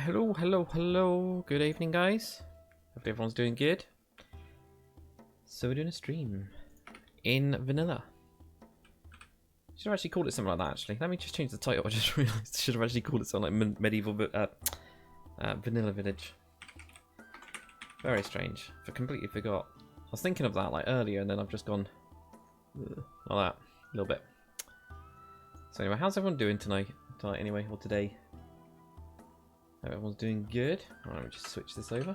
Hello, hello, hello. Good evening, guys. Hope everyone's doing good. So we're doing a stream in vanilla. Should have actually called it something like that, actually. Let me just change the title. I just realised I should have actually called it something like medieval vanilla village. Very strange. I completely forgot. I was thinking of that like earlier, and then I've just gone like that a little bit. So anyway, how's everyone doing tonight? Anyway, or today? Hope everyone's doing good. Alright, let me just switch this over.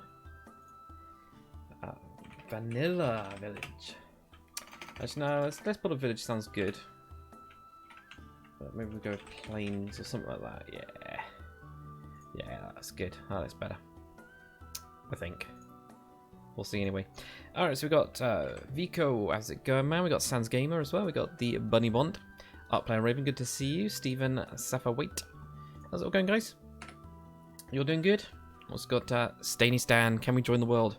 Vanilla village. Actually, no, let's build a village. Sounds good. But maybe we'll go with plains or something like that. Yeah. Yeah, that's good. Oh, that's better. I think. We'll see anyway. Alright, so we got Vico, how's it going, man? We got Sans Gamer as well. We got the Bunny Bond. Art Player Raven, good to see you. Stephen Safawaite. How's it all going, guys? You're doing good? Also got Stainy Stan. Can we join the world?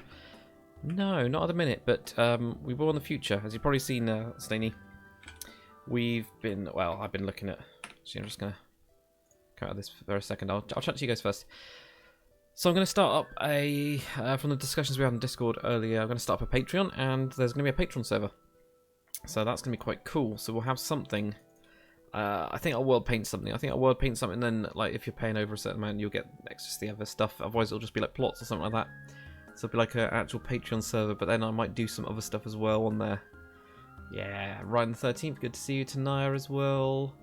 No, not at the minute, but we will in the future. As you've probably seen, Stainy, we've been, well, I've been looking at, actually, I'm just going to come out of this for a second. I'll chat to you guys first. So I'm going to start up from the discussions we had on Discord earlier, I'm going to start up a Patreon, and there's going to be a Patreon server. So that's going to be quite cool. So we'll have something. I think I'll world paint something. I think I'll world paint something, then like if you're paying over a certain amount, you'll get access to the other stuff. Otherwise, it'll just be like plots or something like that. So it'll be like an actual Patreon server, but then I might do some other stuff as well on there. Yeah, Ryan the 13th, good to see you. Tanaya as well.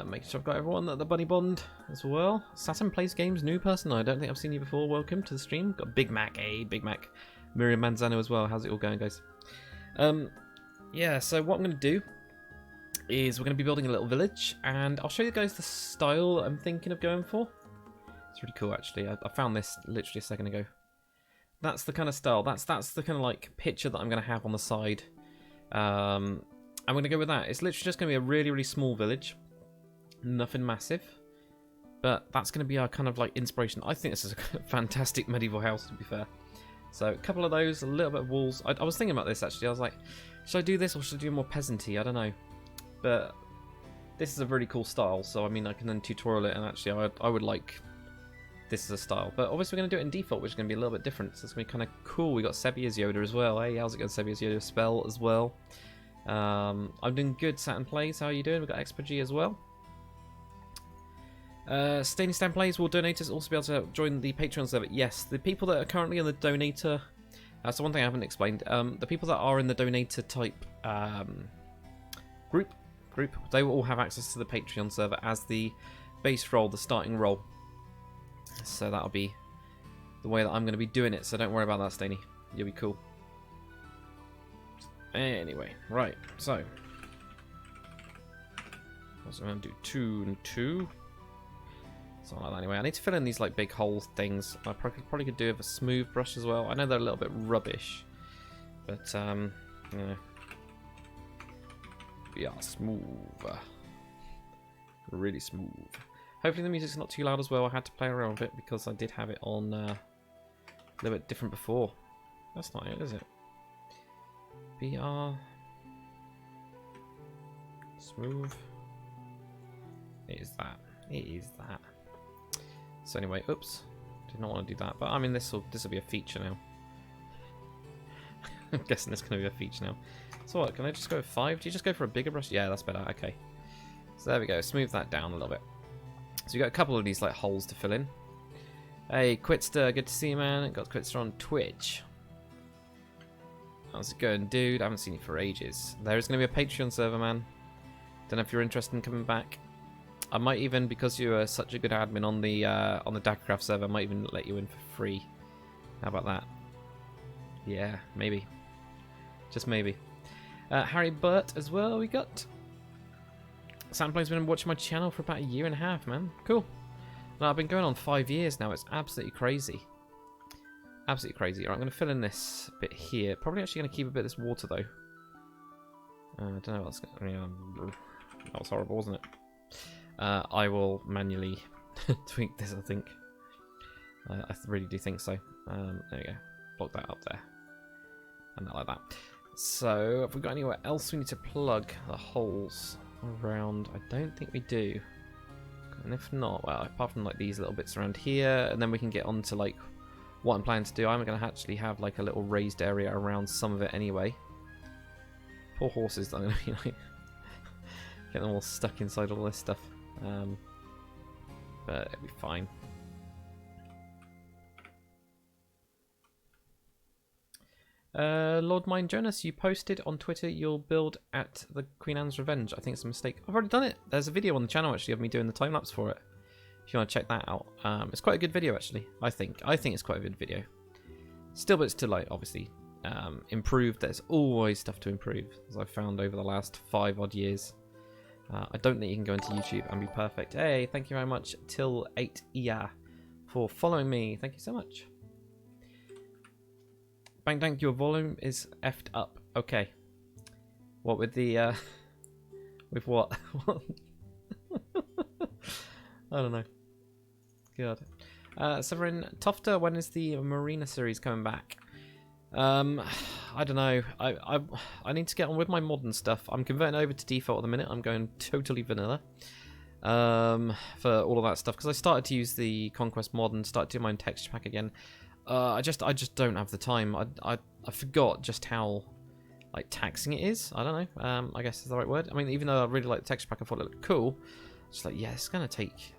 Making sure I've got everyone at the Bunny Bond as well. Saturn plays games, new person. I don't think I've seen you before. Welcome to the stream. Got Big Mac, Big Mac. Miriam Manzano as well. How's it all going, guys? Yeah, so what I'm going to do is we're going to be building a little village, and I'll show you guys the style I'm thinking of going for. It's really cool, actually. I found this literally a second ago. That's the kind of style. That's the kind of like picture that I'm going to have on the side. I'm going to go with that. It's literally just going to be a really, really small village. Nothing massive. But that's going to be our kind of like inspiration. I think this is a fantastic medieval house, to be fair. So a couple of those, a little bit of walls. I was thinking about this, actually. I was like, should I do this or should I do more peasanty? I don't know. But this is a really cool style, so I mean I can then tutorial it, and actually I would like this as a style. But obviously we're going to do it in default, which is going to be a little bit different, so it's going to be kind of cool. We got Sebi as Yoda as well. Hey, how's it going, Sebi as Yoda? Spell as well. I'm doing good, Saturn Plays. How are you doing? We've got Expert G as well. Stainy Stan Plays will donators also be able to join the Patreon server? Yes, the people that are currently in the donator, that's one thing I haven't explained. The people that are in the donator type group, they will all have access to the Patreon server as the base role, the starting role. So that'll be the way that I'm going to be doing it, so don't worry about that, Stainy. You'll be cool. Anyway, right, so I'm going to do 2 and 2. Something like that anyway. I need to fill in these like big hole things. I probably could do with a smooth brush as well. I know they're a little bit rubbish, but yeah. Yeah, smooth. Really smooth. Hopefully the music's not too loud as well. I had to play around with it because I did have it on a little bit different before. That's not it, is it? BR. Smooth. It is that. It is that. So anyway, oops. Did not want to do that. But I mean, this will be a feature now. I'm guessing it's going to be a feature now. So what, can I just go with 5? Do you just go for a bigger brush? Yeah, that's better. Okay. So there we go. Smooth that down a little bit. So you got a couple of these like holes to fill in. Hey, Quitster, good to see you, man. Got Quitster on Twitch. How's it going, dude? I haven't seen you for ages. There is going to be a Patreon server, man. Don't know if you're interested in coming back. I might even, because you are such a good admin on the Daggercraft server, I might even let you in for free. How about that? Yeah, maybe. Just maybe. Harry Burt as well, we got. Sandplay's been watching my channel for about 1.5 years, man. Cool. Now, I've been going on 5 years now. It's absolutely crazy. Absolutely crazy. Alright, I'm going to fill in this bit here. Probably actually going to keep a bit of this water, though. I don't know what's going on. That was horrible, wasn't it? I will manually tweak this, I think. I really do think so. There we go. Block that up there. And that like that. So, have we got anywhere else we need to plug the holes around? I don't think we do. And if not, well, apart from like these little bits around here, and then we can get on to like what I'm planning to do. I'm going to actually have like a little raised area around some of it anyway. Poor horses, I'm going to be like get them all stuck inside all this stuff. But it'll be fine. Lord Mine Jonas, you posted on Twitter you'll build at the Queen Anne's Revenge. I think it's a mistake. I've already done it. There's a video on the channel actually of me doing the time lapse for it. If you want to check that out, it's quite a good video actually. I think it's quite a good video. Still, but it's still like obviously improved. There's always stuff to improve, as I've found over the last 5 odd years. I don't think you can go into YouTube and be perfect. Hey, thank you very much, Till8ia, for following me. Thank you so much. Bang Dank, your volume is effed up. Okay. What with the, with what? I don't know. God. Severin Tofter, when is the Marina series coming back? I don't know. I need to get on with my modern stuff. I'm converting over to default at the minute. I'm going totally vanilla. For all of that stuff. Because I started to use the Conquest mod and started doing my own texture pack again. I just don't have the time. I forgot just how like taxing it is. I don't know. I guess is the right word. I mean, even though I really like the texture pack, I thought it looked cool. Just like, yeah, it's gonna take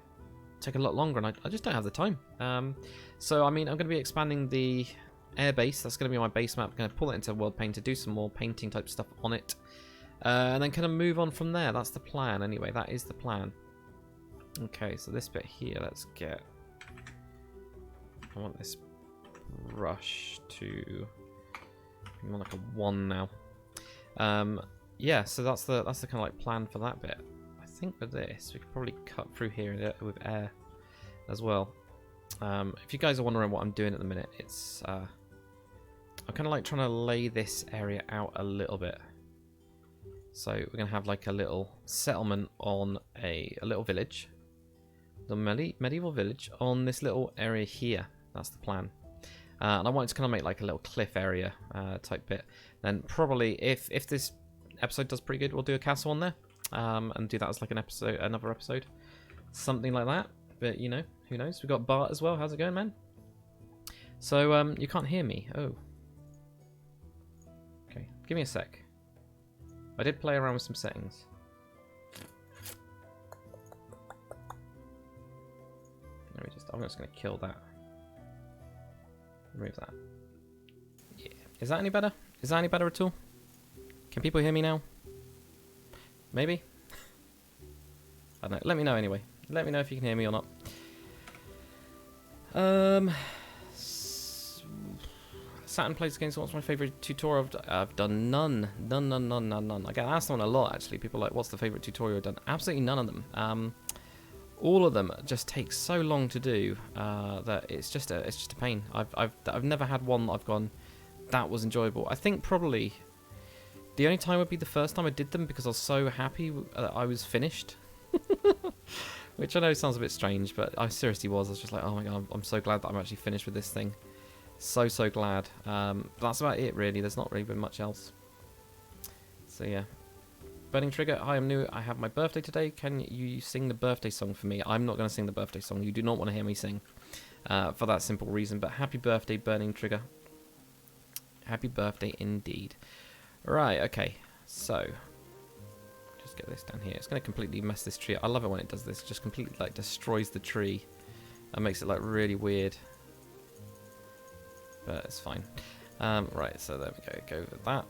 a lot longer, and I just don't have the time. So I mean, I'm gonna be expanding the airbase. That's gonna be my base map. I'm gonna pull it into World Paint to do some more painting type stuff on it, and then kind of move on from there. That's the plan. Anyway, that is the plan. Okay, so this bit here, let's get. I want this brush to more like a 1 now. Yeah, so that's the kind of like plan for that bit. I think with this we could probably cut through here with air as well. If you guys are wondering what I'm doing at the minute, it's I'm kind of like trying to lay this area out a little bit. So we're gonna have like a little settlement on a little village, the medieval village on this little area here. That's the plan. And I wanted to kind of make like a little cliff area type bit. Then probably if this episode does pretty good, we'll do a castle on there and do that as like another episode, something like that. But you know, who knows? We've got Bart as well. How's it going, man? So you can't hear me. Oh, okay. Give me a sec. I did play around with some settings. I'm just going to kill that. Remove that. Yeah. Is that any better? Is that any better at all? Can people hear me now? Maybe? I don't know. Let me know anyway. Let me know if you can hear me or not. Saturn plays games. What's my favourite tutorial? I've done none. None. I get asked that one a lot actually. People are like, what's the favourite tutorial I've done? Absolutely none of them. All of them just take so long to do that it's just a pain. I've never had one that I've gone, that was enjoyable. I think probably the only time would be the first time I did them because I was so happy that I was finished. Which I know sounds a bit strange, but I seriously was. I was just like, oh my god, I'm so glad that I'm actually finished with this thing. So glad. But that's about it really. There's not really been much else. So yeah. Burning Trigger, hi, I'm new. I have my birthday today. Can you sing the birthday song for me? I'm not going to sing the birthday song. You do not want to hear me sing for that simple reason. But happy birthday, Burning Trigger. Happy birthday indeed. Right, okay. So, just get this down here. It's going to completely mess this tree up. I love it when it does this. It just completely like destroys the tree and makes it like really weird. But it's fine. Right, so there we go. Go with that.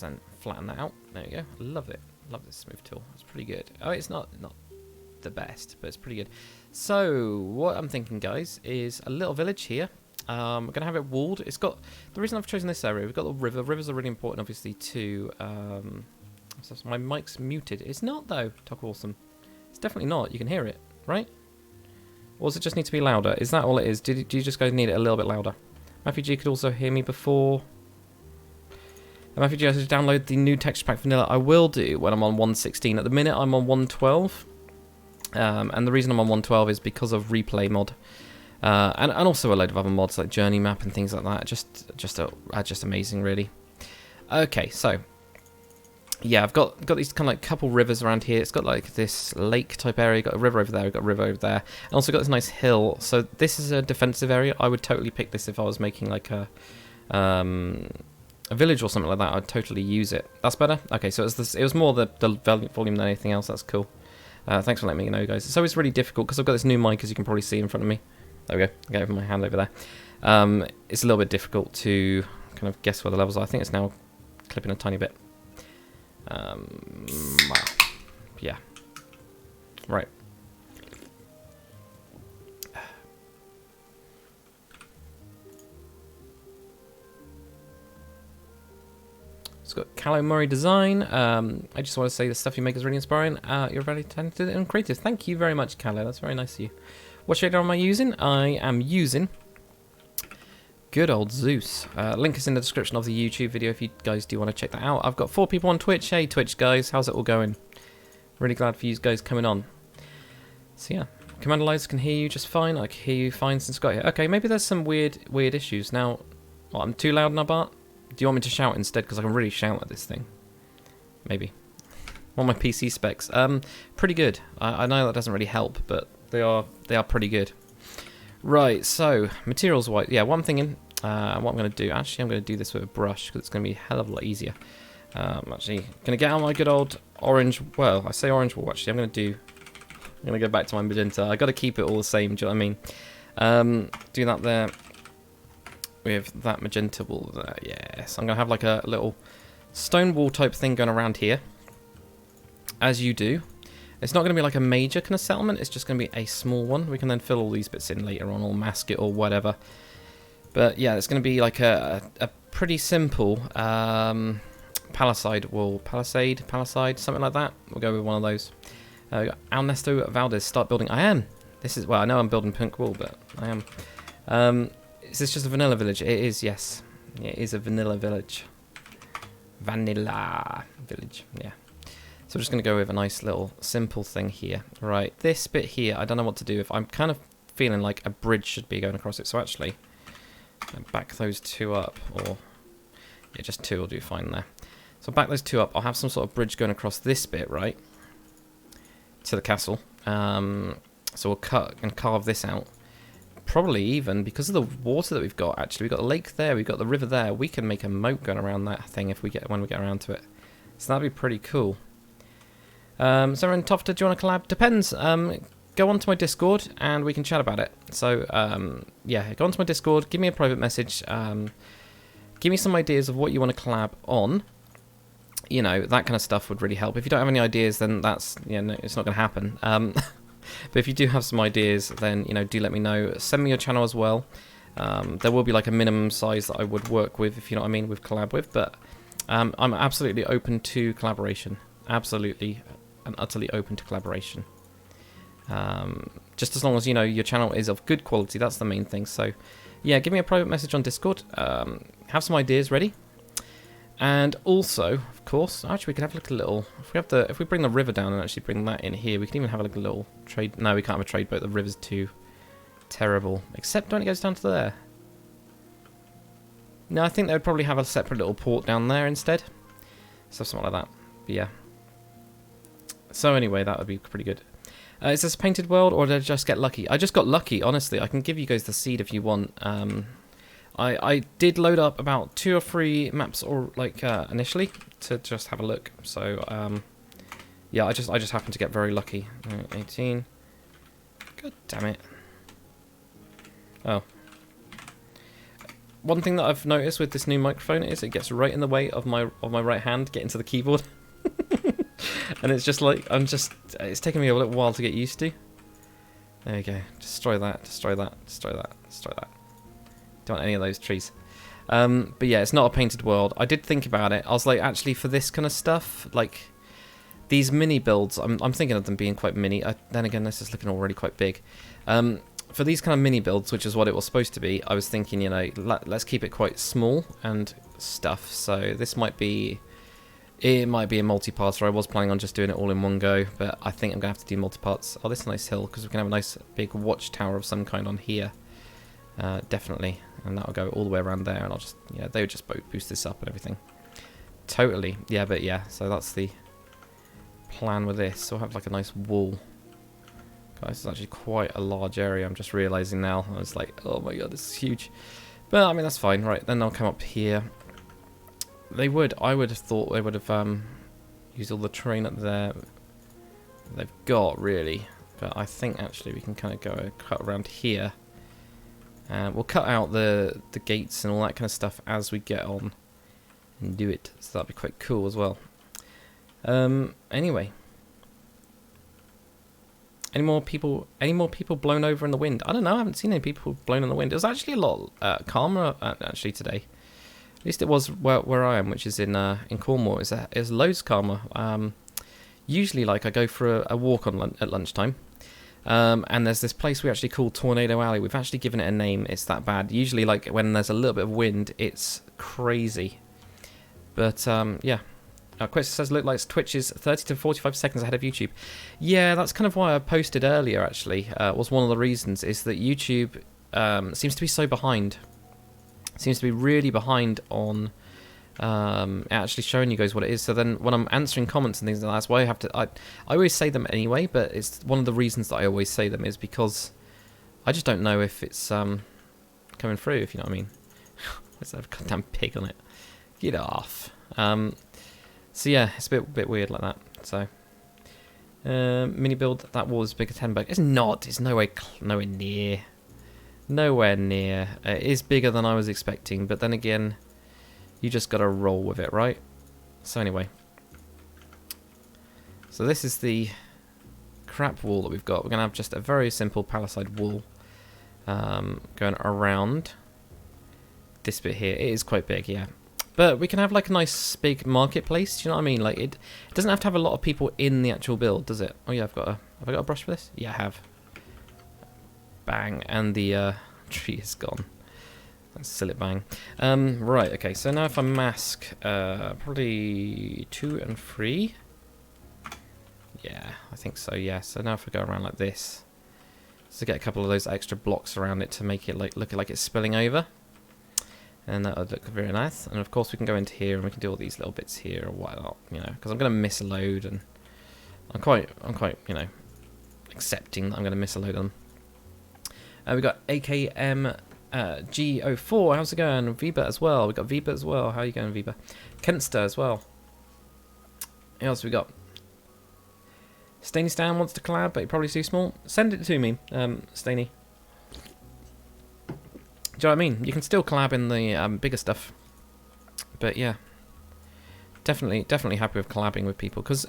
Then flatten that out. There we go. Love it. Love this smooth tool. It's pretty good. Oh, it's not the best, but it's pretty good. So what I'm thinking, guys, is a little village here. We're gonna have it walled. It's got the reason I've chosen this area. We've got the river. Rivers are really important, obviously. To so my mic's muted. It's not though. Talk awesome. It's definitely not. You can hear it, right? Or does it just need to be louder? Is that all it is? Do you just guys need it a little bit louder? Matthew G could also hear me before. Matthew G, I should download the new texture pack vanilla. I will do when I'm on 1.16. At the minute, I'm on 1.12. And the reason I'm on 1.12 is because of replay mod. And also a load of other mods like journey map and things like that. Just amazing, really. Okay, so yeah, I've got these kind of like couple rivers around here. It's got like this lake type area. Got a river over there. Got a river over there. And also got this nice hill. So this is a defensive area. I would totally pick this if I was making like a village or something like that. I'd totally use it. That's better. Okay, so it was more the volume than anything else. That's cool. Thanks for letting me know, guys. So it's really difficult because I've got this new mic, as you can probably see in front of me. There we go. I got my hand over there. It's a little bit difficult to kind of guess where the levels are. I think it's now clipping a tiny bit. Wow. Yeah. Right. It's got Callow Murray Design. I just want to say the stuff you make is really inspiring. You're very talented and creative. Thank you very much, Callow. That's very nice of you. What shader am I using? I am using good old Zeus. Link is in the description of the YouTube video if you guys do want to check that out. I've got 4 people on Twitch. Hey, Twitch guys, how's it all going? Really glad for you guys coming on. So yeah, Commander Lights can hear you just fine. I can hear you fine since I got here. Okay, maybe there's some weird issues. Now, what, I'm too loud now, Bart? Do you want me to shout instead? Because I can really shout at this thing. Maybe. What are my PC specs? Pretty good. I know that doesn't really help, but they are pretty good. Right, so materials wise, yeah, what I'm thinking, what I'm going to do, actually I'm going to do this with a brush because it's going to be a hell of a lot easier. Actually, going to get on my good old orange, well, I say orange wool, actually, I'm going to go back to my magenta. I got to keep it all the same, do you know what I mean? Do that there with that magenta wool there, yes. I'm going to have like a little stone wall type thing going around here, as you do. It's not going to be like a major kind of settlement. It's just going to be a small one. We can then fill all these bits in later on or mask it or whatever. But yeah, it's going to be like a pretty simple palisade wall. Palisade, something like that. We'll go with one of those. Ernesto Valdez, start building. I am. This is, well, I know I'm building pink wall, but I am. Is this just a vanilla village? It is, yes. It is a vanilla village. Vanilla village, yeah. So we're just going to go with a nice little simple thing here. Right, this bit here, I don't know what to do. If I'm kind of feeling like a bridge should be going across it. So actually, back those 2 up. Or, yeah, just 2 will do fine there. So back those 2 up. I'll have some sort of bridge going across this bit, right? To the castle. So we'll cut and carve this out. Probably even, because of the water that we've got, actually. We've got a lake there, we've got the river there. We can make a moat going around that thing if when we get around to it. So that'd be pretty cool. So in Tofta, do you want to collab? Depends. Go onto my Discord and we can chat about it. So yeah, go onto my Discord, give me a private message, give me some ideas of what you want to collab on. You know, that kind of stuff would really help. If you don't have any ideas, then that's, you know, it's not going to happen. But if you do have some ideas, then, you know, do let me know. Send me your channel as well. There will be like a minimum size that I would work with, if you know what I mean, with collab with. But I'm absolutely open to collaboration. Absolutely and utterly open to collaboration. Just as long as, you know, your channel is of good quality, that's the main thing. So yeah, give me a private message on Discord. Have some ideas ready. And also, of course, actually we could have like a little, if we bring the river down and actually bring that in here, we can even have like a little trade. No, we can't have a trade boat. The river's too terrible. Except when it goes down to there. No, I think they would probably have a separate little port down there instead. So something like that. But yeah. So anyway, that would be pretty good. Is this a painted world or did I just get lucky? I just got lucky, honestly. I can give you guys the seed if you want. I did load up about 2 or 3 maps or like initially to just have a look. So yeah, I just happened to get very lucky. 18. God damn it. Oh. One thing that I've noticed with this new microphone is it gets right in the way of my right hand getting to the keyboard. And it's just like it's taking me a little while to get used to. There you go. Destroy that, destroy that, destroy that, destroy that. Don't want any of those trees. But yeah, it's not a painted world. I did think about it. I was like, actually, for this kind of stuff, like these mini builds, I'm thinking of them being quite mini. Then again, this is looking already quite big. For these kind of mini builds, which is what it was supposed to be, I was thinking, you know, let's keep it quite small and stuff. So this might be, it might be a multi-parter. I was planning on just doing it all in one go, but I think I'm gonna have to do multi-parts. Oh, this is a nice hill because we can have a nice big watchtower of some kind on here. Definitely, and that'll go all the way around there, and I'll just, yeah, they would just boost this up and everything. Totally. Yeah, but yeah. So that's the plan with this. So we'll have like a nice wall. Guys, it's actually quite a large area. I'm just realizing now. I was like, oh my god, this is huge. But I mean, that's fine. Right, then they'll come up here. They would. I would have thought they would have used all the terrain up there they've got, really. But I think actually we can kind of go cut around here. We'll cut out the gates and all that kind of stuff as we get on and do it. So that'd be quite cool as well. Anyway. Any more people blown over in the wind? I don't know. I haven't seen any people blown in the wind. It was actually a lot calmer actually today. At least it was where I am, which is in Cornwall. It's loads calmer. Usually, like, I go for a walk at lunchtime, and there's this place we actually call Tornado Alley. We've actually given it a name. It's that bad. Usually, like, when there's a little bit of wind, it's crazy. But yeah. Quest says, look like Twitch is 30 to 45 seconds ahead of YouTube. Yeah, that's kind of why I posted earlier, actually. Was one of the reasons, is that YouTube seems to be so behind. Seems to be really behind on actually showing you guys what it is. So then when I'm answering comments and things like that, that's why I have to... I always say them anyway, but it's one of the reasons that I always say them is because I just don't know if it's coming through, if you know what I mean. There's a goddamn pig on it. Get off. So yeah, it's a bit weird like that. So mini build, that wall is bigger 10 back. It's not. It's nowhere near. Nowhere near. It is bigger than I was expecting, but then again, you just gotta roll with it, right? So anyway, so this is the crap wall that we've got. We're gonna have just a very simple palisade wall going around this bit here. It is quite big, yeah. But we can have like a nice big marketplace. Do you know what I mean? Like it doesn't have to have a lot of people in the actual build, does it? Oh yeah, have I got a brush for this? Yeah, I have. Bang, and the tree is gone. That's silly bang. Right, okay. So now if I mask, probably 2 and 3. Yeah, I think so. Yeah. So now if I go around like this, to get a couple of those extra blocks around it to make it like look like it's spilling over. And that would look very nice. And of course we can go into here and we can do all these little bits here or whatnot, you know, because I'm going to miss a load, and I'm quite, you know, accepting that I'm going to miss a load of them. We got AKM G04. How's it going? Viva as well. We got Viva as well. How are you going, Viva? Kenster as well. What else we got? Stainy Stan wants to collab, but he probably too small. Send it to me, Stainy. Do you know what I mean? You can still collab in the bigger stuff, but yeah, definitely happy with collabing with people, because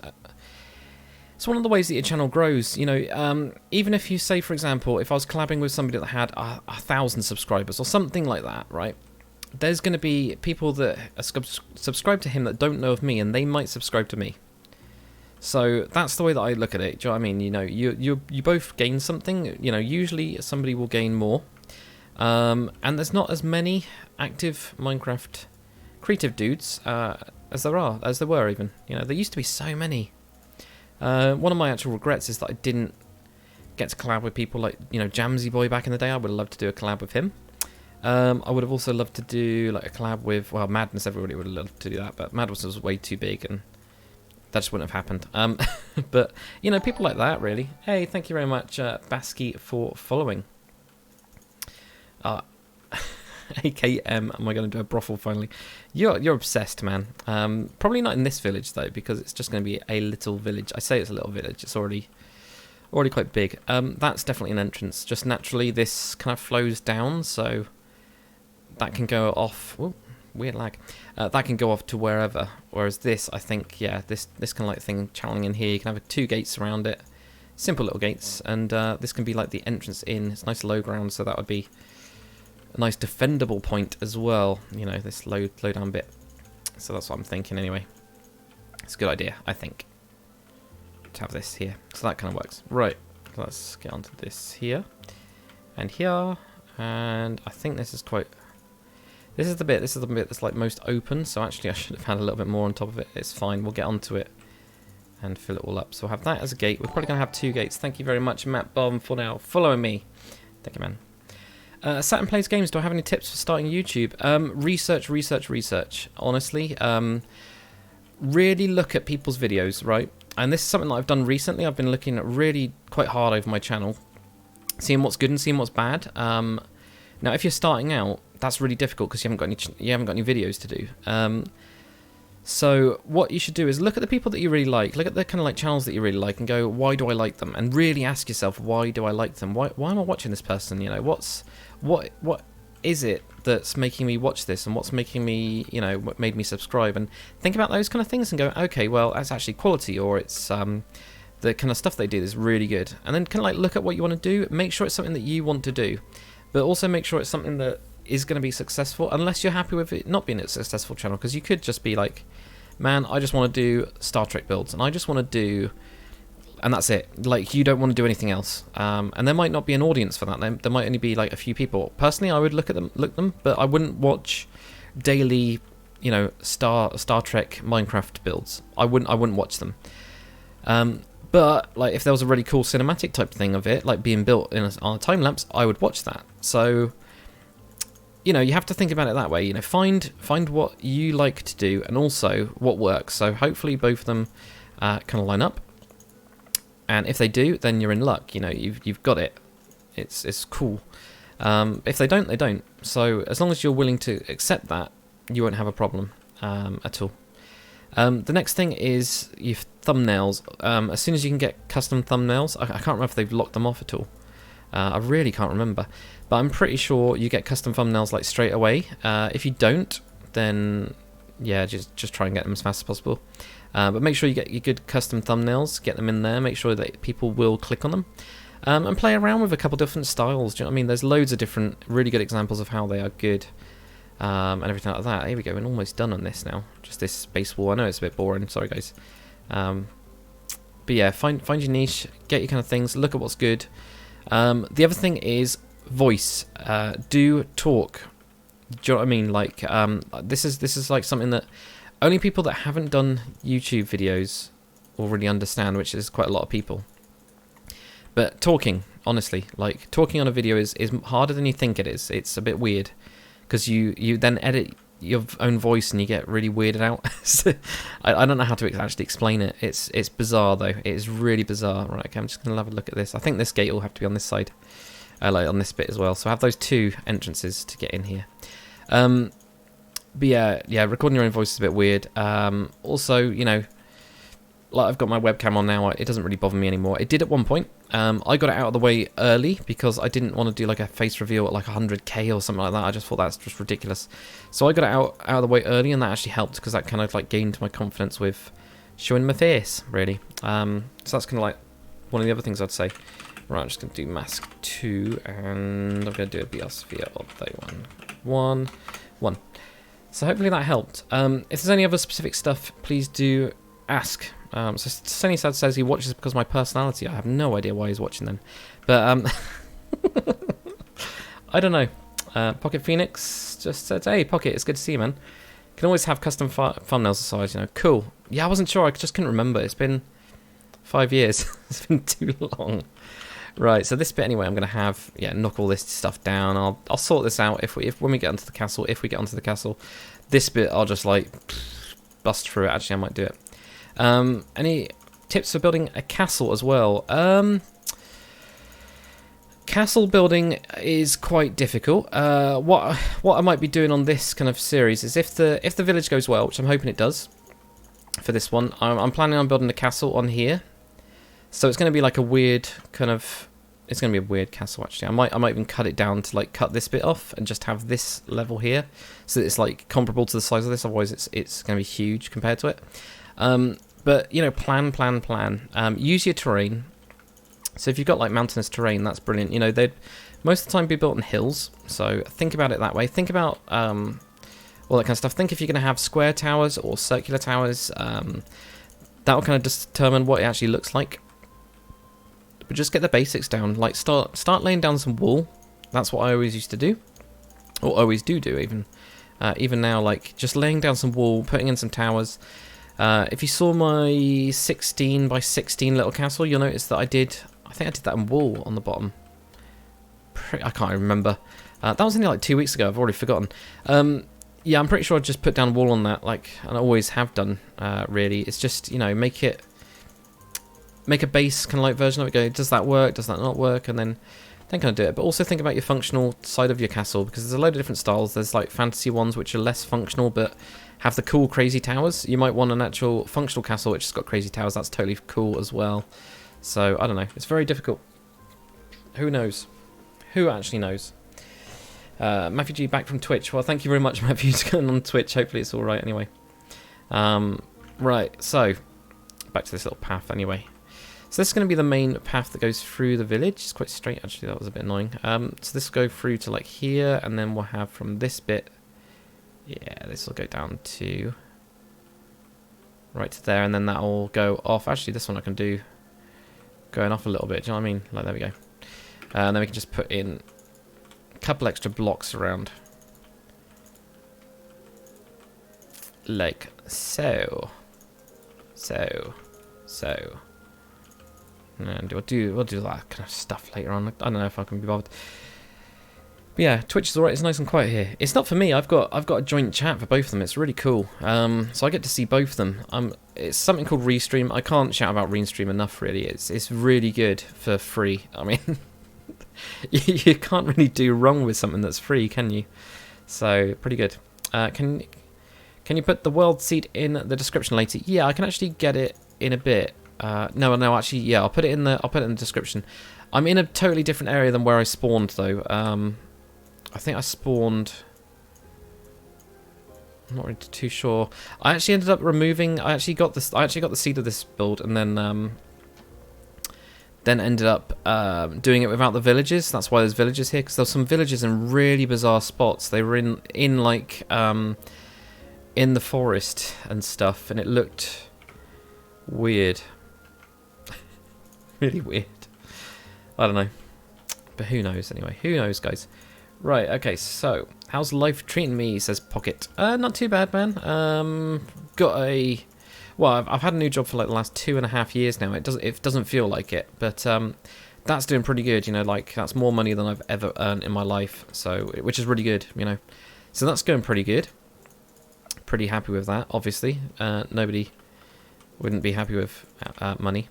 it's one of the ways that your channel grows. You know, even if you say, for example, if I was collabing with somebody that had 1,000 subscribers or something like that, right? There's going to be people that are subscribe to him that don't know of me, and they might subscribe to me. So that's the way that I look at it. Do you know what I mean? You know, you both gain something. You know, usually somebody will gain more. And there's not as many active Minecraft creative dudes as there were even. You know, there used to be so many. One of my actual regrets is that I didn't get to collab with people like, you know, Jamsy Boy back in the day. I would have loved to do a collab with him. I would have also loved to do like a collab with, well, Madness. Everybody would have loved to do that, but Madness was way too big and that just wouldn't have happened. But you know, people like that, really. Hey, thank you very much, Basky, for following. AKM, am I going to do a brothel finally? You're obsessed, man. Probably not in this village though, because it's just going to be a little village. I say it's a little village. It's already quite big. That's definitely an entrance. Just naturally, this kind of flows down, so that can go off. Ooh, weird lag. That can go off to wherever. Whereas this, I think, yeah, this kind of like thing channeling in here. You can have 2 gates around it, simple little gates, and this can be like the entrance in. It's nice low ground, so that would be a nice defendable point as well, you know, this low down bit. So that's what I'm thinking anyway. It's a good idea, I think, to have this here. So that kind of works. Right, let's get onto this here and here, and I think this is quite... This is the bit that's like most open, so actually I should have had a little bit more on top of it. It's fine, we'll get onto it and fill it all up. So we'll have that as a gate. We're probably going to have 2 gates. Thank you very much, Matt Bomb, for now following me. Thank you, man. Saturn Plays Games, do I have any tips for starting YouTube? Research. Honestly, really look at people's videos, right? And this is something that I've done recently. I've been looking at really quite hard over my channel, seeing what's good and seeing what's bad. Now, if you're starting out, that's really difficult because you haven't got any videos to do. So what you should do is look at the people that you really like, look at the kind of like channels that you really like, and go, why do I like them? And really ask yourself, why do I like them? Why am I watching this person? You know, what is it that's making me watch this, and what's making me, you know, what made me subscribe? And think about those kind of things and go, okay, well, that's actually quality, or it's the kind of stuff they do is really good. And then kind of like look at what you want to do, make sure it's something that you want to do, but also make sure it's something that is going to be successful, unless you're happy with it not being a successful channel, because you could just be like, man, I just want to do Star Trek builds, and I just want to do, and that's it. Like, you don't want to do anything else, and there might not be an audience for that. There might only be like a few people. Personally, I would look at them, but I wouldn't watch daily, you know, Star Trek Minecraft builds. I wouldn't watch them. But like, if there was a really cool cinematic type thing of it, like being built on a time lapse, I would watch that. So, you know, you have to think about it that way. You know, find what you like to do, and also what works. So hopefully both of them kind of line up. And if they do, then you're in luck. You know, you've got it. It's cool. If they don't, they don't. So as long as you're willing to accept that, you won't have a problem at all. The next thing is your thumbnails. As soon as you can get custom thumbnails, I can't remember if they've locked them off at all. I really can't remember, but I'm pretty sure you get custom thumbnails like straight away. If you don't, then yeah, just try and get them as fast as possible. But make sure you get your good custom thumbnails, get them in there, make sure that people will click on them, and play around with a couple different styles. Do you know what I mean? There's loads of different really good examples of how they are good, and everything like that. Here we go, we're almost done on this now. Just this space wall. I know it's a bit boring, sorry guys. But yeah, find your niche, get your kind of things, look at what's good. The other thing is voice. Do talk. Do you know what I mean? Like, this is like something that only people that haven't done YouTube videos will really understand, which is quite a lot of people. But talking, honestly, like talking on a video is harder than you think it is. It's a bit weird because you then edit your own voice and you get really weirded out. I don't know how to actually explain it. It's bizarre though. It is really bizarre. Right, okay, I'm just gonna have a look at this. I think this gate will have to be on this side, like on this bit as well. So I have those two entrances to get in here. But yeah, recording your own voice is a bit weird. Also, you know, like I've got my webcam on now. It doesn't really bother me anymore. It did at one point. I got it out of the way early because I didn't want to do like a face reveal at like 100k or something like that. I just thought that's just ridiculous. So I got it out of the way early, and that actually helped because that kind of like gained my confidence with showing my face, really. So that's kind of like one of the other things I'd say. Right, I'm just going to do mask 2, and I'm going to do a biosphere of day 1. So hopefully that helped. If there's any other specific stuff, please do ask. So Sunnysad says he watches because of my personality. I have no idea why he's watching them. But I don't know. Pocket Phoenix just said, hey, Pocket, it's good to see you, man. Can always have custom thumbnails size, you know. Cool. Yeah, I wasn't sure. I just couldn't remember. It's been 5 years. It's been too long. Right, so this bit anyway, I'm going to have, knock all this stuff down. I'll sort this out when we get onto the castle. If we get onto the castle, this bit I'll just like bust through it. Actually, I might do it. Any tips for building a castle as well? Castle building is quite difficult. What I might be doing on this kind of series is if the village goes well, which I'm hoping it does for this one, I'm planning on building a castle on here. So it's going to be like a weird kind of, it's going to be a weird castle actually. I might even cut it down to like cut this bit off and just have this level here, so that it's like comparable to the size of this. Otherwise, it's going to be huge compared to it. But you know, plan. Use your terrain. So if you've got like mountainous terrain, that's brilliant. You know, they'd most of the time be built on hills. So think about it that way. Think about all that kind of stuff. Think if you're going to have square towers or circular towers. That will kind of determine what it actually looks like. But just get the basics down. Like start laying down some wool. That's what I always used to do, or always do even. Even now, like just laying down some wool, putting in some towers. If you saw my 16 by 16 little castle, you'll notice that I think I did that in wool on the bottom. I can't remember. That was only like 2 weeks ago. I've already forgotten. yeah, I'm pretty sure I just put down a wall on that, like, and I always have done. Really, it's just, you know, make a base kind of like version of it. Go, does that work? Does that not work? And then kind of do it. But also think about your functional side of your castle, because there's a load of different styles. There's like fantasy ones which are less functional but have the cool crazy towers. You might want an actual functional castle which has got crazy towers. That's totally cool as well. So I don't know. It's very difficult. Who knows? Who actually knows? Matthew G back from Twitch. Well, thank you very much, Matthew, for going on Twitch. Hopefully it's all right anyway. Right, so back to this little path anyway. So this is going to be the main path that goes through the village. It's quite straight, actually. That was a bit annoying. So this will go through to like here, and then we'll have from this bit. Yeah, this will go down to right to there, and then that will go off. Actually, this one I can do going off a little bit. Do you know what I mean? Like, there we go. And then we can just put in a couple extra blocks around, like so. And we'll do that kind of stuff later on. I don't know if I can be bothered. But yeah, Twitch is alright. It's nice and quiet here. It's not for me. I've got a joint chat for both of them. It's really cool. So I get to see both of them. It's something called Restream. I can't shout about Restream enough. Really, it's really good for free. I mean, you can't really do wrong with something that's free, can you? So pretty good. Can you put the world seed in the description later? Yeah, I can actually get it in a bit. No, actually, yeah, I'll put it in the description. I'm in a totally different area than where I spawned, though. I think I spawned. I'm not really too sure. I actually ended up removing. I actually got the seed of this build, and then ended up doing it without the villages. That's why there's villages here, because there's some villages in really bizarre spots. They were in like in the forest and stuff, and it looked weird. Really weird. I don't know. But who knows anyway. Who knows, guys. Right, okay, so how's life treating me, says Pocket. Not too bad, man. I've had a new job for like the last 2.5 years now. It doesn't feel like it, but that's doing pretty good, you know, like that's more money than I've ever earned in my life, so which is really good, you know. So that's going pretty good. Pretty happy with that, obviously. Nobody wouldn't be happy with money.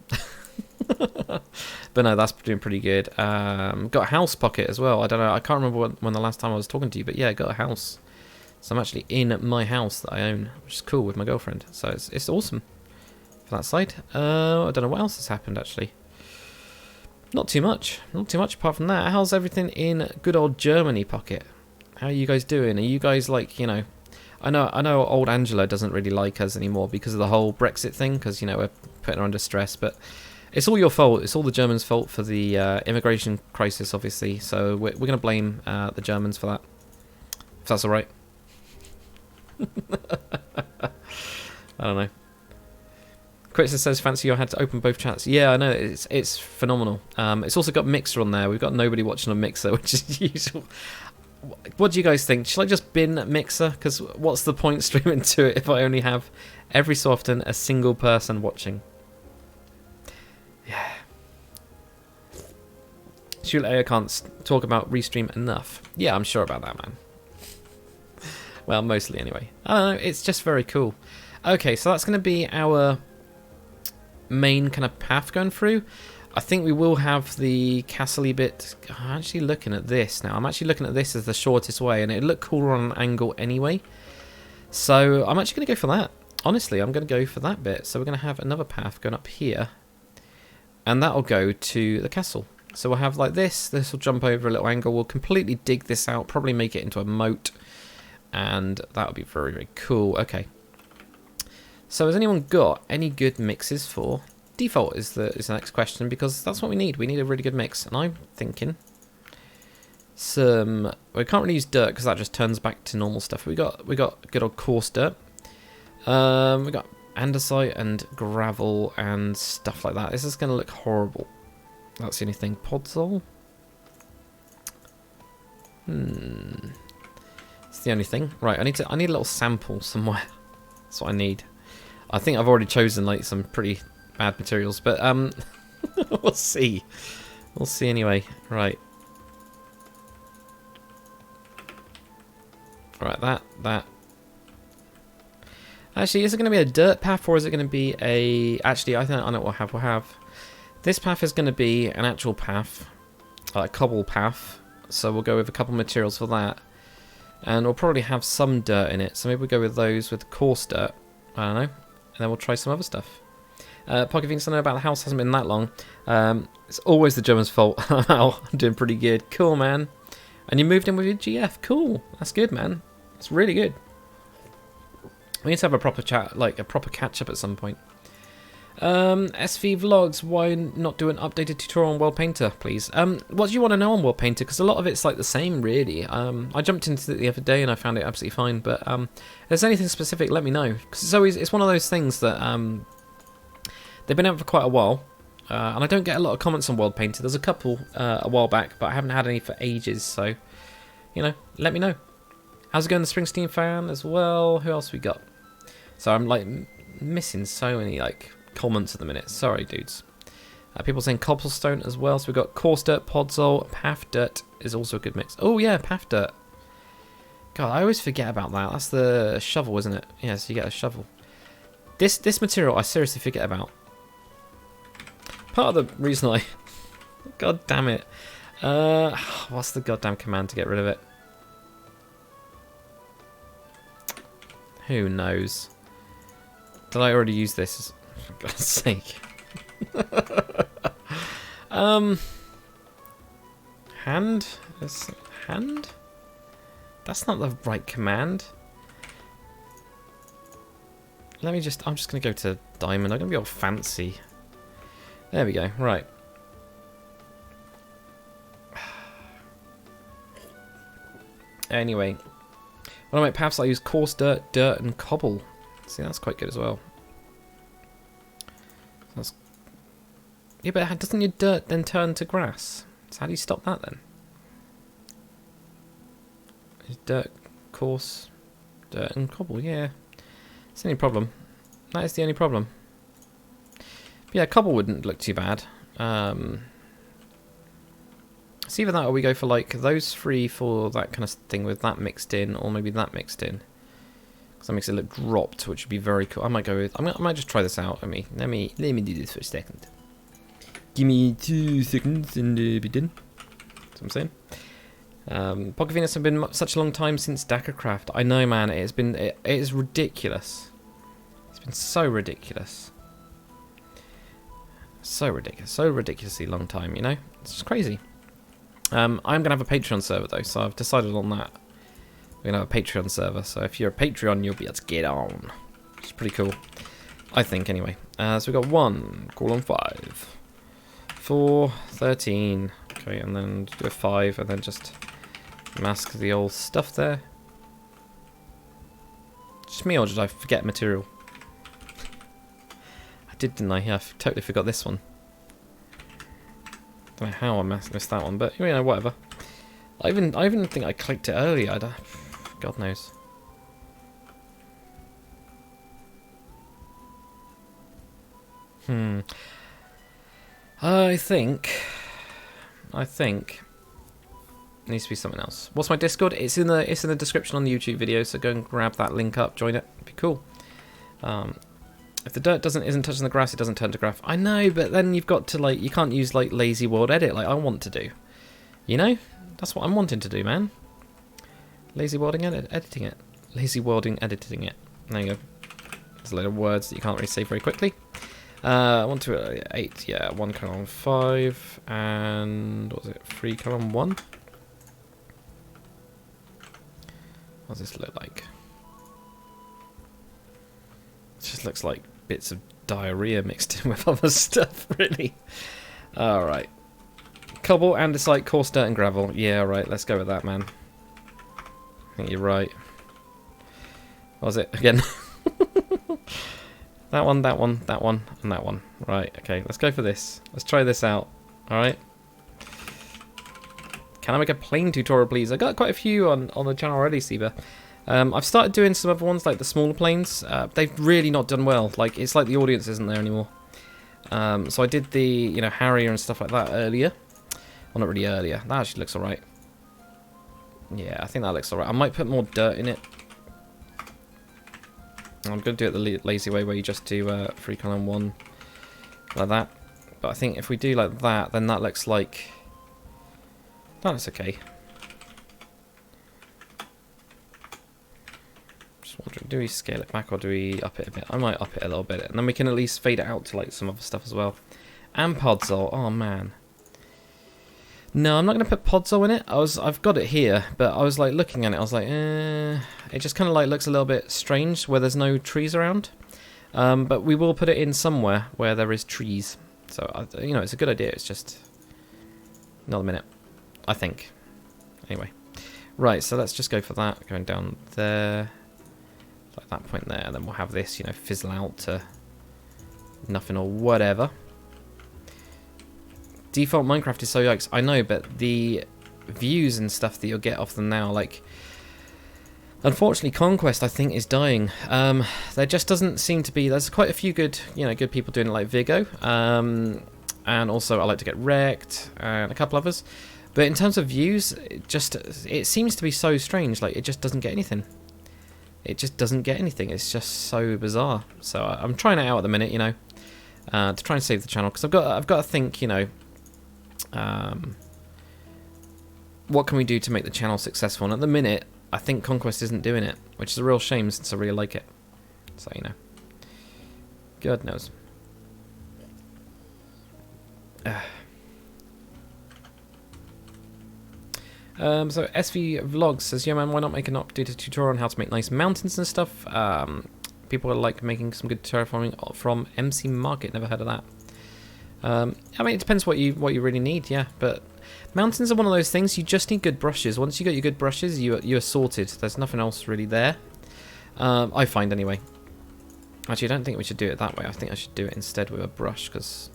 But no, that's doing pretty good. Got a house, Pocket, as well. I don't know, I can't remember when the last time I was talking to you, but yeah, got a house. So I'm actually in my house that I own, which is cool, with my girlfriend. So it's awesome for that side. I don't know what else has happened, actually. Not too much apart from that. How's everything in good old Germany, Pocket? How are you guys doing? Are you guys like, you know, I know old Angela doesn't really like us anymore because of the whole Brexit thing, because, you know, we're putting her under stress, but it's all your fault. It's all the Germans' fault for the immigration crisis, obviously. So we're going to blame the Germans for that, if that's all right. I don't know. Quitzer says, fancy you had to open both chats. Yeah, I know, it's phenomenal. It's also got Mixer on there. We've got nobody watching on Mixer, which is usual. What do you guys think? Should I just bin Mixer? Because what's the point streaming to it if I only have, every so often, a single person watching? Yeah. Surely I can't talk about Restream enough. Yeah, I'm sure about that, man. Well, mostly anyway. I don't know, it's just very cool. Okay, so that's going to be our main kind of path going through. I think we will have the castle-y bit. I'm actually looking at this now. I'm actually looking at this as the shortest way, and it'd look cooler on an angle anyway. So I'm actually going to go for that. Honestly, I'm going to go for that bit. So we're going to have another path going up here, and that'll go to the castle. So we'll have like this. This will jump over a little angle. We'll completely dig this out, probably make it into a moat, and that would be very, very cool. Okay. So has anyone got any good mixes for default is the next question, because that's what we need. We need a really good mix, and I'm thinking some. We can't really use dirt because that just turns back to normal stuff. We got good old coarse dirt. We got andesite and gravel and stuff like that. This is going to look horrible. That's the only thing. Podzol. It's the only thing. Right, I need a little sample somewhere. That's what I need. I think I've already chosen like some pretty bad materials, but we'll see. We'll see anyway. Right. Right, that, Actually, is it going to be a dirt path or is it going to be a... Actually, I know what we'll have. This path is going to be an actual path, a cobble path. So we'll go with a couple materials for that. And we'll probably have some dirt in it. So maybe we'll go with those with coarse dirt. I don't know. And then we'll try some other stuff. Pocket Phoenix, I know about the house, hasn't been that long. It's always the German's fault. I'm doing pretty good. Cool, man. And you moved in with your GF. Cool. That's good, man. That's really good. We need to have a proper chat, like a proper catch-up at some point. SV Vlogs, why not do an updated tutorial on World Painter, please? What do you want to know on World Painter? Because a lot of it's like the same, really. I jumped into it the other day and I found it absolutely fine. But if there's anything specific, let me know. Because it's one of those things that they've been out for quite a while. And I don't get a lot of comments on World Painter. There's a couple a while back, but I haven't had any for ages. So, you know, let me know. How's it going, the Springsteen fan as well? Who else we got? So I'm like missing so many like comments at the minute. Sorry, dudes. People saying cobblestone as well. So we've got coarse dirt, podzol, path dirt is also a good mix. Oh yeah, path dirt. God, I always forget about that. That's the shovel, isn't it? Yeah, so you get a shovel. This material I seriously forget about. Part of the reason I... God damn it. What's the goddamn command to get rid of it? Who knows? Did I already use this? For God's sake. Hand? Hand? That's not the right command. I'm just going to go to diamond. I'm going to be all fancy. There we go. Right. Anyway. When I make paths, I use coarse dirt, dirt, and cobble. See, that's quite good as well. That's... Yeah, but doesn't your dirt then turn to grass? So how do you stop that then? Is dirt, coarse, dirt, and cobble? Yeah. It's the only problem. That is the only problem. But yeah, cobble wouldn't look too bad. It's either that or we go for like those three for that kind of thing with that mixed in, or maybe that mixed in. Because that makes it look dropped, which would be very cool. I might go with... I might just try this out. Let me do this for a second. Give me 2 seconds and be done. That's what I'm saying. Pocket Venus have been such a long time since Dakacraft. I know, man. It is ridiculous. It's been so ridiculous. So ridiculous. So ridiculously long time, you know? It's just crazy. I'm going to have a Patreon server, though, so I've decided on that. We're going to have a Patreon server, so if you're a Patreon, you'll be able to get on. It's pretty cool. I think, anyway. So we've got 1:5. 4, 13. Okay, and then do a 5, and then just mask the old stuff there. Just me, or did I forget material? I did, didn't I? Yeah, I totally forgot this one. Don't know how I missed that one, but you know, whatever. I even think I clicked it earlier. God knows. I think it needs to be something else. What's my Discord? It's in the description on the YouTube video, so go and grab that link up, join it. It'd be cool. If the dirt isn't touching the grass, it doesn't turn to grass. I know, but then you've got to like, you can't use like lazy Worldedit like I want to do. You know, that's what I'm wanting to do, man. Lazy welding editing it. Lazy welding editing it. There you go. There's a load of words that you can't really say very quickly. 1 to 8, yeah, 1 column 5, and what was it? 3 column 1. What does this look like? It just looks like bits of diarrhea mixed in with other stuff, really. Alright. Cobble, and it's like coarse dirt and gravel. Yeah, right, let's go with that, man. I think you're right. What was it? Again. That one, that one, that one, and that one. Right, okay, let's go for this. Let's try this out. Alright. Can I make a plane tutorial, please? I got quite a few on the channel already, Seba. I've started doing some other ones, like the smaller planes. They've really not done well. Like, it's like the audience isn't there anymore. So I did the, you know, Harrier and stuff like that earlier. Well, not really earlier. That actually looks alright. Yeah, I think that looks alright. I might put more dirt in it. I'm going to do it the lazy way where you just do 3 column 1 like that. But I think if we do like that, then that looks like... That's okay. Just wondering, do we scale it back or do we up it a bit? I might up it a little bit, and then we can at least fade it out to like some other stuff as well. And Podzol, oh man. No, I'm not going to put Podzol in it. I've got it here, but I was like looking at it, I was like, it just kind of like looks a little bit strange where there's no trees around. But we will put it in somewhere where there is trees. So, you know, it's a good idea. It's just another minute, I think. Anyway. Right, so let's just go for that. Going down there. Like that point there. And then we'll have this, you know, fizzle out to nothing or whatever. Default Minecraft is so yikes. I know, but the views and stuff that you'll get off them now, like... Unfortunately, Conquest, I think, is dying. There just doesn't seem to be... There's quite a few good, you know, good people doing it, like Vigo. And also, I like to get wrecked, and a couple others. But in terms of views, it seems to be so strange. Like, it just doesn't get anything. It just doesn't get anything. It's just so bizarre. So I'm trying it out at the minute, you know, to try and save the channel, because I've got to think, you know, what can we do to make the channel successful? And at the minute, I think Conquest isn't doing it, which is a real shame since I really like it. So, you know. God knows. So SV Vlogs says, yeah man, why not make an updated tutorial on how to make nice mountains and stuff? People are like making some good terraforming from MC Market, never heard of that. I mean, it depends what you really need, yeah, but mountains are one of those things, you just need good brushes. Once you got your good brushes, you're sorted. There's nothing else really there. I find anyway. Actually, I don't think we should do it that way. I think I should do it instead with a brush, because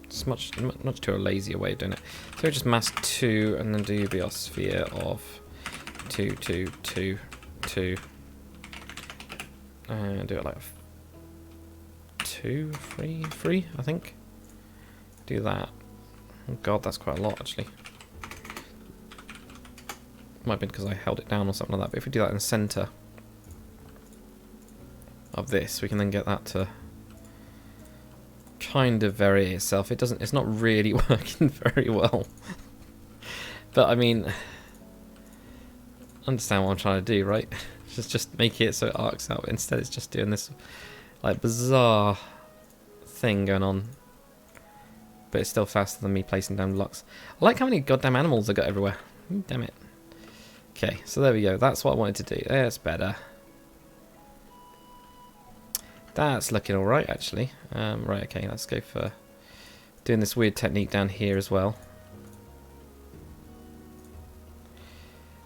it's much too a lazier way of doing it. So we just mask 2 and then do biosphere of 2, 2, 2, 2. And do it like 2, 3, 3, I think. Do that. Oh god, that's quite a lot actually. Might be because I held it down or something like that, but if we do that in the centre of this, we can then get that to kind of vary itself. It's not really working very well. But I mean, understand what I'm trying to do, right? Just make it so it arcs out. Instead it's just doing this like bizarre thing going on. But it's still faster than me placing down blocks. I like how many goddamn animals I got everywhere. Damn it. Okay, so there we go. That's what I wanted to do. That's better. That's looking alright, actually. Right, okay, let's go for doing this weird technique down here as well.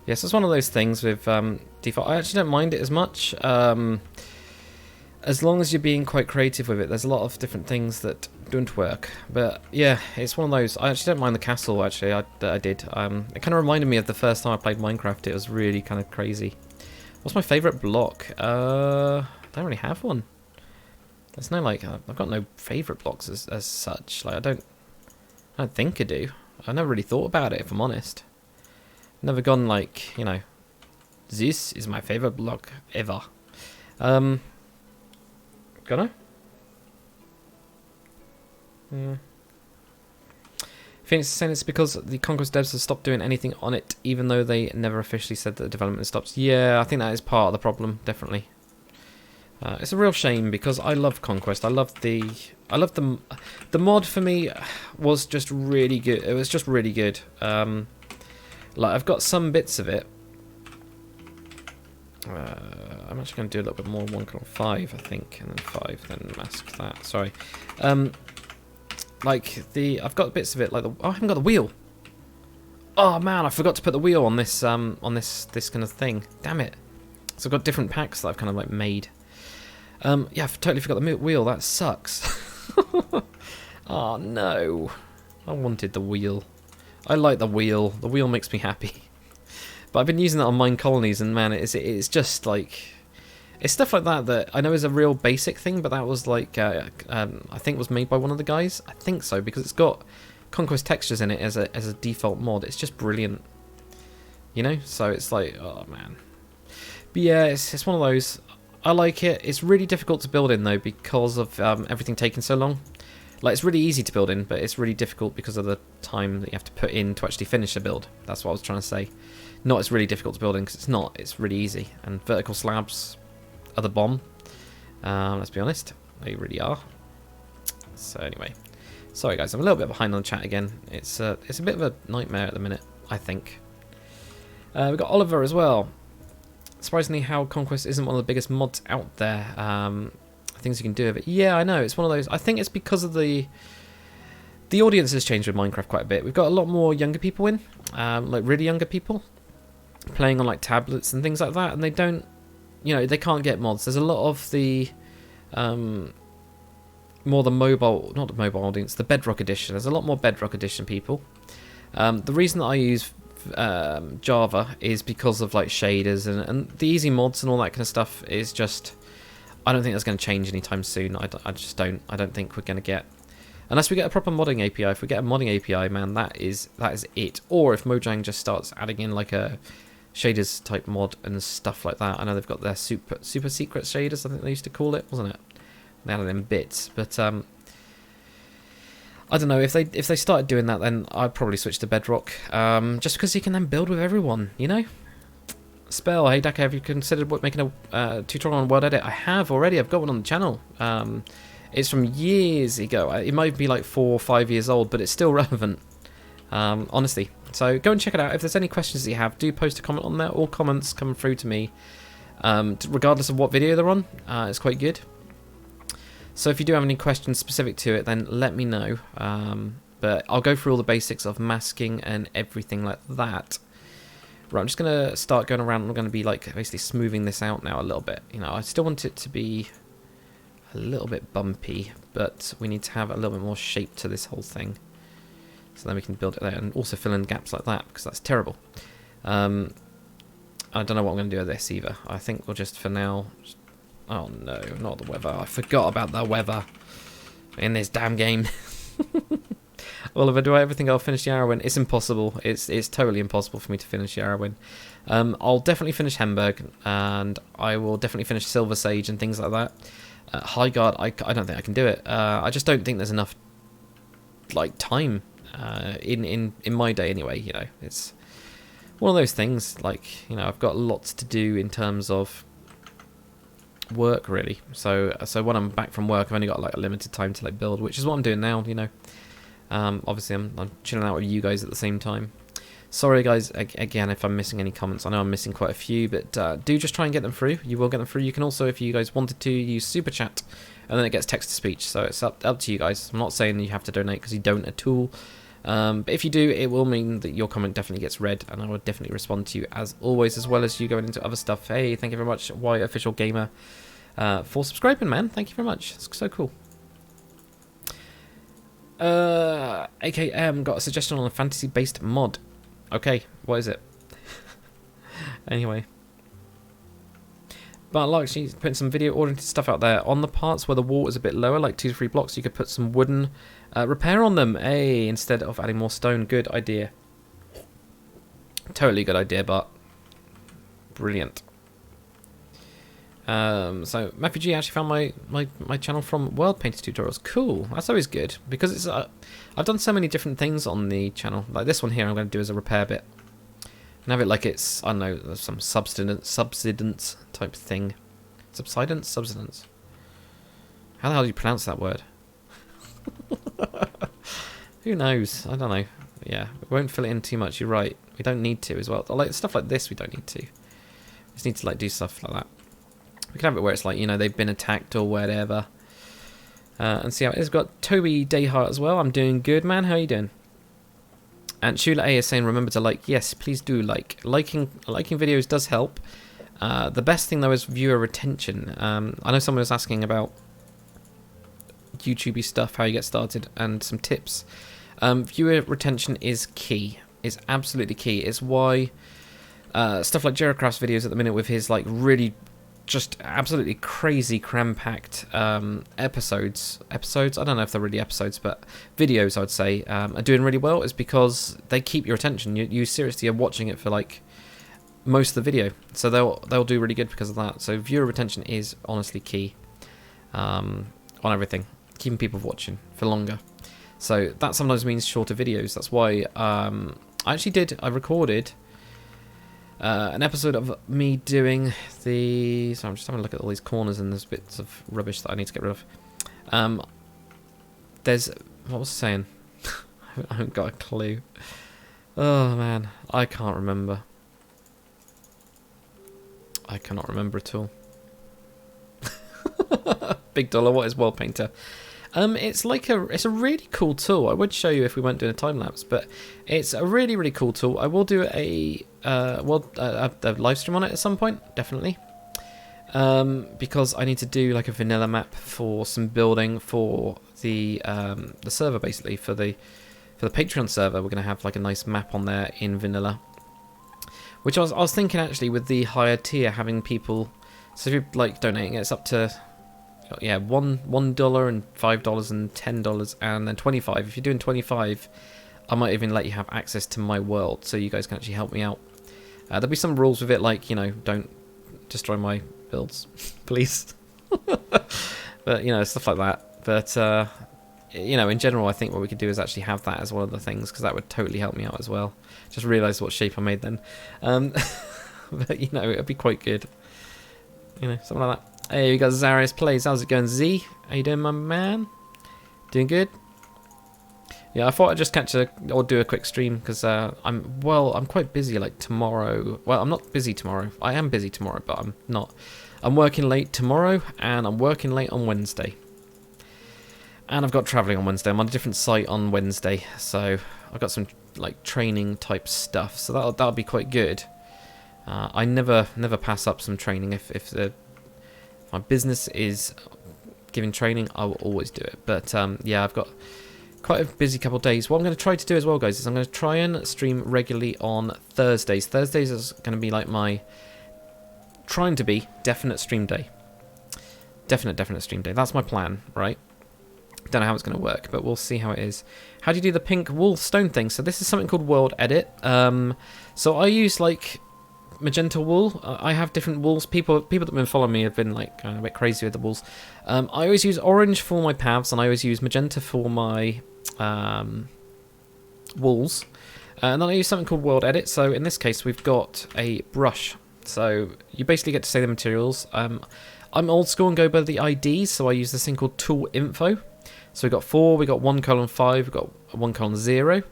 Yes, it's one of those things with default. I actually don't mind it as much. As long as you're being quite creative with it. There's a lot of different things that don't work. But yeah, it's one of those. I actually don't mind the castle, actually. I did. It kind of reminded me of the first time I played Minecraft. It was really kind of crazy. What's my favourite block? I don't really have one. There's no, like, I've got no favourite blocks as such. Like, I don't think I do. I never really thought about it, if I'm honest. Never gone like, you know, this is my favourite block ever. Gonna? Yeah. Phoenix is saying it's because the Conquest devs have stopped doing anything on it, even though they never officially said that the development stops. Yeah, I think that is part of the problem, definitely. It's a real shame because I love Conquest. I love the mod for me was just really good. It was just really good. Like I've got some bits of it. I'm actually going to do a little bit more. 1.5, I think, and then 5, then mask that. Sorry. Like I've got bits of it. Like I haven't got the wheel. Oh man, I forgot to put the wheel on this this kind of thing. Damn it. So I've got different packs that I've kind of like made. Yeah, I've totally forgot the wheel. That sucks. Oh no. I wanted the wheel. I like the wheel. The wheel makes me happy. But I've been using that on Mine Colonies, and man, it's just like... It's stuff like that I know is a real basic thing, but that was like... I think was made by one of the guys. I think so, because it's got Conquest textures in it as a default mod. It's just brilliant. You know? So it's like, oh man. But yeah, it's one of those... I like it. It's really difficult to build in though because of everything taking so long. Like, it's really easy to build in, but it's really difficult because of the time that you have to put in to actually finish a build. That's what I was trying to say. Not it's really difficult to build in, because it's not. It's really easy. And vertical slabs are the bomb. Let's be honest. They really are. So anyway. Sorry guys, I'm a little bit behind on the chat again. It's a bit of a nightmare at the minute, I think. We've got Oliver as well. Surprisingly, how Conquest isn't one of the biggest mods out there. Things you can do with it. Yeah, I know. It's one of those. I think it's because of the audience has changed with Minecraft quite a bit. We've got a lot more younger people in, like really younger people, playing on like tablets and things like that, and they don't, you know, they can't get mods. There's a lot of the more the mobile, not the mobile audience, the Bedrock edition. There's a lot more Bedrock edition people. The reason that I use Java is because of like shaders and the easy mods and all that kind of stuff is just. I don't think that's going to change anytime soon. I just don't. I don't think we're going to get, unless we get a proper modding API. If we get a modding API, man, that is it. Or if Mojang just starts adding in like a shaders type mod and stuff like that. I know they've got their super secret shaders. I think they used to call it, wasn't it? They added in bits, but I don't know if they started doing that, then I'd probably switch to Bedrock. Just because you can then build with everyone, you know. Spell, hey Daka, have you considered making a tutorial on Worldedit? I have already. I've got one on the channel. It's from years ago. It might be like 4 or 5 years old, but it's still relevant. Honestly. So go and check it out. If there's any questions that you have, do post a comment on there. All comments come through to me, regardless of what video they're on. It's quite good. So if you do have any questions specific to it, then let me know. But I'll go through all the basics of masking and everything like that. Right, I'm just going to start going around. I'm going to be like basically smoothing this out now a little bit. You know, I still want it to be a little bit bumpy, but we need to have a little bit more shape to this whole thing. So then we can build it there and also fill in gaps like that, because that's terrible. I don't know what I'm going to do with this either. I think we'll just for now... Oh no, not the weather. I forgot about the weather in this damn game. Oliver, do I ever think I'll finish Yarrowin? It's impossible. It's totally impossible for me to finish Yarrowin. I'll definitely finish Hemberg, and I will definitely finish Silver Sage and things like that. Highguard, I don't think I can do it. I just don't think there's enough like time in my day anyway. You know, it's one of those things. Like, you know, I've got lots to do in terms of work really. So when I'm back from work, I've only got like a limited time to like build, which is what I'm doing now. You know. Obviously, I'm chilling out with you guys at the same time. Sorry, guys, again, if I'm missing any comments. I know I'm missing quite a few, but do just try and get them through. You will get them through. You can also, if you guys wanted to, use Super Chat, and then it gets text-to-speech. So it's up to you guys. I'm not saying you have to donate because you don't at all. But if you do, it will mean that your comment definitely gets read, and I will definitely respond to you as always, as well as you going into other stuff. Hey, thank you very much, Official Gamer, for subscribing, man. Thank you very much. It's so cool. AKM got a suggestion on a fantasy-based mod. Okay, what is it? Anyway. But like, she's putting some video-oriented stuff out there. On the parts where the wall is a bit lower, like 2 to 3 blocks, you could put some wooden repair on them. Hey, instead of adding more stone. Good idea. Totally good idea, but brilliant. So Matthew G actually found my channel from World Painter Tutorials. Cool, that's always good, because it's I've done so many different things on the channel. Like this one here, I'm going to do as a repair bit, and have it like it's, I don't know, some subsidence type thing. Subsidence. How the hell do you pronounce that word? Who knows? I don't know. Yeah, we won't fill it in too much. You're right. We don't need to as well. Like stuff like this, we don't need to. We just need to like do stuff like that. We can have it where it's like, you know, they've been attacked or whatever. And see how it is. We've got Toby Dayhart as well. I'm doing good, man. How are you doing? And Shula A is saying, remember to like. Yes, please do like. Liking videos does help. The best thing, though, is viewer retention. I know someone was asking about YouTube stuff, how you get started, and some tips. Viewer retention is key. Is absolutely key. It's why stuff like Jerocraft's videos at the minute with his like really just absolutely crazy cram-packed episodes, I don't know if they're really episodes, but videos, I would say, are doing really well, is because they keep your attention. You seriously are watching it for like most of the video, so they'll do really good because of that. So viewer retention is honestly key on everything, keeping people watching for longer. So that sometimes means shorter videos. That's why I recorded an episode of me doing the. So I'm just having a look at all these corners and there's bits of rubbish that I need to get rid of. There's what was I saying? I haven't got a clue. Oh man, I can't remember. I cannot remember at all. Big Dollar, what is World Painter? It's a really cool tool. I would show you if we weren't doing a time lapse, but it's a really cool tool. I will do a live stream on it at some point, definitely. Because I need to do like a vanilla map for some building for the server, basically for the Patreon server. We're gonna have like a nice map on there in vanilla. Which I was thinking actually with the higher tier having people, so if you're like donating, it's up to $1 and $5 and $10 and then 25. If you're doing 25, I might even let you have access to my world, so you guys can actually help me out. There'll be some rules with it, like don't destroy my builds, please. But stuff like that. But in general, I think what we could do is actually have that as one of the things, because that would totally help me out as well. Just realised what shape I made then. But it'd be quite good. Something like that. Hey, we got Zarius Plays. How's it going, Z? How you doing, my man? Doing good? Yeah, I thought I'd just do a quick stream because I'm quite busy like tomorrow. Well, I'm not busy tomorrow. I am busy tomorrow, but I'm not. I'm working late tomorrow and I'm working late on Wednesday. And I've got travelling on Wednesday. I'm on a different site on Wednesday, so I've got some like training type stuff. So that'll be quite good. I never pass up some training if my business is giving training. I will always do it. But yeah, I've got quite a busy couple of days. What I'm going to try to do as well, guys, is I'm going to try and stream regularly on Thursdays. Thursdays is going to be like my definite stream day. Definite stream day. That's my plan, right? Don't know how it's going to work, but we'll see how it is. How do you do the pink wool stone thing? So this is something called Worldedit. So I use like magenta wool. I have different wools. People that have been following me have been like kind of a bit crazy with the wools. I always use orange for my paths, and I always use magenta for my walls. And then I use something called Worldedit. So in this case, we've got a brush. So you basically get to say the materials. I'm old school and go by the IDs, so I use this thing called tool info. So we got 4, we got 1:5, we got 1:0.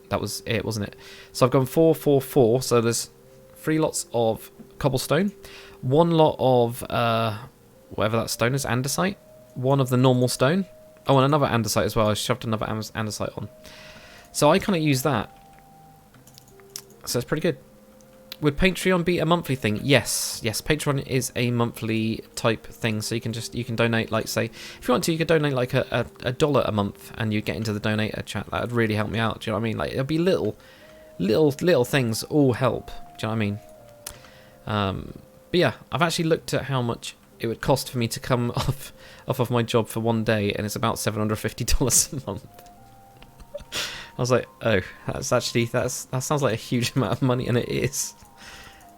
That was it, wasn't it? So I've gone 4, 4, 4. So there's 3 lots of cobblestone, 1 lot of whatever that stone is, andesite, 1 of the normal stone. Oh, and another andesite as well. I shoved another andesite on. So I kind of use that. So it's pretty good. Would Patreon be a monthly thing? Yes. Patreon is a monthly type thing, so you can donate, like, say, if you want to, you could donate like a $1 a month, and you get into the donator chat. That would really help me out. Do you know what I mean? Like, it'll be little things all help. Do you know what I mean? But yeah, I've actually looked at how much it would cost for me to come off of my job for one day, and it's about $750 a month. I was like, oh, that sounds like a huge amount of money, and it is.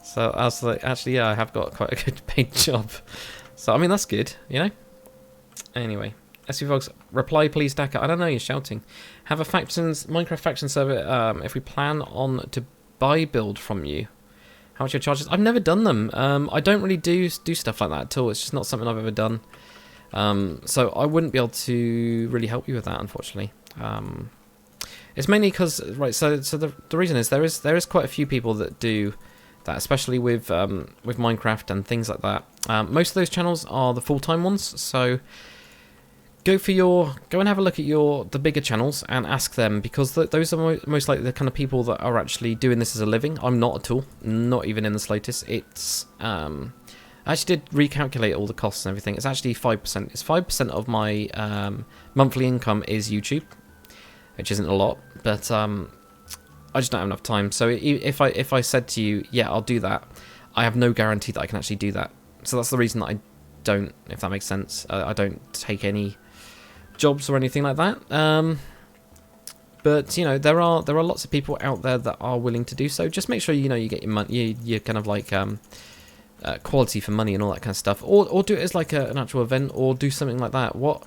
So I was like, actually, yeah, I have got quite a good paid job. So, I mean, that's good, Anyway, SV Vox, reply please, Dakar. I don't know, you're shouting. Have a Minecraft faction server, if we plan on to buy build from you. How much your charges? I've never done them. I don't really do stuff like that at all. It's just not something I've ever done. So I wouldn't be able to really help you with that, unfortunately. It's mainly because, right, so the reason is there is quite a few people that do that, especially with Minecraft and things like that. Most of those channels are the full-time ones, so go and have a look at the bigger channels and ask them, because those are most likely the kind of people that are actually doing this as a living. I'm not at all, not even in the slightest. It's I actually did recalculate all the costs and everything. It's actually 5%. It's 5% of my monthly income is YouTube, which isn't a lot, but I just don't have enough time. So if I said to you, yeah, I'll do that, I have no guarantee that I can actually do that. So that's the reason that I don't, if that makes sense. I don't take any jobs or anything like that. But But, you know, there are lots of people out there that are willing to do so. Just make sure, you know, you get your money, you kind of like quality for money and all that kind of stuff. Or do it as like an actual event, or do something like that. What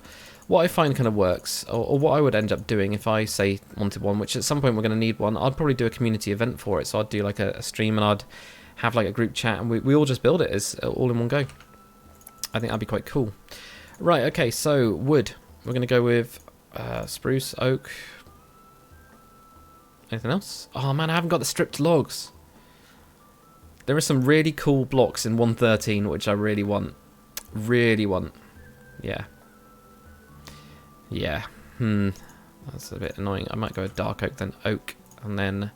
I find kind of works, or what I would end up doing if I, say, wanted one, which at some point we're going to need one, I'd probably do a community event for it. So I'd do like a stream, and I'd have like a group chat, and we all just build it as all in one go. I think that'd be quite cool. Right, okay, so wood. We're going to go with spruce, oak. Anything else? Oh man, I haven't got the stripped logs. There are some really cool blocks in 1.13 which I really want. Really want. Yeah. Yeah. That's a bit annoying. I might go with dark oak, then oak, and then...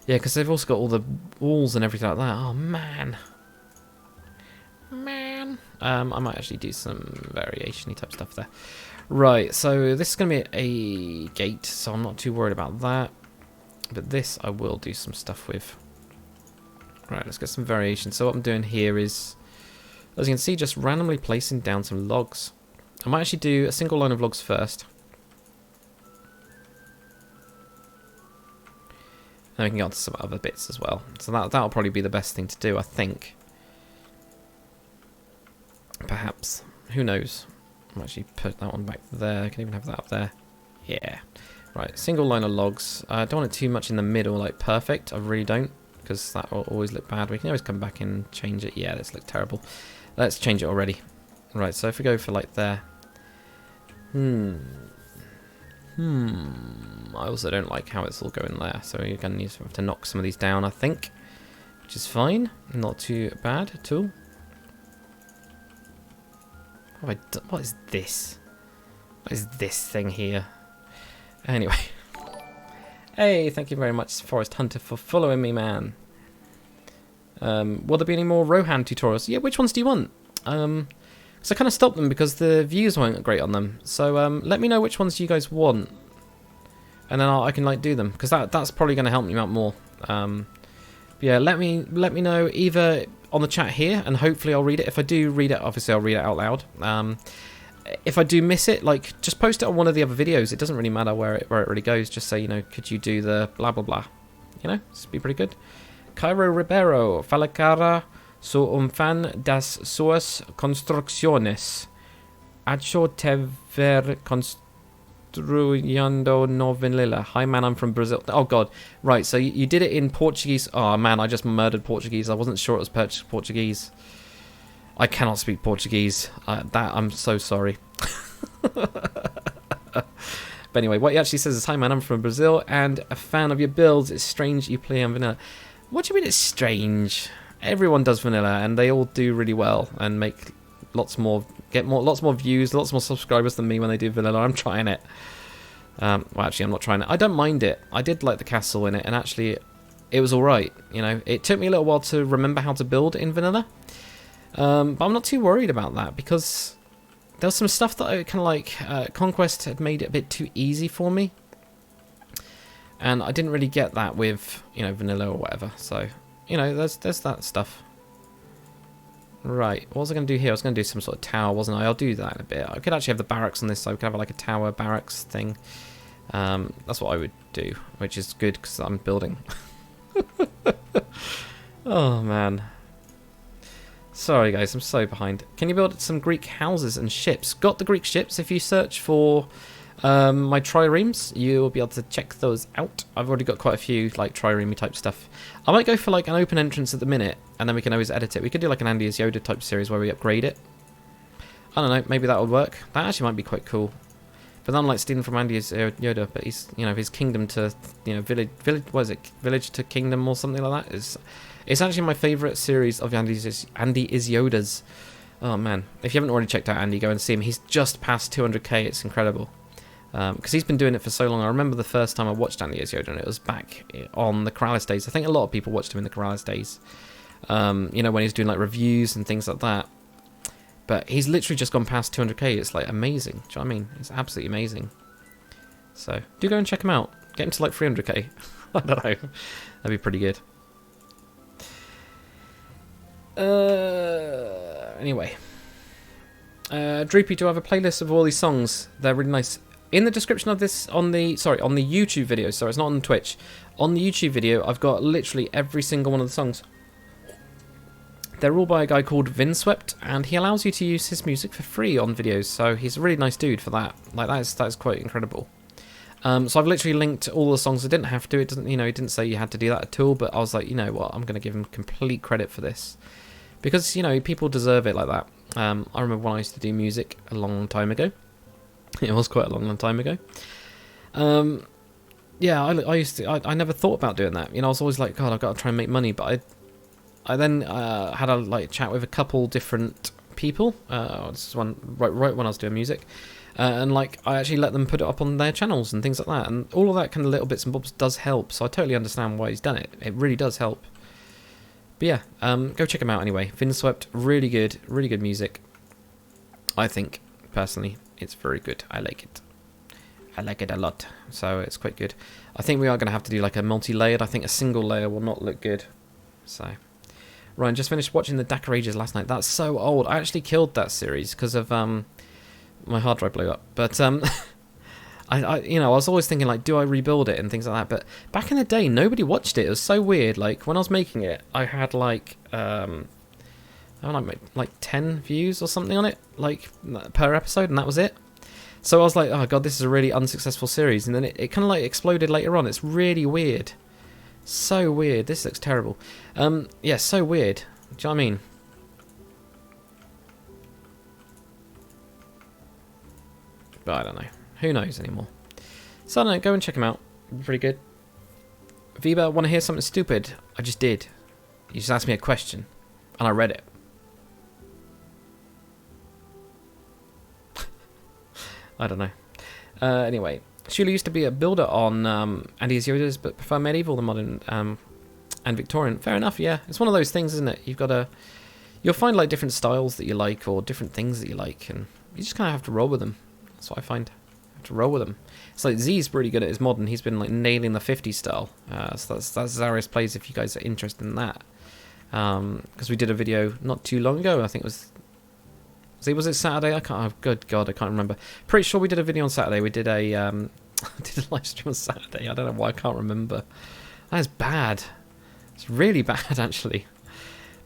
Yeah, because they've also got all the walls and everything like that. Oh man. Man. I might actually do some variation-y type stuff there. Right, so this is going to be a gate, so I'm not too worried about that. But this I will do some stuff with. Right, let's get some variation. So what I'm doing here is, as you can see, just randomly placing down some logs. I might actually do a single line of logs first. Then we can get on to some other bits as well. So that'll probably be the best thing to do, I think. Perhaps. Who knows? I'll actually put that one back there. I can even have that up there. Yeah. Right, single line of logs. I don't want it too much in the middle, like perfect. I really don't, because that will always look bad. We can always come back and change it. Yeah, this looks terrible. Let's change it already. Right, so if we go for like there. I also don't like how it's all going there, so you're going to have to knock some of these down, I think, which is fine. Not too bad at all. What is this? What is this thing here? Anyway. Hey, thank you very much, Forest Hunter, for following me, man. Will there be any more Rohan tutorials? Yeah, which ones do you want? Because I kind of stopped them because the views weren't great on them. So let me know which ones you guys want, and then I can like do them, because that's probably going to help me out more. Yeah, let me know either on the chat here, and hopefully I'll read it. If I do read it, obviously I'll read it out loud. If I do miss it, like, just post it on one of the other videos. It doesn't really matter where it really goes. Just say, you know, could you do the blah blah blah? You know, this would be pretty good. Cairo Ribeiro, Falacara, so fan das suas construcciones. Acho te ver construyendo no vanilla. Hi man, I'm from Brazil. Oh god, right. So you did it in Portuguese. Oh man, I just murdered Portuguese. I wasn't sure it was Portuguese. I cannot speak Portuguese. I'm so sorry. But anyway, what he actually says is, hi man, I'm from Brazil and a fan of your builds. It's strange you play on vanilla. What do you mean it's strange? Everyone does vanilla and they all do really well and make lots more views, lots more subscribers than me when they do vanilla. I'm trying it. Well, actually, I'm not trying it. I don't mind it. I did like the castle in it, and actually, it was alright. You know, it took me a little while to remember how to build in vanilla. But I'm not too worried about that, because there was some stuff that I kind of like, Conquest had made it a bit too easy for me. And I didn't really get that with, you know, vanilla or whatever. So, you know, there's that stuff. Right, what was I going to do here? I was going to do some sort of tower, wasn't I? I'll do that in a bit. I could actually have the barracks on this side. We could have like a tower barracks thing. That's what I would do, which is good because I'm building. Oh, man. Sorry, guys, I'm so behind. Can you build some Greek houses and ships? Got the Greek ships. If you search for my triremes, you'll be able to check those out. I've already got quite a few like trireme type stuff. I might go for like an open entrance at the minute, and then we can always edit it. We could do like an Andy is Yoda type series where we upgrade it. I don't know, maybe that would work. That actually might be quite cool. But I'm like stealing from Andy is Yoda, but he's, you know, his kingdom to, you know, village, what is it? Village to kingdom or something like that. It's actually my favourite series of Andy is Yoda's. Oh man, if you haven't already checked out Andy, go and see him. He's just past 200k. It's incredible. Because he's been doing it for so long. I remember the first time I watched Andy is Yoda, and it was back on the Corrales days. I think a lot of people watched him in the Corrales days. You know, when he's doing like reviews and things like that. But he's literally just gone past 200k. It's like amazing. Do you know what I mean? It's absolutely amazing. So do go and check him out. Get him to like 300k. I don't know. That'd be pretty good. Anyway. Droopy, do I have a playlist of all these songs? They're really nice. in the description of this, on the YouTube video, sorry, it's not on Twitch. On the YouTube video, I've got literally every single one of the songs. They're all by a guy called Vinswept, and he allows you to use his music for free on videos, so he's a really nice dude for that. Like, that is quite incredible. So I've literally linked all the songs. I didn't have to. It doesn't, he didn't say you had to do that at all, but I was like, you know what, I'm going to give him complete credit for this. Because, people deserve it like that. I remember when I used to do music a long time ago. It was quite a long time ago. Yeah, I used to. I never thought about doing that. I was always like, God, I've got to try and make money. But I then had a chat with a couple different people. This one right when I was doing music, and I actually let them put it up on their channels and things like that. And all of that kind of little bits and bobs does help. So I totally understand why he's done it. It really does help. But yeah, go check him out anyway. Vinswept, really good music. I think personally, it's very good. I like it. I like it a lot. So it's quite good. I think we are going to have to do like a multi-layered. I think a single layer will not look good. So, Ryan, just finished watching the Dakar Ages last night. That's so old. I actually killed that series because of my hard drive blew up. But I was always thinking like, do I rebuild it and things like that. But back in the day, nobody watched it. It was so weird. Like when I was making it, I had like I don't know, like 10 views or something on it, like per episode, and that was it. So I was like, oh god, this is a really unsuccessful series, and then it kind of like exploded later on. It's really weird. So weird. This looks terrible. Yeah, so weird. Do you know what I mean? But I don't know. Who knows anymore? So I don't know, go and check them out. Pretty good. Viva, want to hear something stupid? I just did. You just asked me a question, and I read it. I don't know. Anyway, Shula used to be a builder on Andy's Yodas, but prefer medieval than modern and Victorian. Fair enough, yeah. It's one of those things, isn't it? You'll find like different styles that you like or different things that you like, and you just kind of have to roll with them. That's what I find. You have to roll with them. It's like Z's really good at his modern. He's been like nailing the 50s style. So that's Zarius Plays if you guys are interested in that. Because we did a video not too long ago. I think it was. Was it Saturday? I can't. Oh, good God, I can't remember. Pretty sure we did a video on Saturday. We did a did a live stream on Saturday. I don't know why I can't remember. That is bad. It's really bad actually.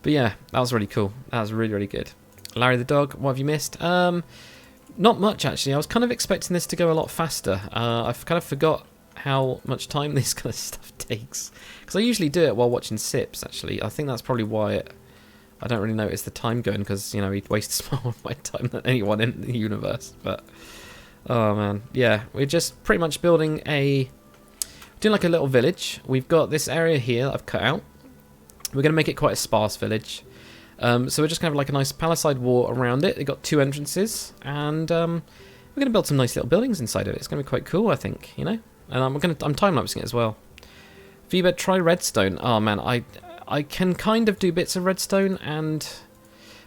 But yeah, that was really cool. That was really, really good. Larry the dog. What have you missed? Not much actually. I was kind of expecting this to go a lot faster. I've kind of forgot how much time this kind of stuff takes because I usually do it while watching Sips. Actually, I think that's probably why I don't really notice the time going because, he wastes more of my time than anyone in the universe. But, oh man. Yeah, we're just pretty much doing like a little village. We've got this area here that I've cut out. We're going to make it quite a sparse village. So we're just going to have like a nice palisade wall around it. It got 2 entrances. And we're going to build some nice little buildings inside of it. It's going to be quite cool, I think, And I'm time-lapsing it as well. VBed, try redstone. Oh man, I can kind of do bits of redstone,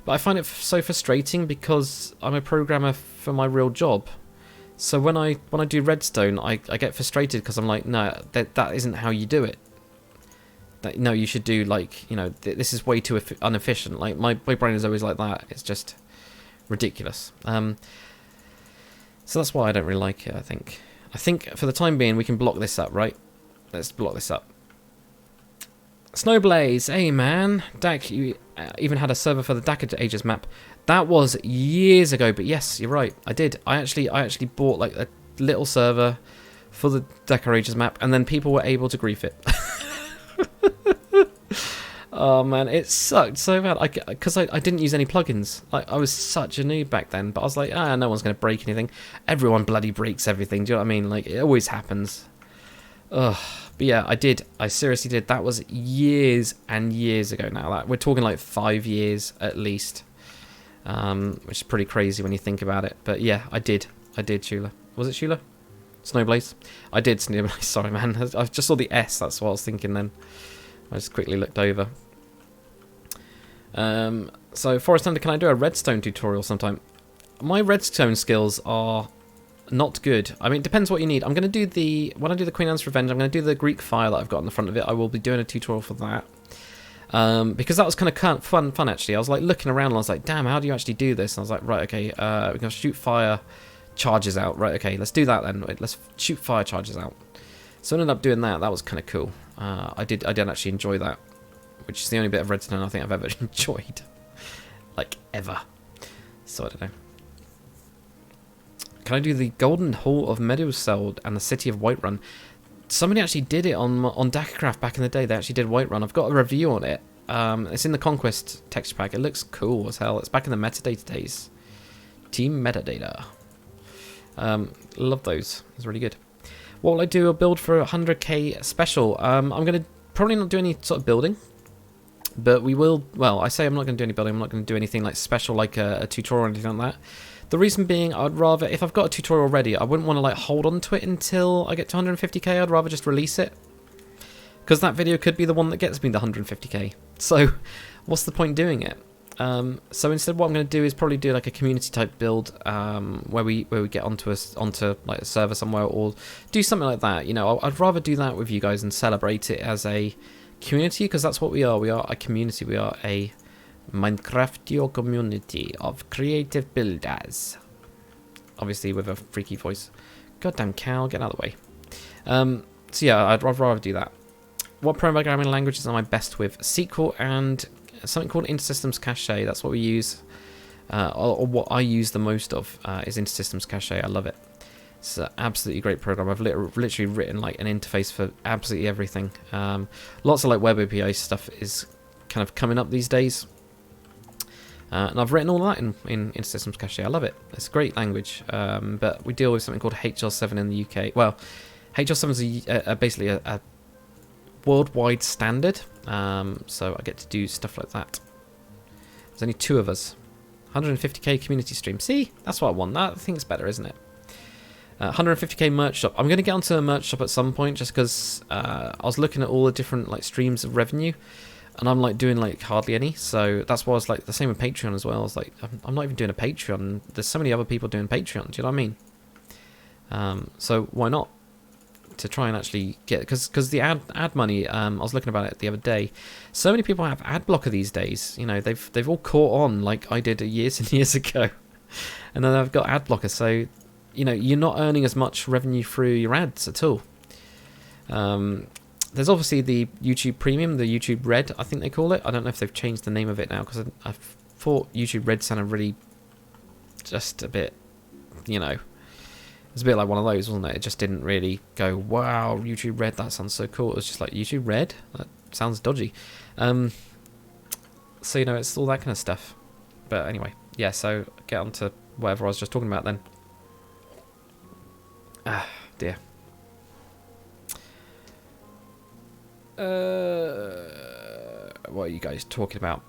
but I find it so frustrating because I'm a programmer for my real job. So when I do redstone, I get frustrated because I'm like, no, that isn't how you do it. No, you should do like, this is way too inefficient. Like my brain is always like that. It's just ridiculous. So that's why I don't really like it. I think for the time being we can block this up, right? Let's block this up. Snowblaze, hey man, Dak, you even had a server for the Dakar Ages map. That was years ago, but yes, you're right, I did. I actually bought like a little server for the Dakar Ages map, and then people were able to grief it. Oh man, it sucked so bad. Because I didn't use any plugins. Like I was such a noob back then, but I was like, no one's gonna break anything. Everyone bloody breaks everything. Do you know what I mean? Like it always happens. Ugh. But yeah, I did. I seriously did. That was years and years ago now. We're talking like 5 years at least, which is pretty crazy when you think about it. But yeah, I did, Shula. Was it Shula? Snowblaze? I did Snowblaze. Sorry, man. I just saw the S. That's what I was thinking then. I just quickly looked over. So, Forest Thunder, can I do a redstone tutorial sometime? My redstone skills are not good. I mean, it depends what you need. I'm going to do when I do the Queen Anne's Revenge, I'm going to do the Greek fire that I've got on the front of it. I will be doing a tutorial for that. Because that was kind of fun actually. I was like looking around and I was like, damn, how do you actually do this? And I was like, right, okay, we're going to shoot fire charges out. Right, okay, let's do that then. Let's shoot fire charges out. So I ended up doing that. That was kind of cool. I did actually enjoy that, which is the only bit of redstone I think I've ever enjoyed. Like, ever. So, I don't know. Can I do the Golden Hall of Meadowseld and the City of Whiterun? Somebody actually did it on Dakacraft back in the day. They actually did Whiterun. I've got a review on it. It's in the Conquest texture pack. It looks cool as hell. It's back in the metadata days. Team metadata. Love those. It's really good. What will I do? A build for 100k special. I'm going to probably not do any sort of building. But we will... Well, I say I'm not going to do any building. I'm not going to do anything like special, like a tutorial or anything like that. The reason being, I'd rather... If I've got a tutorial already, I wouldn't want to like hold on to it until I get to 150k. I'd rather just release it. Because that video could be the one that gets me the 150k. So, what's the point doing it? So instead, what I'm going to do is probably do like a community type build, where we get onto like a server somewhere, or do something like that. You know, I'd rather do that with you guys and celebrate it as a community, because that's what we are. We are a community. We are a Minecraftio community of creative builders. Obviously, with a freaky voice. Goddamn cow, get out of the way. So yeah, I'd rather do that. What programming languages am I best with? SQL and something called InterSystems Cache. That's what we use, or what I use the most of is InterSystems Cache. I love it. It's an absolutely great program. I've literally written like an interface for absolutely everything. Lots of like web API stuff is kind of coming up these days, and I've written all that in InterSystems Cache. I love it. It's a great language, but we deal with something called HL7 in the UK. Well, HL7 is basically a worldwide standard, so I get to do stuff like that. There's only 2 of us. 150k community stream. See, that's what I want. That I think it's better, isn't it? 150k merch shop. I'm going to get onto a merch shop at some point, just because I was looking at all the different like streams of revenue, and I'm like doing like hardly any. So that's why I was like the same with Patreon as well. I was like, I'm not even doing a Patreon. There's so many other people doing Patreon. Do you know what I mean? So why not? To try and actually get, because the ad money, I was looking about it the other day. So many people have ad blocker these days. You know, they've all caught on like I did years and years ago, and then I've got ad blocker. So you know, you're not earning as much revenue through your ads at all. There's obviously the YouTube Premium, the YouTube Red, I think they call it. I don't know if they've changed the name of it now, because I thought YouTube Red sounded really just a bit, you know. It's a bit like one of those, wasn't it? It just didn't really go, wow, YouTube Red, that sounds so cool. It was just like, YouTube Red? That sounds dodgy. So, you know, it's all that kind of stuff. But anyway, yeah, so get on to whatever I was just talking about then. Ah, dear. What are you guys talking about?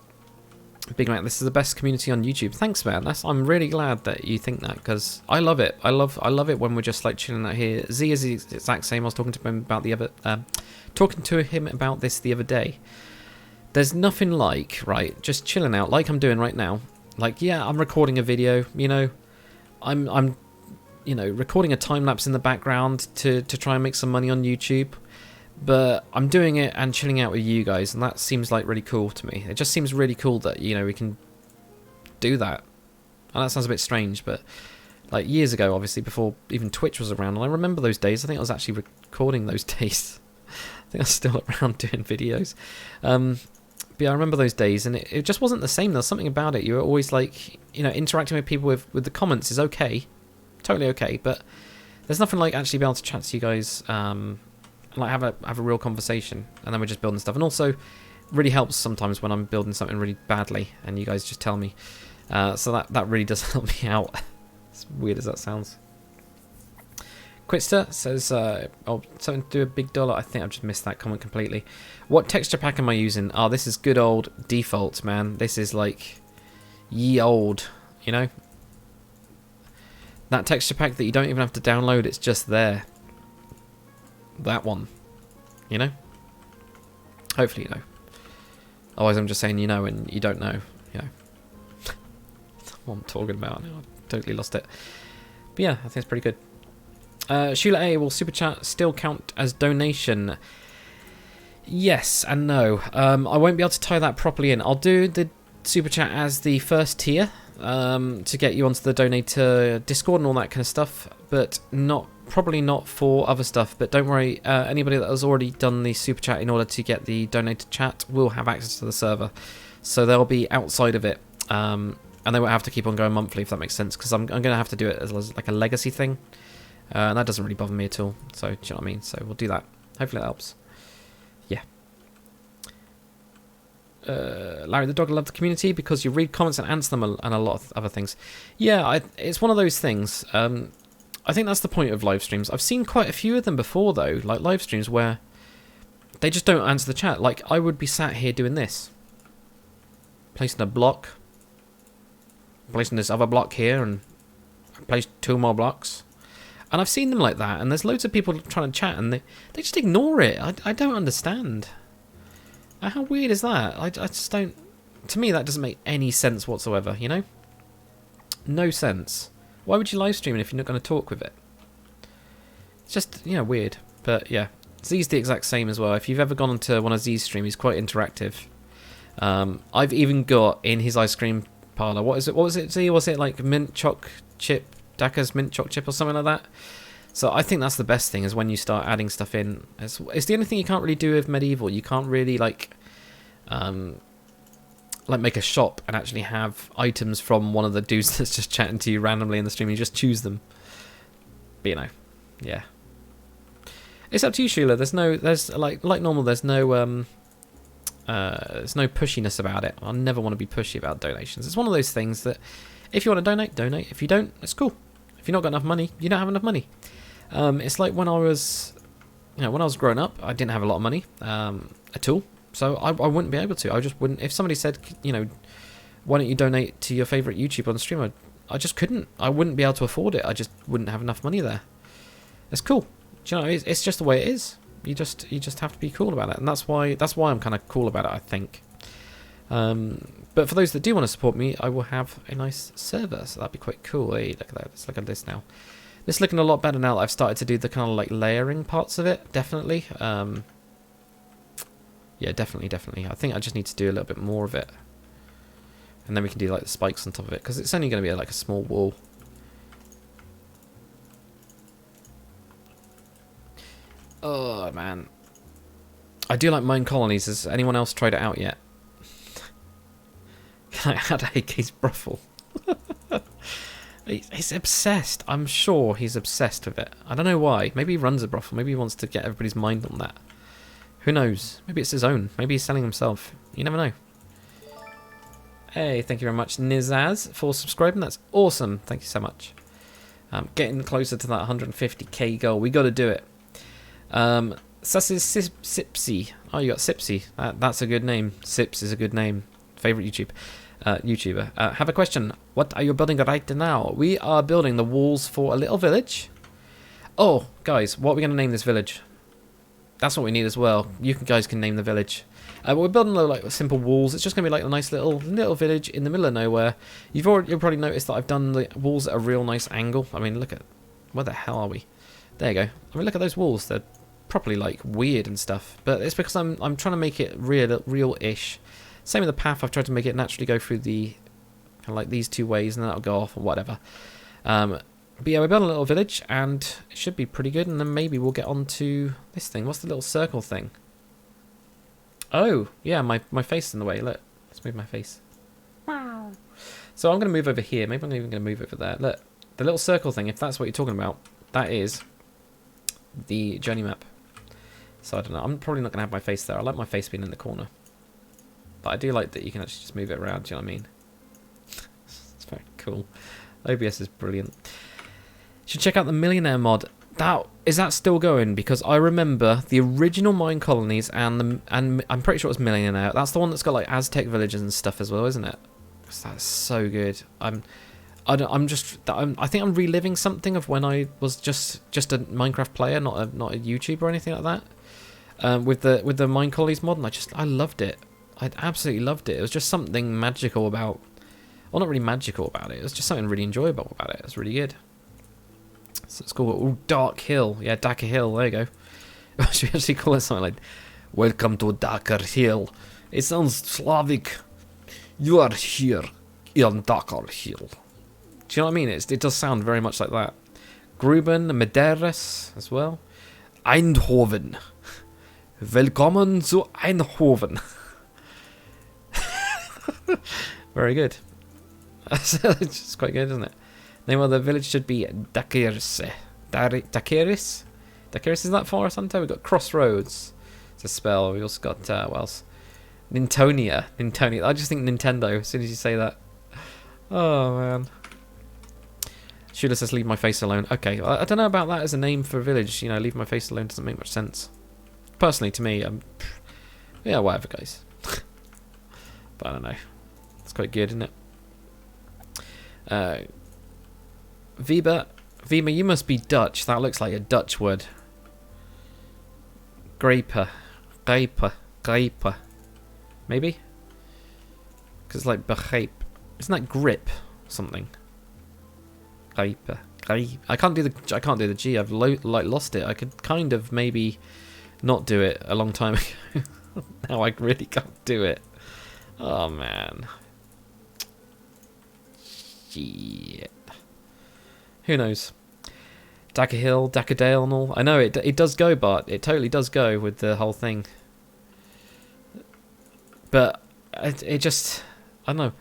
Big Mac, this is the best community on YouTube. Thanks, man. I'm really glad that you think that, because I love it. I love it when we're just like chilling out here. Z is the exact same. I was talking to him about this the other day. There's nothing like, right, just chilling out like I'm doing right now. Like, yeah, I'm recording a video. You know, I'm you know, recording a time lapse in the background to try and make some money on YouTube. But I'm doing it and chilling out with you guys, and that seems like really cool to me. It just seems really cool that, you know, we can do that. And that sounds a bit strange, but like years ago, obviously, before even Twitch was around, and I remember those days. I think I was actually recording those days. I think I was still around doing videos. But yeah, I remember those days, and it just wasn't the same. There's something about it. You were always like, you know, interacting with people with the comments is okay. Totally okay, but there's nothing like actually being able to chat to you guys, like have a real conversation, and then we're just building stuff. And also really helps sometimes when I'm building something really badly and you guys just tell me, so that really does help me out. As weird as that sounds. Quitster says oh, something to do with big dollar. I think I've just missed that comment completely. What texture pack am I using? Oh, this is good old default, man. This is like ye old, you know, that texture pack that you don't even have to download, it's just there. That one, you know? Hopefully you know. Otherwise I'm just saying you know and you don't know, you know. What I'm talking about now. I've totally lost it. But yeah, I think it's pretty good. Sheila A, will Super Chat still count as donation? Yes and no. I won't be able to tie that properly in. I'll do the Super Chat as the first tier. to get you onto the donator Discord and all that kind of stuff, but probably not for other stuff. But don't worry, anybody that has already done the super chat in order to get the donator chat will have access to the server, so they'll be outside of it, and they won't have to keep on going monthly, if that makes sense, because I'm going to have to do it as like a legacy thing, and that doesn't really bother me at all. So do you know what I mean? So we'll do that. Hopefully that helps. Yeah. Larry the dog, I love the community because you read comments and answer them and a lot of other things. Yeah, it's one of those things. I think that's the point of live streams. I've seen quite a few of them before though, like live streams where they just don't answer the chat. Like I would be sat here doing this, placing a block, placing this other block here, and place 2 more blocks. And I've seen them like that, and there's loads of people trying to chat, and they just ignore it. I don't understand. How weird is that? I just don't... To me, that doesn't make any sense whatsoever, you know? No sense. Why would you live stream it if you're not going to talk with it? It's just, you know, weird. But, yeah. Z's the exact same as well. If you've ever gone onto one of Z's streams, he's quite interactive. I've even got in his ice cream parlour... What was it, Z? Was it like mint choc chip... Daka's mint choc chip or something like that? So I think that's the best thing, is when you start adding stuff in. It's the only thing you can't really do with Medieval. You can't really like make a shop and actually have items from one of the dudes that's just chatting to you randomly in the stream. You just choose them. But you know, yeah. It's up to you, Sheila. There's like normal. There's no pushiness about it. I never want to be pushy about donations. It's one of those things that if you want to donate, donate. If you don't, it's cool. If you've not got enough money, you don't have enough money. It's like when I was growing up, I didn't have a lot of money at all, so I wouldn't be able to. I just wouldn't. If somebody said, you know, why don't you donate to your favourite YouTuber on the stream, I just couldn't. I wouldn't be able to afford it. I just wouldn't have enough money there. It's cool. Do you know, it's just the way it is. You just have to be cool about it, and that's why I'm kind of cool about it, I think. But for those that do want to support me, I will have a nice server, so that'd be quite cool. Hey, look at that. Let's look at this now. This is looking a lot better now that I've started to do the kind of like layering parts of it, definitely. Yeah, definitely. I think I just need to do a little bit more of it. And then we can do like the spikes on top of it, because it's only going to be like a small wall. Oh, man. I do like mine colonies. Has anyone else tried it out yet? Can I add AK's brothel? He's obsessed. I'm sure he's obsessed with it. I don't know why. Maybe he runs a brothel. Maybe he wants to get everybody's mind on that. Who knows? Maybe it's his own. Maybe he's selling himself. You never know. Hey, thank you very much, Nizaz, for subscribing. That's awesome. Thank you so much. Getting closer to that 150k goal. We got to do it. Sipsy. Oh, you got Sipsy. That's a good name. Sips is a good name. Favorite YouTuber. Have a question. What are you building right now? We are building the walls for a little village. Oh, guys, what are we going to name this village? That's what we need as well. You guys can name the village. We're building like simple walls. It's just going to be like a nice little village in the middle of nowhere. You'll probably noticed that I've done the walls at a real nice angle. I mean, look at... Where the hell are we? There you go. I mean, look at those walls. They're properly like weird and stuff. But it's because I'm trying to make it real-ish. Same with the path. I've tried to make it naturally go through the kind of like these two ways, and then that'll go off or whatever. But yeah, we're building a little village, and it should be pretty good. And then maybe we'll get on to this thing. What's the little circle thing? Oh, yeah, my face is in the way. Look, let's move my face. Wow. So I'm going to move over here. Maybe I'm even going to move over there. Look, the little circle thing, if that's what you're talking about, that is the journey map. So I don't know. I'm probably not going to have my face there. I like my face being in the corner. But I do like that you can actually just move it around. Do you know what I mean? It's very cool. OBS is brilliant. You should check out the Millionaire mod. Is that still going? Because I remember the original Mine Colonies and I'm pretty sure it was Millionaire. That's the one that's got like Aztec villages and stuff as well, isn't it? That's so good. I think I'm reliving something of when I was just a Minecraft player, not a YouTuber or anything like that. With the Mine Colonies mod, and I loved it. I absolutely loved it. It was just something magical about... Well, not really magical about it. It was just something really enjoyable about it. It was really good. So it's called... Ooh, Dark Hill. Yeah, Darker Hill. There you go. Should we actually call it something like... Welcome to Darker Hill. It sounds Slavic. You are here. Untitled. Do you know what I mean? It does sound very much like that. Gruben, Mederes as well. Eindhoven. Willkommen zu Eindhoven. Very good. It's just quite good, isn't it? Name of the village should be Dakiris. Dakiris? Dakiris is that far, Santo? We've got Crossroads to spell. We also got, what else? Nintonia. Nintonia. I just think Nintendo as soon as you say that. Oh, man. Shula says, leave my face alone. Okay, I don't know about that as a name for a village. You know, leave my face alone doesn't make much sense. Personally, to me, yeah, whatever, guys. But I don't know. It's quite good, isn't it? Vima, you must be Dutch. That looks like a Dutch word. Graper. Maybe? Because it's like begreep. Isn't that grip something? Graper. I can't do the G. I've lost it. I could kind of maybe not do it a long time ago. Now I really can't do it. Oh man. Shit. Who knows? Dagger Hill, Dackerdale and all. I know it does go, but it totally does go with the whole thing. But it just, I don't know.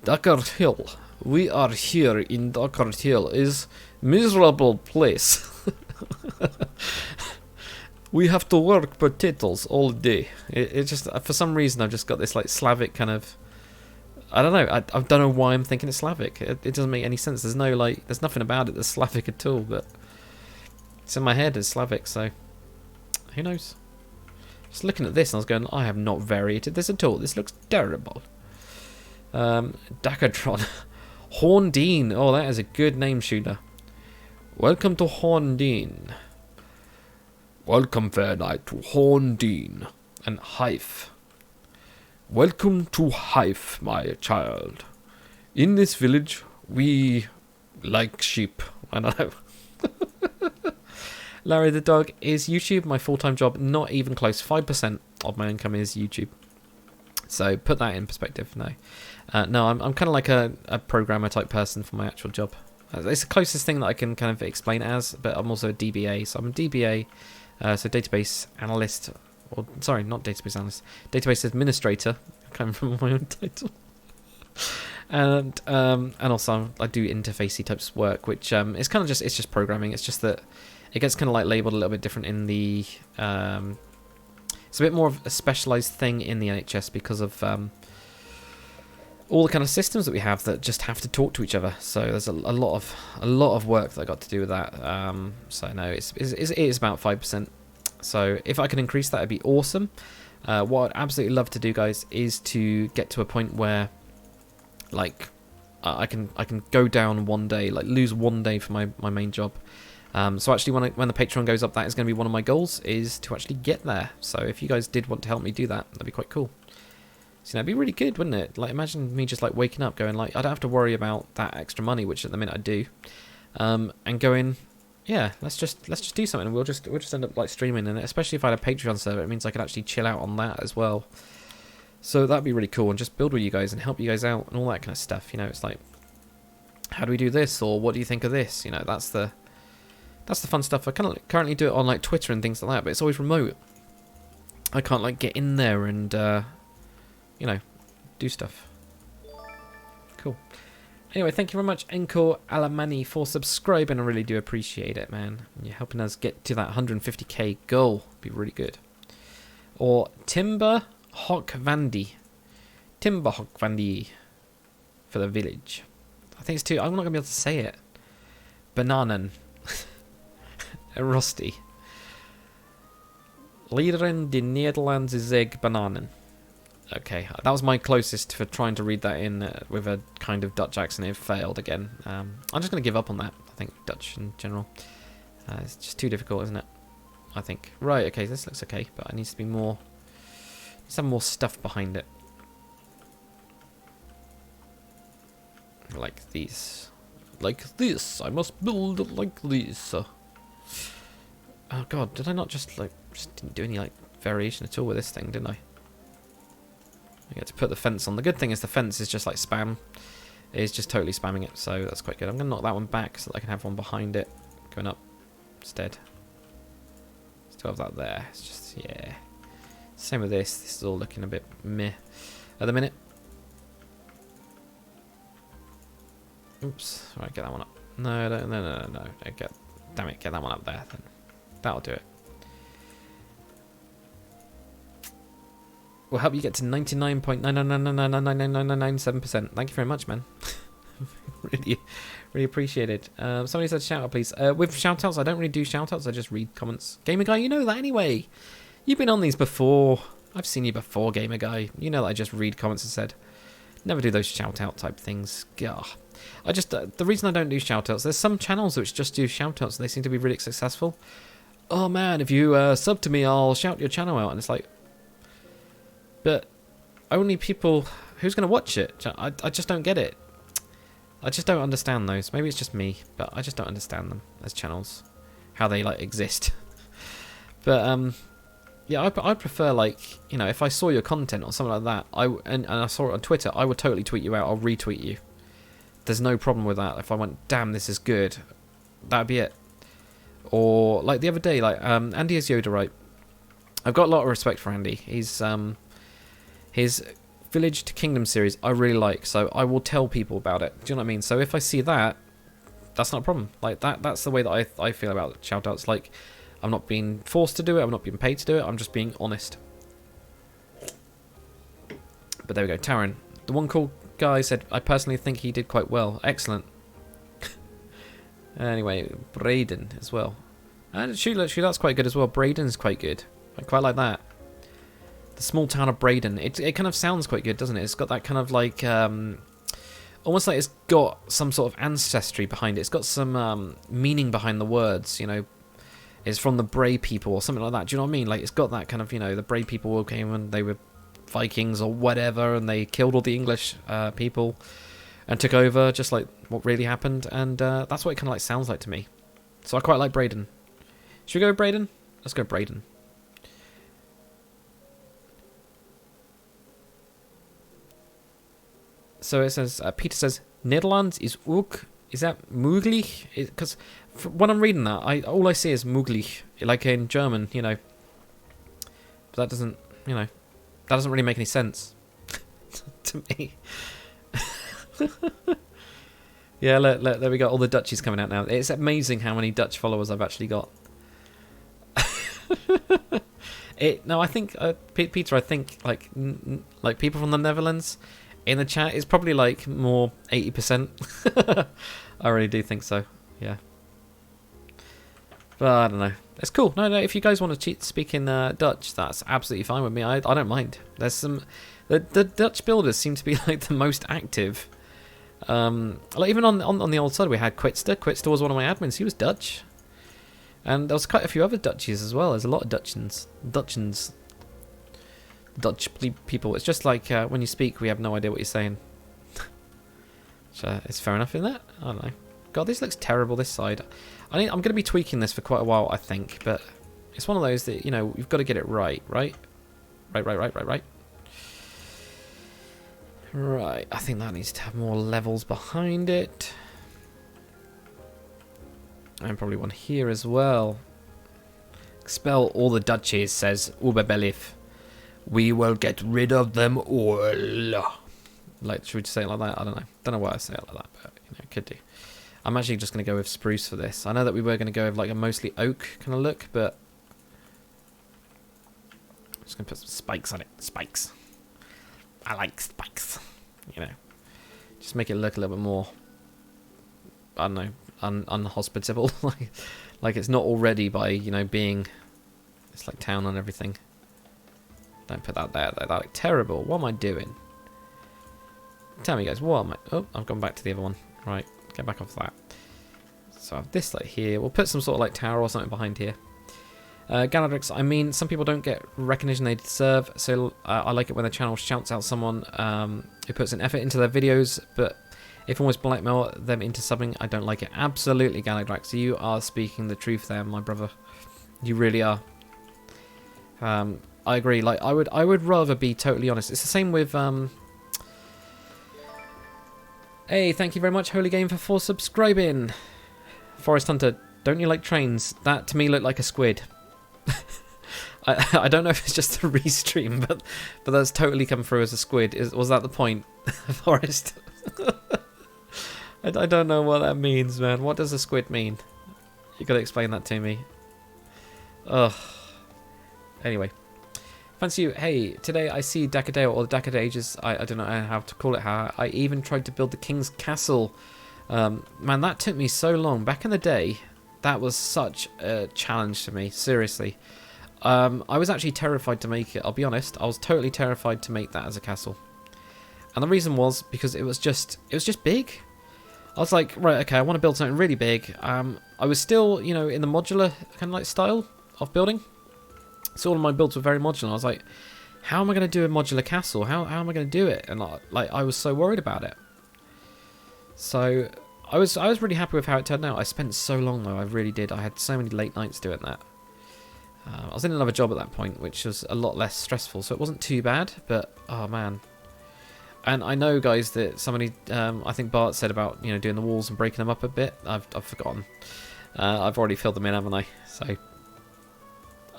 Dagger Hill. We are here in Dagger Hill. Is miserable place. We have to work potatoes all day. It just, for some reason, I've just got this like Slavic kind of. I don't know. I don't know why I'm thinking it's Slavic. It doesn't make any sense. There's no like. There's nothing about it that's Slavic at all. But it's in my head as Slavic. So who knows? Just looking at this, and I was going, I have not variated this at all. This looks terrible. Dakatron. Horndean. Oh, that is a good name, Shooter. Welcome to Horndean. Welcome, fair knight, to Horndean. And Hive. Welcome to Hive, my child. In this village, we like sheep. I don't know. Larry the dog is YouTube, my full-time job. Not even close. 5% of my income is YouTube. So put that in perspective. No, I'm kind of like a programmer type person for my actual job. It's the closest thing that I can kind of explain it as, but I'm also a DBA. So I'm a DBA, so database analyst, or sorry, not database analyst, database administrator, coming from my own title. And also I do interfacey types of work, which is kind of just programming. It's just that it gets kind of like labeled a little bit different in the. It's a bit more of a specialized thing in the NHS because of all the kind of systems that we have that just have to talk to each other. So there's a lot of work that I got to do with that. So no, it is about 5%. So if I can increase that, it'd be awesome. What I'd absolutely love to do, guys, is to get to a point where, like, I can go down one day, like lose one day for my main job. So actually, when the Patreon goes up, that is going to be one of my goals, is to actually get there. So if you guys did want to help me do that, that'd be quite cool. So that'd be really good, wouldn't it? Like, imagine me just like waking up, going like, I don't have to worry about that extra money, which at the minute I do, and going, yeah, let's just do something, and we'll just end up like streaming, and especially if I had a Patreon server, it means I could actually chill out on that as well. So that'd be really cool, and just build with you guys and help you guys out and all that kind of stuff. You know, it's like, how do we do this, or what do you think of this? You know, that's the fun stuff. I kind of currently do it on like Twitter and things like that, but it's always remote. I can't like get in there and you know, do stuff. Cool. Anyway, thank you very much, Enko Alamani, for subscribing. I really do appreciate it, man. You're helping us get to that 150k goal. Be really good. Or Timber Hockvandi. Timber Hockvandi for the village. I think it's too. I'm not gonna be able to say it. Bananen. Rusty. Liederen de Nederlandse zeg bananen. Okay, that was my closest for trying to read that in with a kind of Dutch accent. It failed again. I'm just going to give up on that. I think Dutch in general. It's just too difficult, isn't it? I think. Right, okay, this looks okay, but it needs to be more. Needs to have more stuff behind it. Like these. Like this. I must build it like this. Oh god, did I not just didn't do any like variation at all with this thing, didn't I? I get to put the fence on. The good thing is the fence is just like spam. is just totally spamming it, so that's quite good. I'm going to knock that one back so that I can have one behind it going up instead. Still have that there. It's just, yeah. Same with this. This is all looking a bit meh at the minute. Oops. Right, get that one up. No. Damn it, get that one up there then. That'll do it. We'll help you get to 99.999999997%. Thank you very much, man. really appreciate it. Somebody said shout out, please. With shout outs, I don't really do shout outs, I just read comments. Gamer Guy, you know that anyway. You've been on these before. I've seen you before, Gamer Guy. You know that I just read comments instead. Never do those shout out type things. Gah. I just, the reason I don't do shout outs, there's some channels which just do shout outs and they seem to be really successful. Oh man, if you sub to me, I'll shout your channel out. And it's like, but only people, who's going to watch it? I just don't get it. I just don't understand those. Maybe it's just me, but I just don't understand them as channels. How they, like, exist. But, yeah, I'd prefer, like, you know, if I saw your content or something like that, and I saw it on Twitter, I would totally tweet you out. I'll retweet you. There's no problem with that. If I went, damn, this is good, that'd be it. Or, like, the other day, like, Andy is Yoda, right? I've got a lot of respect for Andy. He's, his Village to Kingdom series I really like, so I will tell people about it. Do you know what I mean? So if I see that, that's not a problem. Like that's the way that I feel about shoutouts. Like I'm not being forced to do it, I'm not being paid to do it, I'm just being honest. But there we go, Taran. The one cool guy said, I personally think he did quite well. Excellent. Anyway, Braden as well. And that's quite good as well. Braden's quite good. I quite like that. The small town of Braden. It kind of sounds quite good, doesn't it? It's got that kind of like, almost like it's got some sort of ancestry behind it. It's got some meaning behind the words, you know. It's from the Bray people or something like that. Do you know what I mean? Like, it's got that kind of, you know, the Bray people came and they were Vikings or whatever, and they killed all the English people and took over, just like what really happened. And that's what it kind of like sounds like to me. So I quite like Braden. Should we go with Braden? Let's go Braden. So it says, Peter says, Netherlands is ook. Is that möglich? Because when I'm reading that, all I see is möglich, like in German, you know. But that doesn't, you know, that doesn't really make any sense to me. Yeah, look, there we go. All the Dutchies coming out now. It's amazing how many Dutch followers I've actually got. No, I think Peter. I think like people from the Netherlands. In the chat, it's probably like more 80%. I really do think so. Yeah. But I don't know. It's cool. No, if you guys want to speak in Dutch, that's absolutely fine with me. I don't mind. There's some. The Dutch builders seem to be like the most active. Like even on the old side, we had Quitster. Quitster was one of my admins. He was Dutch. And there was quite a few other Dutchies as well. There's a lot of Dutchins. Dutch people. It's just like when you speak, we have no idea what you're saying. So it's fair enough in that. I don't know. God, this looks terrible. This side. I'm going to be tweaking this for quite a while, I think. But it's one of those that, you know, you've got to get it right. Right. Right. I think that needs to have more levels behind it. And probably one here as well. Expel all the Dutchies, says Uberbelif. We will get rid of them all. Like, should we just say it like that? I don't know. Don't know why I say it like that, but you know, could do. I'm actually just going to go with spruce for this. I know that we were going to go with like a mostly oak kind of look, but I'm just going to put some spikes on it. Spikes. I like spikes. You know, just make it look a little bit more, I don't know, unhospitable. like it's not already by, you know, being it's like town and everything. Don't put that there though. That looked terrible. What am I doing? Tell me, guys. What am I? Oh, I've gone back to the other one. Right, get back off that. So I have this like here. We'll put some sort of like tower or something behind here. Galadrix, I mean, some people don't get recognition they deserve, so I like it when the channel shouts out someone who puts an effort into their videos, but if almost blackmail them into subbing, I don't like it. Absolutely, Galadrix, you are speaking the truth there, my brother. You really are. I agree. Like, I would rather be totally honest. It's the same with Hey, thank you very much, Holy Game, for subscribing. Forest Hunter, don't you like trains? That to me looked like a squid. I don't know if it's just a restream, but that's totally come through as a squid. Was that the point, Forest? I don't know what that means, man. What does a squid mean? You gotta explain that to me. Ugh. Anyway. Fancy you. Hey, today I see Decadale, or the Decade Ages. I don't know how to call it. How I even tried to build the King's Castle. Man, that took me so long. Back in the day, that was such a challenge to me. Seriously. I was actually terrified to make it. I'll be honest. I was totally terrified to make that as a castle. And the reason was because it was just big. I was like, right, okay, I want to build something really big. I was still, you know, in the modular kind of like style of building. So all of my builds were very modular. I was like, how am I going to do a modular castle? How am I going to do it? And I was so worried about it. So I was really happy with how it turned out. I spent so long though, I really did. I had so many late nights doing that. I was in another job at that point, which was a lot less stressful, so it wasn't too bad. But oh man. And I know, guys, that somebody, I think Bart said about, you know, doing the walls and breaking them up a bit. I've forgotten. I've already filled them in, haven't I? So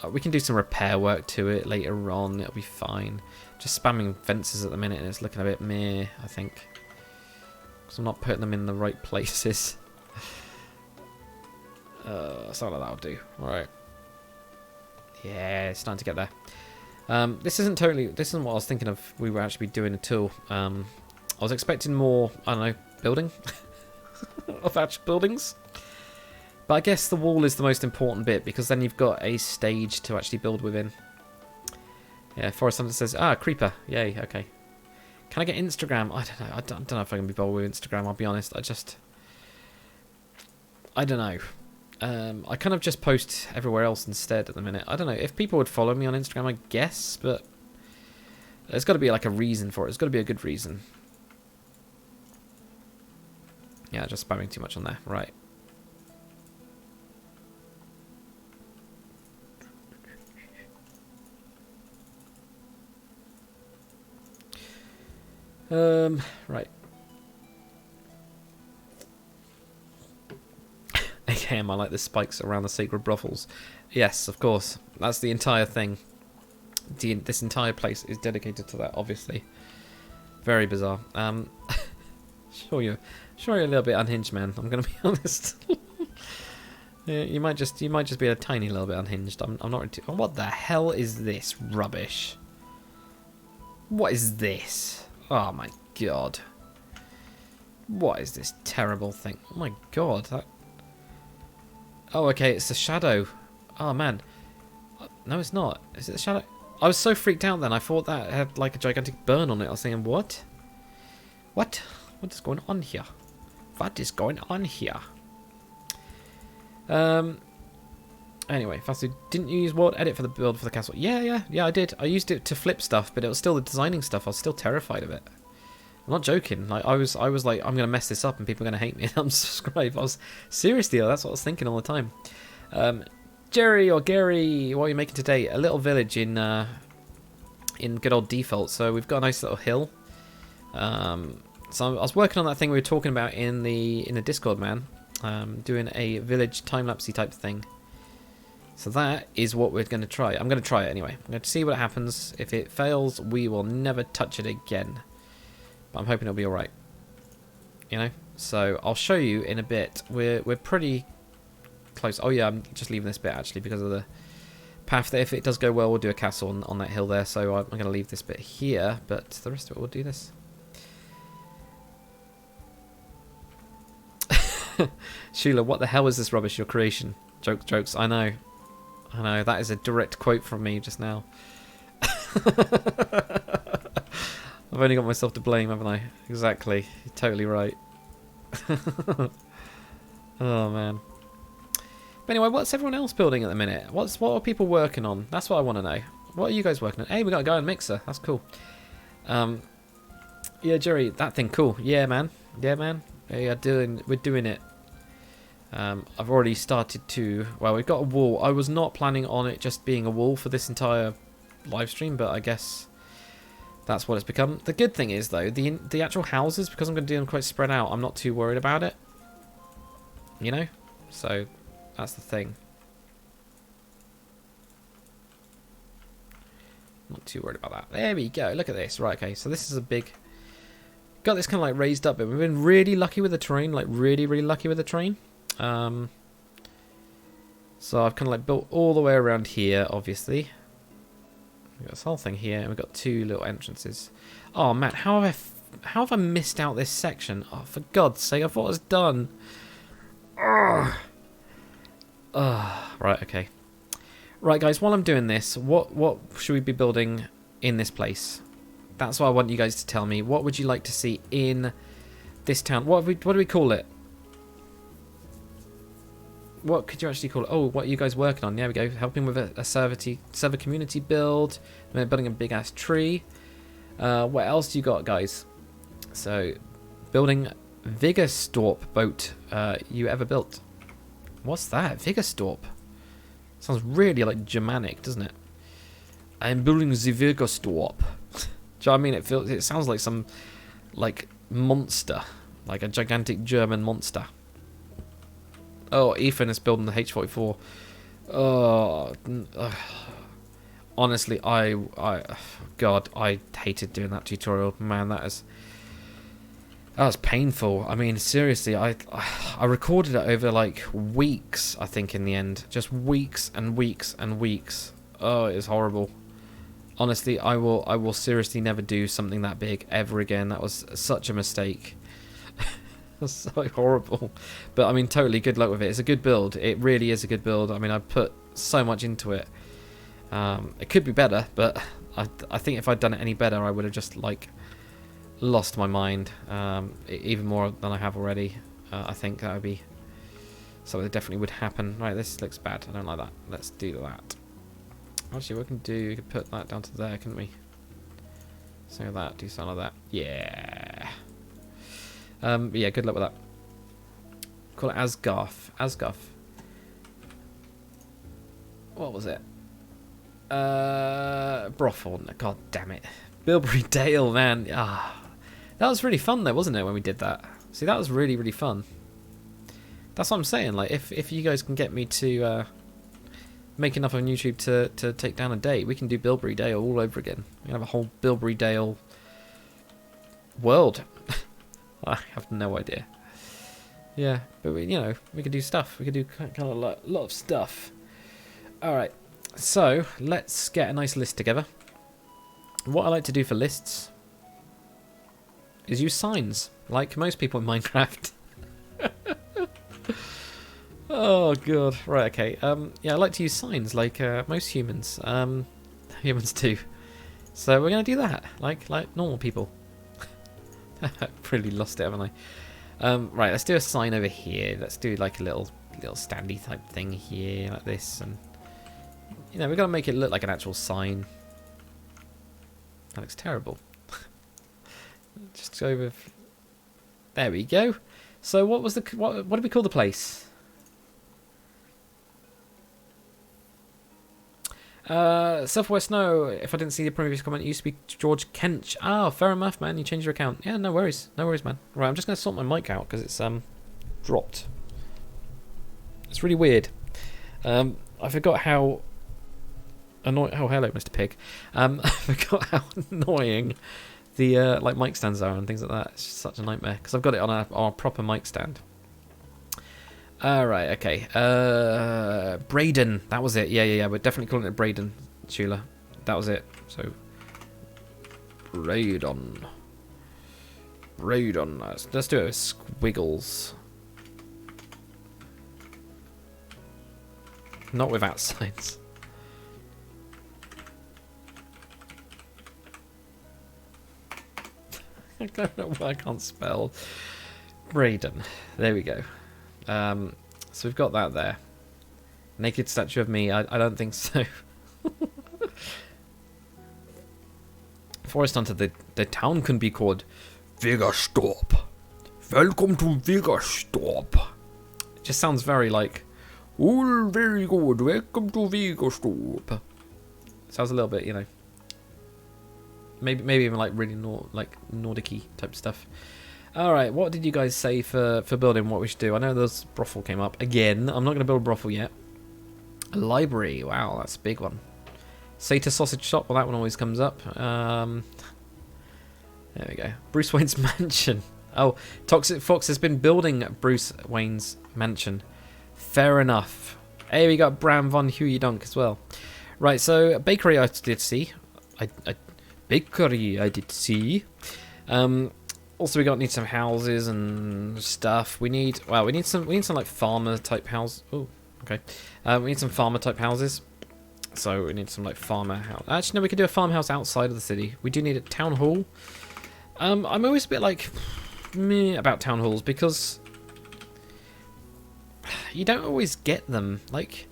we can do some repair work to it later on. It'll be fine. Just spamming fences at the minute, and it's looking a bit meh, I think, because I'm not putting them in the right places. Something like that'll do. All right. Yeah, it's starting to get there. This isn't what I was thinking of we were actually doing at all. I was expecting more, I don't know, building of actual buildings. But I guess the wall is the most important bit, because then you've got a stage to actually build within. Yeah, Forest Hunter says, creeper. Yay, okay. Can I get Instagram? I don't know. I don't know if I can be bothered with Instagram, I'll be honest. I don't know. I kind of just post everywhere else instead at the minute. I don't know. If people would follow me on Instagram, I guess, but there's got to be like a reason for it. There's got to be a good reason. Yeah, just spamming too much on there. Right. Right. AKM, I like the spikes around the sacred brothels. Yes, of course. That's the entire thing. This entire place is dedicated to that, obviously. Very bizarre. Sure you're a little bit unhinged, man. I'm gonna be honest. Yeah, you might just be a tiny little bit unhinged. I'm not into. Oh, what the hell is this rubbish? What is this? Oh my god. What is this terrible thing? Oh my god. Oh, okay, it's the shadow. Oh man. No, it's not. Is it the shadow? I was so freaked out then. I thought that had like a gigantic burn on it. I was thinking, what? What? What is going on here? What is going on here? Anyway, Fastu, didn't you use Worldedit for the build for the castle? Yeah, I did. I used it to flip stuff, but it was still the designing stuff. I was still terrified of it. I'm not joking. Like I was like, I'm gonna mess this up and people are gonna hate me and unsubscribe. I was seriously, that's what I was thinking all the time. Jerry or Gary, what are you making today? A little village in good old default. So we've got a nice little hill. So I was working on that thing we were talking about in the Discord, man. Doing a village time-lapsey type thing. So that is what we're going to try. I'm going to try it anyway. I'm going to see what happens. If it fails, we will never touch it again. But I'm hoping it'll be alright. You know? So I'll show you in a bit. We're pretty close. Oh yeah, I'm just leaving this bit actually because of the path there. If it does go well, we'll do a castle on that hill there. So I'm going to leave this bit here. But the rest of it, we'll do this. Sheila, what the hell is this rubbish, your creation? Jokes, I know. That is a direct quote from me just now. I've only got myself to blame, haven't I? Exactly. You're totally right. Oh, man. But anyway, what's everyone else building at the minute? What are people working on? That's what I want to know. What are you guys working on? Hey, we got a guy on Mixer. That's cool. Yeah, Jerry, that thing, cool. Yeah, man. Yeah, man. We're doing it. I've already started to... Well, we've got a wall. I was not planning on it just being a wall for this entire live stream, but I guess That's what it's become. The good thing is, though, the actual houses, because I'm going to do them quite spread out, I'm not too worried about it. You know? So, that's the thing. Not too worried about that. There we go. Look at this. Right, okay. So this is a big... Got this kind of like raised up bit. We've been really lucky with the terrain. Like really, really lucky with the terrain. So I've kind of like built all the way around here, obviously. We've got this whole thing here, and we've got 2 little entrances. Oh man, how have I missed out this section? Oh, for God's sake, I thought it was done. Ugh. Right, okay. Right, guys, while I'm doing this, what should we be building in this place? That's what I want you guys to tell me. What would you like to see in this town? What do we call it? What could you actually call it? Oh, what are you guys working on? There we go. Helping with a server community build. We're building a big-ass tree. What else do you got, guys? So, building Vigorstop boat you ever built. What's that? Vigorstop? Sounds really like Germanic, doesn't it? I'm building the Vigorstop. Do you know what I mean? It sounds like some like monster, like a gigantic German monster. Oh, Ethan is building the H-44. Oh, honestly, God, I hated doing that tutorial. Man, that was painful. I mean, seriously, I recorded it over like weeks. I think in the end, just weeks and weeks and weeks. Oh, it was horrible. Honestly, I will seriously never do something that big ever again. That was such a mistake. That's so horrible. But I mean, totally good luck with it. It's a good build. It really is a good build. I mean, I put so much into it. It could be better, but I think if I'd done it any better, I would have just like lost my mind even more than I have already. I think that would be something that definitely would happen. Right, this looks bad. I don't like that. Let's do that. Actually, what we can do, we could put that down to there, couldn't we? So that, do something like that. Yeah. Yeah, good luck with that. Call it Asgarth. Asgarth. What was it? Brothel. God damn it. Bilberry Dale, man. Ah, that was really fun though, wasn't it, when we did that? See, that was really, really fun. That's what I'm saying. Like, if you guys can get me to make enough on YouTube to take down a date, we can do Bilberry Dale all over again. We can have a whole Bilberry Dale world. I have no idea. Yeah, but we could do stuff. We could do kind of a lot of stuff. All right, so let's get a nice list together. What I like to do for lists is use signs, like most people in Minecraft. Oh god. Right, okay. Yeah, I like to use signs like most humans. Humans do. So we're gonna do that, like normal people. I've really lost it, haven't I? Right, let's do a sign over here. Let's do like a little standy type thing here, like this, and we're gonna make it look like an actual sign. That looks terrible. Just go with. There we go. So what was what did we call the place? Southwest No, if I didn't see the previous comment, it used to be George Kench. Ah, fair enough, man. You changed your account. Yeah, no worries. No worries, man. Right, I'm just going to sort my mic out because it's dropped. It's really weird. I forgot how annoying... Oh, hello, Mr. Pig. I forgot how annoying the like mic stands are and things like that. It's just such a nightmare because I've got it on a proper mic stand. Alright, okay. Braden. That was it. Yeah. We're definitely calling it Braden, Shula. That was it. So, Braden. Let's do it with squiggles. Not without signs. I don't know why I can't spell. Braden. There we go. So we've got that there. Naked statue of me. I don't think so. Forest Hunter. The town can be called Vigorstop. Welcome to Vigorstop. It just sounds very like, oh, very good. Welcome to Vigorstop. Sounds a little bit, Maybe even like really Nordic-y type stuff. All right, what did you guys say for building? What we should do? I know this brothel came up again. I'm not going to build a brothel yet. A library. Wow, that's a big one. Sata sausage shop. Well, that one always comes up. There we go. Bruce Wayne's mansion. Oh, Toxic Fox has been building Bruce Wayne's mansion. Fair enough. Hey, we got Bram von Huey Dunk as well. Right, so bakery I did see. Bakery I did see. Also we need some houses and stuff. We need some like farmer type house. Oh, okay. We need some farmer type houses. So we need some like farmer house. Actually, no, we could do a farmhouse outside of the city. We do need a town hall. I'm always a bit like meh about town halls because you don't always get them. Like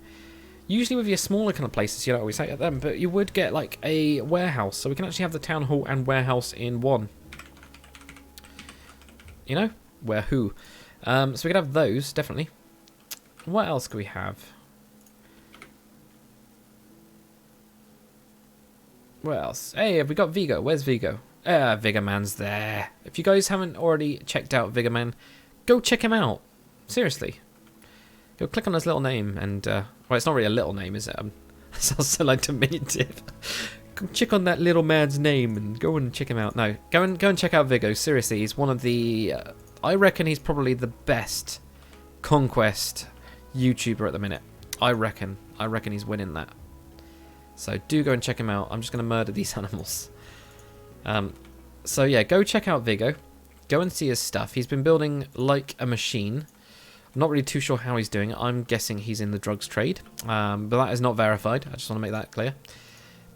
usually with your smaller kind of places, you don't always get them, but you would get like a warehouse. So we can actually have the town hall and warehouse in one. You know, where who? So we could have those definitely. What else could we have? What else? Hey, have we got Vigo? Where's Vigo? Vigor Man's there. If you guys haven't already checked out Vigor Man, go check him out. Seriously. Go click on his little name and, well, it's not really a little name, is it? It sounds so like diminutive. Go check on that little man's name and go and check him out. No, go and check out Vigo. Seriously, he's one of the, I reckon he's probably the best conquest YouTuber at the minute. I reckon he's winning that. So do go and check him out. I'm just going to murder these animals. So yeah, go check out Vigo. Go and see his stuff. He's been building like a machine. I'm not really too sure how he's doing it. I'm guessing he's in the drugs trade. But that is not verified. I just want to make that clear.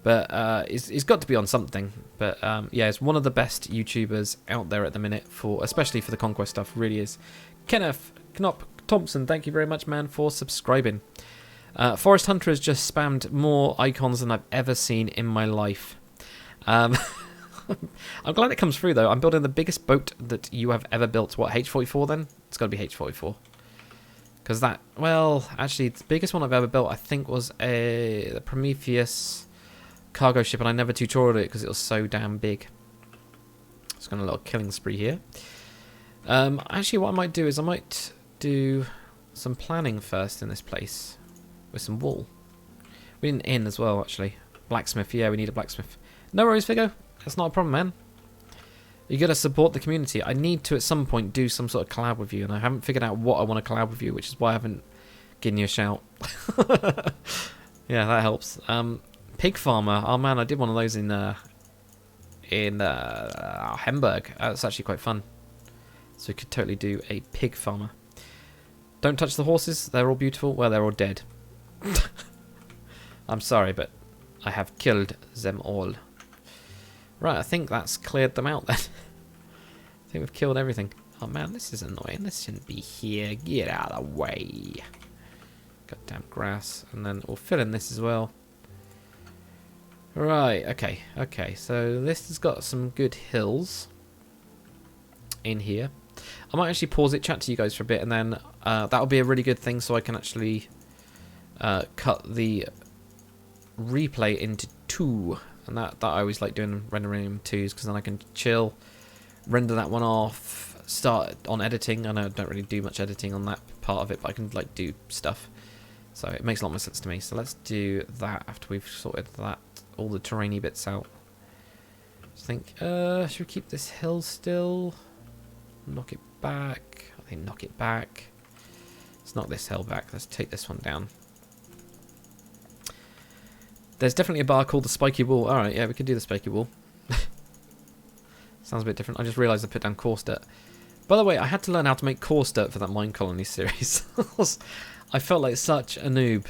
But he's got to be on something. But yeah, it's one of the best YouTubers out there at the minute, especially for the conquest stuff. Really is. Kenneth Knop Thompson, thank you very much, man, for subscribing. Forest Hunter has just spammed more icons than I've ever seen in my life. I'm glad it comes through, though. I'm building the biggest boat that you have ever built. What, H-44 then? It's got to be H-44. Because that, well, actually, the biggest one I've ever built, I think, was the Prometheus cargo ship, and I never tutorialed it because it was so damn big. It's got a little killing spree here. Actually, what I might do is I might do some planning first in this place with some wool. We need an inn as well, actually. Blacksmith, yeah, we need a blacksmith. No worries, Vigo. That's not a problem, man. You got to support the community. I need to, at some point, do some sort of collab with you, and I haven't figured out what I want to collab with you, which is why I haven't given you a shout. Yeah, that helps. Pig farmer. Oh man, I did one of those in Hamburg. That's actually quite fun. So we could totally do a pig farmer. Don't touch the horses. They're all beautiful. Well, they're all dead. I'm sorry, but I have killed them all. Right, I think that's cleared them out then. I think we've killed everything. Oh man, this is annoying. This shouldn't be here. Get out of the way. Goddamn grass. And then we'll fill in this as well. Right, okay. Okay, so this has got some good hills in here. I might actually pause it, chat to you guys for a bit, and then that'll be a really good thing so I can actually cut the replay into 2. And that I always like doing, rendering in 2s, because then I can chill, render that one off, start on editing. I know I don't really do much editing on that part of it, but I can like do stuff. So it makes a lot more sense to me. So let's do that after we've sorted that, all the terrainy bits out. I think, should we keep this hill still? Knock it back. I think knock it back. Let's knock this hill back. Let's take this one down. There's definitely a bar called the Spiky Wall. Alright, yeah, we could do the Spiky Wall. Sounds a bit different. I just realised I put down coarse dirt. By the way, I had to learn how to make coarse dirt for that Mine Colony series. I felt like such a noob.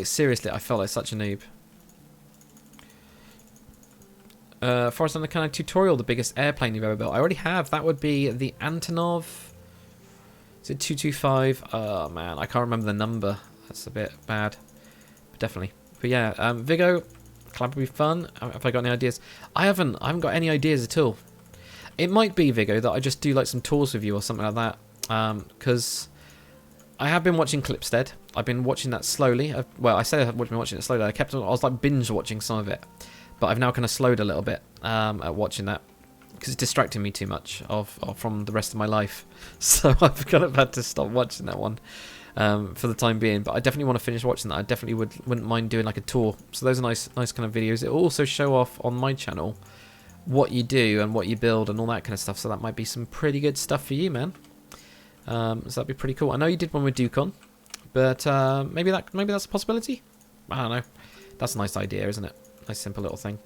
Seriously, I felt like such a noob. Forrest, can I tutorial the biggest airplane you've ever built? I already have. That would be the Antonov. Is it 225? Oh, man, I can't remember the number. That's a bit bad. But definitely. But yeah, Vigo, collab would be fun. Have I got any ideas? I haven't got any ideas at all. It might be, Vigo, that I just do like some tours with you or something like that. Because I have been watching Clipstead. I've been watching that slowly. Well, I said I've been watching it slowly. I was like binge watching some of it. but I've now kind of slowed a little bit at watching that because it's distracting me too much from the rest of my life. So I've kind of had to stop watching that one for the time being. But I definitely want to finish watching that. I definitely wouldn't mind doing like a tour. So those are nice kind of videos. It will also show off on my channel what you do and what you build and all that kind of stuff. So that might be some pretty good stuff for you, man. So that'd be pretty cool. I know you did one with Dukon, but maybe that's a possibility. I don't know. That's a nice idea, isn't it? Nice simple little thing.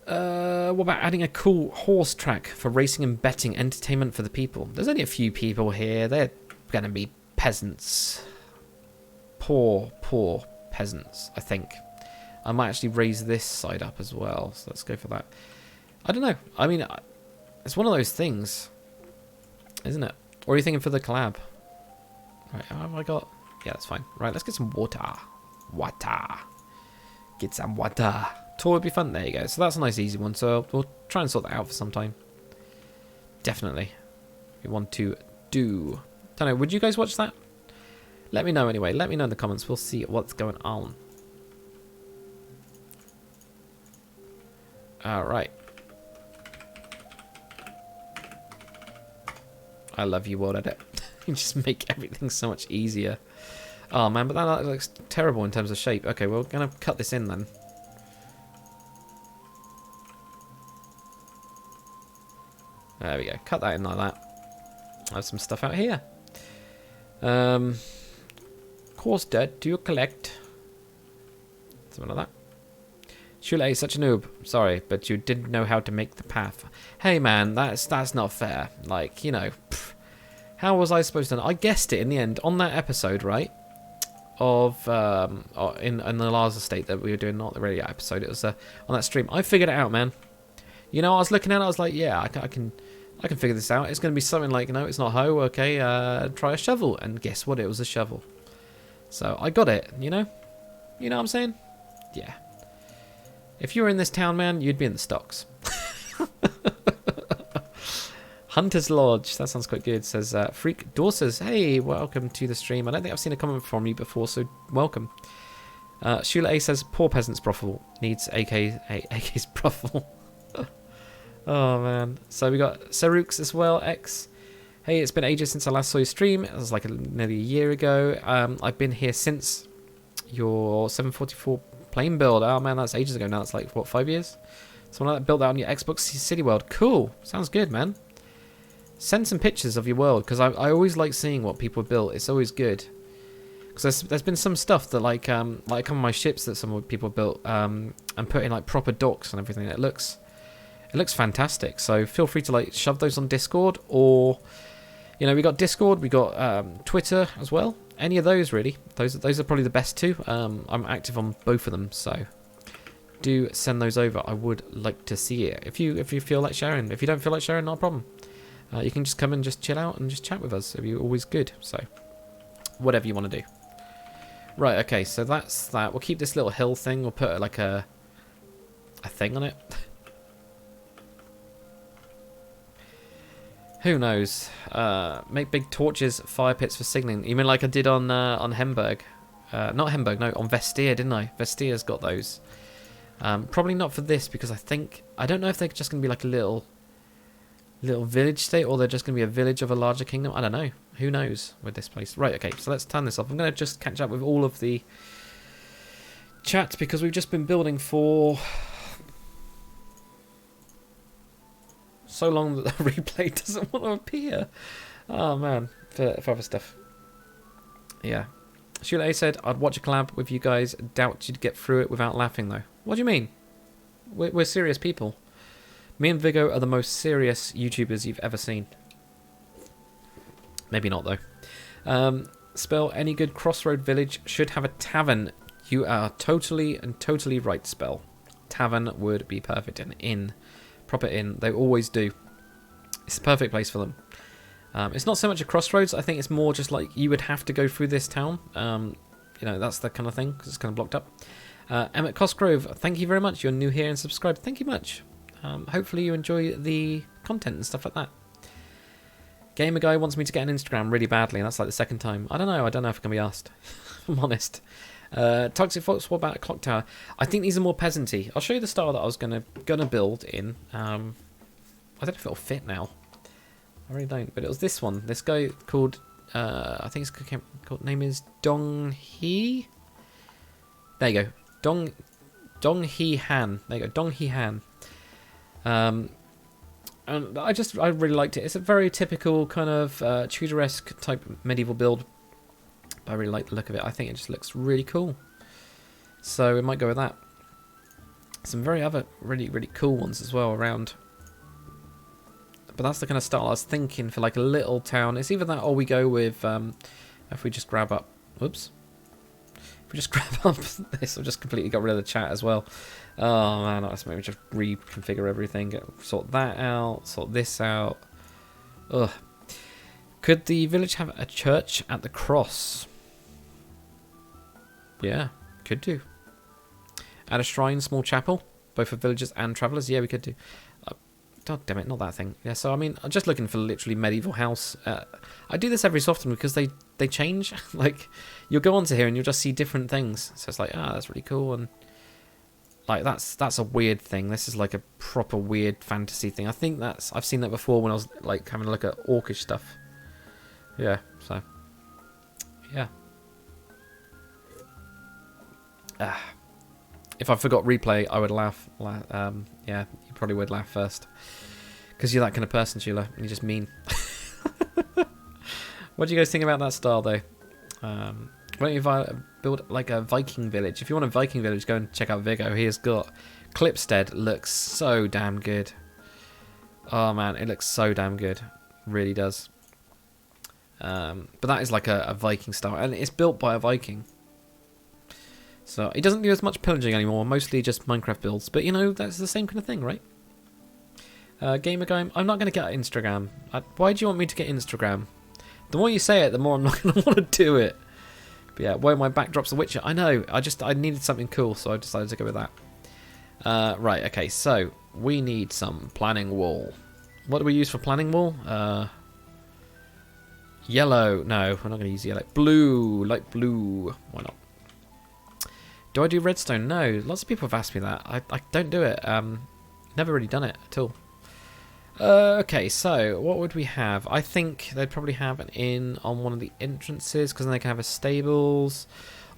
What about adding a cool horse track for racing and betting, entertainment for the people? There's only a few people here. They're going to be peasants. Poor peasants, I think. I might actually raise this side up as well. So let's go for that. I don't know. I mean, it's one of those things, isn't it? Or are you thinking for the collab? Right, how have I got? Yeah, that's fine. Right, let's get some water. Get some water. Tour would be fun. There you go. So that's a nice easy one. So we'll try and sort that out for some time. Definitely. We want to do. Don't know. Would you guys watch that? Let me know anyway. Let me know in the comments. We'll see what's going on. Alright. I love you, Worldedit. You just make everything so much easier. Oh man, but that looks terrible in terms of shape. Okay, we're going to cut this in then. There we go. Cut that in like that. I have some stuff out here. Course dirt. Do you collect? Something like that. Shule is such a noob. Sorry, but you didn't know how to make the path. Hey man, that's not fair. Like, you know, how was I supposed to know? I guessed it in the end on that episode, right? Of in the Lars estate that we were doing, not the radio episode. It was on that stream. I figured it out, man. You know, I was looking at it. I was like, yeah, I can figure this out. It's going to be something like, no, it's not hoe. Okay, try a shovel. And guess what? It was a shovel. So I got it. You know what I'm saying? Yeah. If you were in this town, man, you'd be in the stocks. Hunter's Lodge. That sounds quite good. Says Freak Door says, hey, welcome to the stream. I don't think I've seen a comment from you before, so welcome. Shula A says, poor peasant's brothel needs AK's brothel. Oh, man. So we got Serux as well, X. Hey, it's been ages since I last saw your stream. It was like nearly a year ago. I've been here since your 744 plane build. Oh, man, that's ages ago now. It's like, what, 5 years? Someone like that built that on your Xbox City World. Cool. Sounds good, man. Send some pictures of your world, because I always like seeing what people built. It's always good. Because there's been some stuff that, like some of my ships that some people built and put in, like, proper docks and everything. It looks fantastic. So feel free to, like, shove those on Discord, or, you know, we got Discord, we got Twitter as well. Any of those, really. Those are probably the best two. I'm active on both of them, so do send those over. I would like to see it. If you feel like sharing. If you don't feel like sharing, not a problem. You can just come and just chill out and just chat with us. It'll be always good. So whatever you want to do. Right, okay, so that's that. We'll keep this little hill thing. We'll put like a thing on it. Who knows? Make big torches, fire pits for signaling. You mean like I did on Hemberg? Not Hemberg, no, on Vestia, didn't I? Vestia's got those. Probably not for this, because I don't know if they're just going to be like a little village state, or they're just going to be a village of a larger kingdom. I don't know. Who knows with this place? Right, okay, so let's turn this off. I'm going to just catch up with all of the chat, because we've just been building for so long that the replay doesn't want to appear. Oh, man, for other stuff. Yeah. Shula A said, I'd watch a collab with you guys. Doubt you'd get through it without laughing, though. What do you mean? We're serious people. Me and Vigo are the most serious YouTubers you've ever seen. Maybe not, though. Spell, any good crossroad village should have a tavern. You are totally right, Spell. Tavern would be perfect. An inn. Proper inn. They always do. It's the perfect place for them. It's not so much a crossroads. I think it's more just like you would have to go through this town. You know, that's the kind of thing, because it's kind of blocked up. Emmett Cosgrove, thank you very much. You're new here and subscribed. Thank you much. Hopefully you enjoy the content and stuff like that. Gamer Guy wants me to get an Instagram really badly, and that's like the second time. I don't know if I can be asked. If I'm honest. Toxic Fox, what about a clock tower? I think these are more peasanty. I'll show you the style that I was gonna build in. I don't know if it'll fit now. I really don't, but it was this one. This guy called, I think his called name is Dong Hee. There you go, Dong Hee Han. There you go, Dong Hee Han. And I really liked it. It's a very typical kind of Tudor-esque type medieval build. But I really like the look of it. I think it just looks really cool. So we might go with that. Some very other really cool ones as well around. But that's the kind of style I was thinking for like a little town. It's either that or we go with, if we just grab up, whoops. If we just grab up this, I've just completely got rid of the chat as well. Oh man, let's maybe just reconfigure everything. Sort that out, sort this out. Ugh. Could the village have a church at the cross? Yeah, could do. Add a shrine, small chapel, both for villagers and travellers. Yeah, we could do. God damn it, not that thing. Yeah, so I mean, I'm just looking for literally medieval house. I do this every so often because they change. Like, you'll go onto here and you'll just see different things. So it's like, that's really cool, and like that's a weird thing. This is like a proper weird fantasy thing. I think I've seen that before when I was like having a look at orcish stuff. Yeah, so yeah. If I forgot replay, I would laugh. Yeah, you probably would laugh first. Because you're that kind of person, Sheila. You're just mean. What do you guys think about that style, though? Why don't you build like a Viking village? If you want a Viking village, go and check out Viggo. He has got... Clipstead looks so damn good. Oh, man, it looks so damn good. Really does. But that is like a Viking style. And it's built by a Viking. So he doesn't do as much pillaging anymore, mostly just Minecraft builds. But you know, that's the same kind of thing, right? Gamer Guy, I'm not going to get Instagram. Why do you want me to get Instagram? The more you say it, the more I'm not going to want to do it. But yeah, why my backdrop's The Witcher? I know, I needed something cool, so I decided to go with that. Right, okay, so we need some planning wall. What do we use for planning wall? Yellow. No, we're not going to use yellow. Blue, light blue. Why not? Do I do redstone? No. Lots of people have asked me that. I don't do it. Never really done it at all. Okay, so what would we have? I think they'd probably have an inn on one of the entrances because then they can have a stables.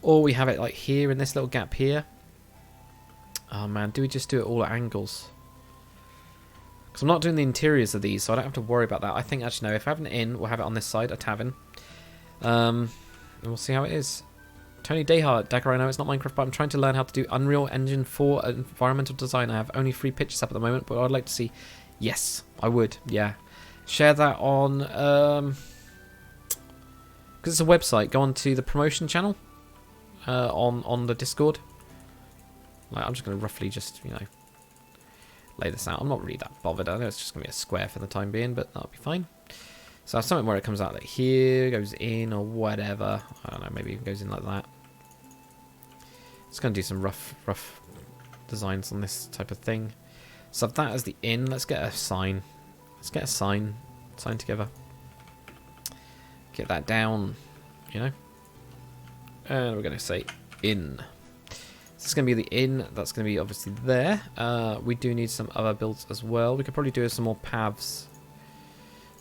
Or we have it like here in this little gap here. Oh man, do we just do it all at angles? Because I'm not doing the interiors of these, so I don't have to worry about that. I think actually no, if I have an inn, we'll have it on this side, a tavern. And we'll see how it is. Tony Dayhart, Dagger, I know it's not Minecraft, but I'm trying to learn how to do Unreal Engine 4 environmental design. I have only 3 pictures up at the moment, but I'd like to see. Yes, I would, yeah. Share that on, because it's a website, go on to the promotion channel on the Discord. Like, I'm just going to roughly just, you know, lay this out. I'm not really that bothered. I know it's just going to be a square for the time being, but that'll be fine. So I have something where it comes out like here, goes in or whatever. I don't know, maybe it goes in like that. Just going to do some rough designs on this type of thing. So that as the in, let's get a sign. Let's get a sign together. Get that down, you know. And we're going to say in. This is going to be the inn. That's going to be obviously there. We do need some other builds as well. We could probably do some more paths.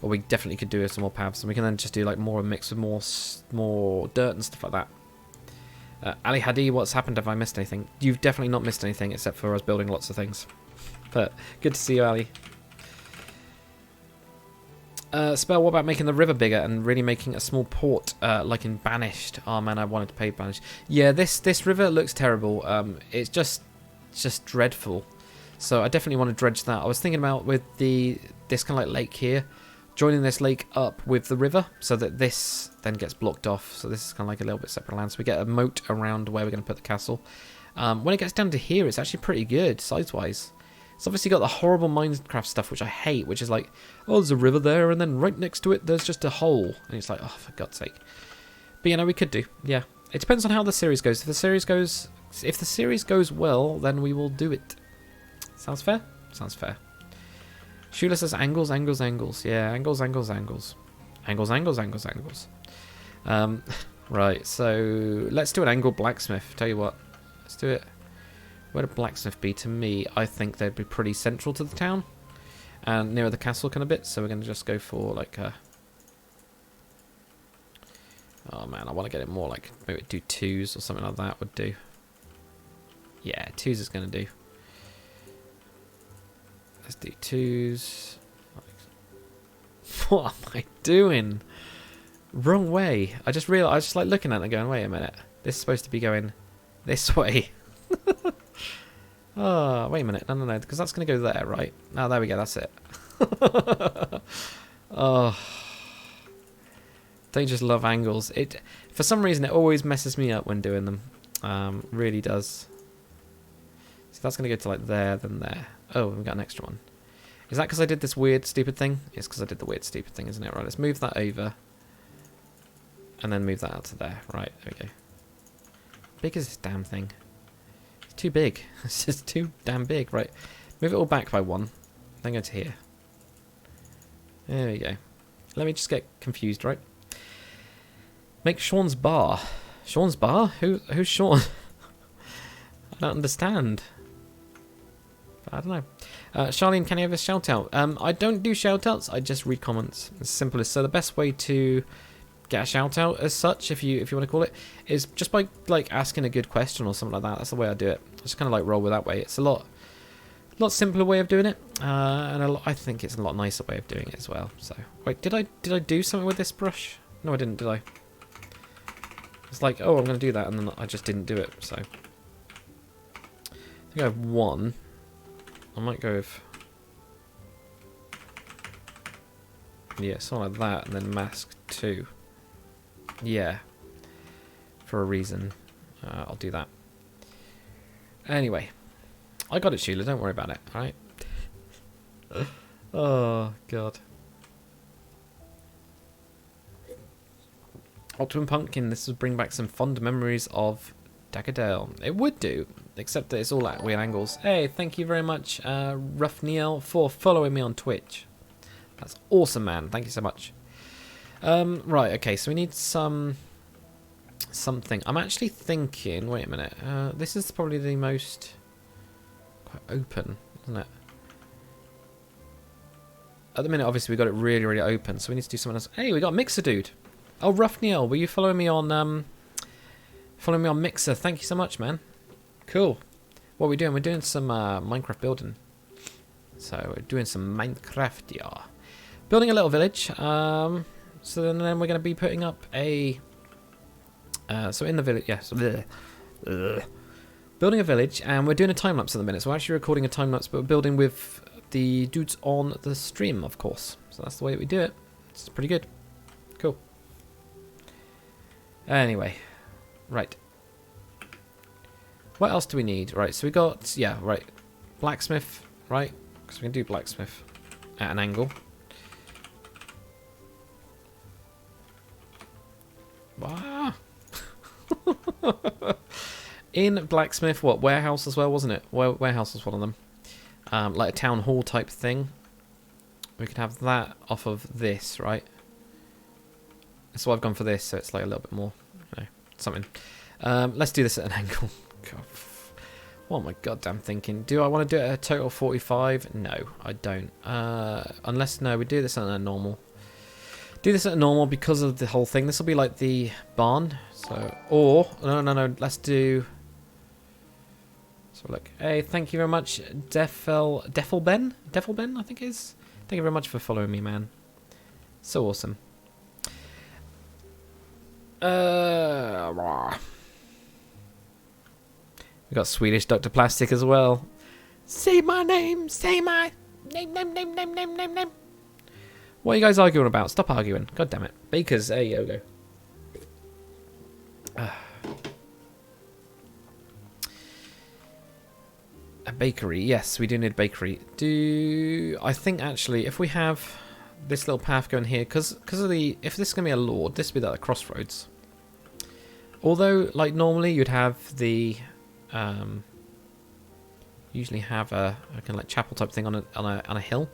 Or we definitely could do some more paths. And we can then just do like more a mix with more dirt and stuff like that. Ali Hadi, what's happened? Have I missed anything? You've definitely not missed anything except for us building lots of things. But good to see you, Ali. Spell, what about making the river bigger and really making a small port like in Banished? Oh man, I wanted to pay Banished. Yeah, this river looks terrible. It's just dreadful. So I definitely want to dredge that. I was thinking about with this kind of like lake here, joining this lake up with the river so that this then gets blocked off. So this is kind of like a little bit separate land. So we get a moat around where we're going to put the castle. When it gets down to here, it's actually pretty good size-wise. It's obviously got the horrible Minecraft stuff, which I hate, which is like, oh, there's a river there, and then right next to it, there's just a hole. And it's like, oh, for God's sake. But, you know, we could do. Yeah. It depends on how the series goes. If the series goes well, then we will do it. Sounds fair? Sounds fair. Shula says angles, angles, angles. Yeah, angles, angles, angles. Angles, angles, angles, angles. Right, so let's do an angled blacksmith. Tell you what, let's do it. Where'd a blacksmith be? To me, I think they'd be pretty central to the town and near the castle kind of bit. So we're going to just go for like a... Oh man, I want to get it more like maybe do 2s or something like that would do. Yeah, 2s is going to do. Let's do 2s. What am I doing? Wrong way. I just realized, I was just like looking at it and going, wait a minute. This is supposed to be going this way. Oh, wait a minute. No, because that's going to go there, right? Oh, there we go. That's it. Oh. Don't you just love angles? It, for some reason, it always messes me up when doing them. Really does. So that's going to go to like there, then there. Oh, we've got an extra one. Is that because I did this weird, stupid thing? It's because I did the weird, stupid thing, isn't it? Right, let's move that over. And then move that out to there. Right, there we go. Big is this damn thing? It's too big. It's just too damn big. Right, move it all back by 1. Then go to here. There we go. Let me just get confused, right? Make Sean's bar. Sean's bar? Who's Sean? I don't understand. I don't know. Charlene, can you have a shout out? I don't do shout outs, I just read comments. As simple as so. The best way to get a shout out as such, if you want to call it, is just by like asking a good question or something like that. That's the way I do it. I just kind of like roll with that way. It's a lot simpler way of doing it, and I think it's a lot nicer way of doing it as well. So wait, did I do something with this brush? No, I didn't, did I? It's like, oh, I'm going to do that, and then I just didn't do it. So I think I have 1. I might go with, yeah, something like that, and then mask 2. Yeah, for a reason. I'll do that. Anyway, I got it, Sheila. Don't worry about it. All right. Oh God. Optimum Pumpkin. This would bring back some fond memories of Daggerdale. It would do, except that it's all at weird angles. Hey, thank you very much, Rough Neil, for following me on Twitch. That's awesome, man. Thank you so much. Right, okay, so we need something. I'm actually thinking, wait a minute, this is probably the most quite open, isn't it? At the minute, obviously, we got it really, really open, so we need to do something else. Hey, we got Mixer Dude. Oh, Rough Neil, were you following me on Mixer? Thank you so much, man. Cool. What are we doing? We're doing some Minecraft building. So we're doing some Minecraft, yeah. Building a little village. So then we're going to be putting up a... so in the village, yes. Building a village, and we're doing a time-lapse at the minute. So we're actually recording a time-lapse, but we're building with the dudes on the stream, of course. So that's the way that we do it. It's pretty good. Cool. Anyway. Right. What else do we need? Right, so we got... Yeah, right. Blacksmith, right? Because we can do blacksmith at an angle. Wow. In blacksmith, what, warehouse as well, wasn't it? Warehouse was one of them. Like a town hall type thing. We could have that off of this, right? So I've gone for this, so it's like a little bit more, you know, something. Let's do this at an angle. God. What am I goddamn thinking? Do I want to do it at a total 45? No, I don't. Unless, no, we do this at a normal. Do this at a normal because of the whole thing. This will be like the barn. So, or, no, let's do... So look, hey, thank you very much, Deffelben, I think it is. Thank you very much for following me, man. So awesome. We got Swedish Dr. Plastic as well. Say my name, say my name. What are you guys arguing about? Stop arguing. God damn it. Bakers, there you go. A bakery, yes, we do need a bakery. I think actually, if we have this little path going here, because of the, if this is going to be a lord, this would be at the crossroads. Although, like normally, you'd have the, usually have a kind of like chapel type thing on a hill.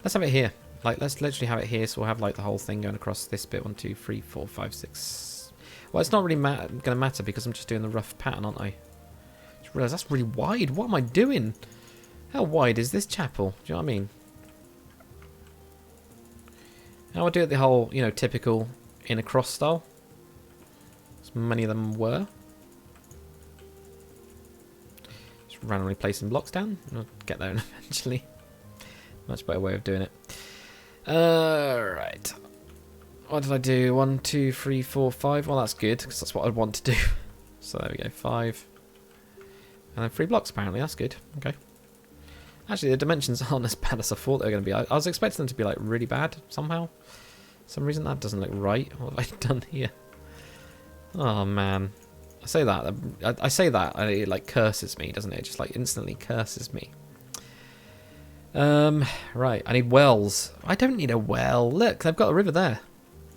Let's have it here. Like, let's literally have it here, so we'll have like the whole thing going across this bit. 1, 2, 3, 4, 5, 6. Well, it's not really going to matter because I'm just doing the rough pattern, aren't I? Just realised that's really wide. What am I doing? How wide is this chapel? Do you know what I mean? Now I'll do it the whole, you know, typical in a cross style. As many of them were. Just randomly placing blocks down. I'll get there eventually. Much better way of doing it. Right. What did I do? 1, 2, 3, 4, 5. Well, that's good because that's what I want to do. So there we go. 5. And then 3 blocks apparently. That's good. Okay. Actually, the dimensions aren't as bad as I thought they were going to be. I was expecting them to be like really bad somehow. For some reason that doesn't look right. What have I done here? Oh man. I say that. I say that and it like curses me, doesn't it? It just like instantly curses me. Right. I need wells. I don't need a well. Look, they've got a river there.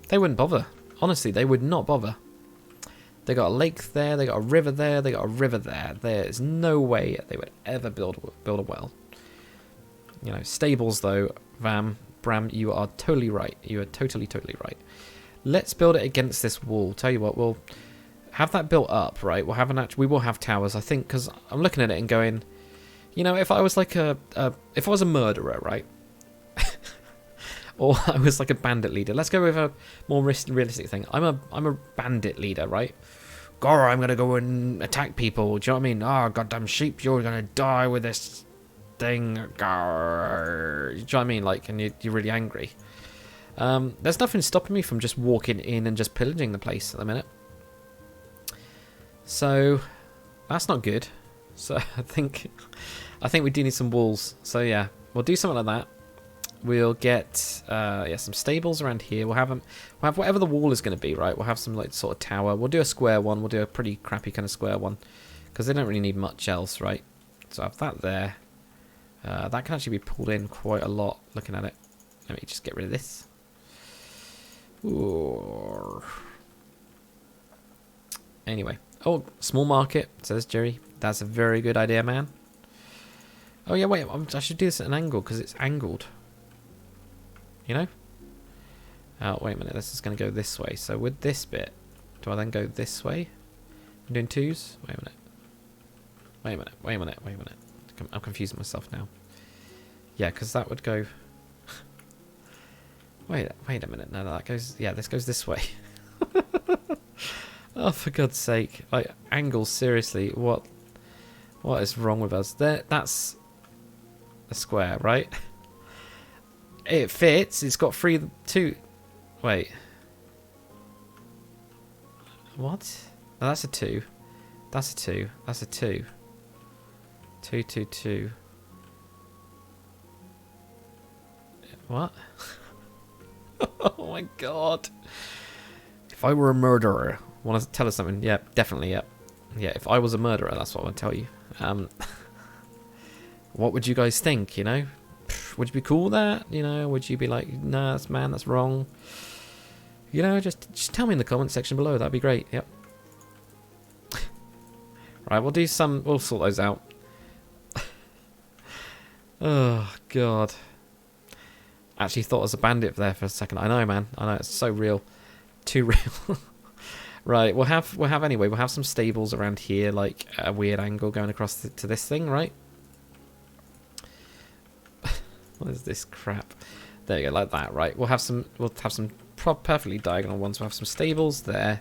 They wouldn't bother. Honestly, they would not bother. They got a lake there. They got a river there. They got a river there. There's no way they would ever build a well. You know, stables though, Bram, you are totally right. You are totally right. Let's build it against this wall. Tell you what, we'll have that built up, right? We'll have we will have towers, I think, because I'm looking at it and going, you know, if I was like if I was a murderer, right? Or I was like a bandit leader. Let's go with a more realistic thing. I'm a bandit leader, right? Gar, I'm gonna go and attack people. Do you know what I mean? Oh, goddamn sheep, you're gonna die with this thing. Gar. Do you know what I mean? Like, and you're really angry. There's nothing stopping me from just walking in and just pillaging the place at the minute. So that's not good. So I think we do need some walls. So yeah, we'll do something like that. We'll get some stables around here. We'll have whatever the wall is going to be, right? We'll have some like sort of tower. We'll do a square one. We'll do a pretty crappy kind of square one because they don't really need much else, right? So I have that there. That can actually be pulled in quite a lot. Looking at it, let me just get rid of this. Ooh. Anyway, oh, small market, says Jerry. That's a very good idea, man. Oh yeah, wait, I should do this at an angle because it's angled. You know? Oh, wait a minute, this is going to go this way. So with this bit, do I then go this way? I'm doing 2s? Wait a minute. I'm confusing myself now. Yeah, because that would go... wait a minute. No, that goes... Yeah, this goes this way. Oh, for God's sake. Like, angles, seriously. What is wrong with us? That's a square, right? It fits. It's got 2... Wait. What? No, that's a 2. That's a 2. That's a 2. 2, 2, 2. What? Oh my God. If I were a murderer, want to tell us something? Yeah, definitely, yeah. Yeah, if I was a murderer, that's what I would tell you. What would you guys think, you know? Would you be cool with that? You know, would you be like, nah, that's wrong? You know, just tell me in the comment section below. That'd be great. Yep. Right, we'll sort those out. Oh, God. Actually thought I was a bandit there for a second. I know, man. I know, it's so real. Too real. Right, we'll have some stables around here, like a weird angle going across to this thing, right? What is this crap? There you go, like that, right? We'll have some perfectly diagonal ones. We'll have some stables there.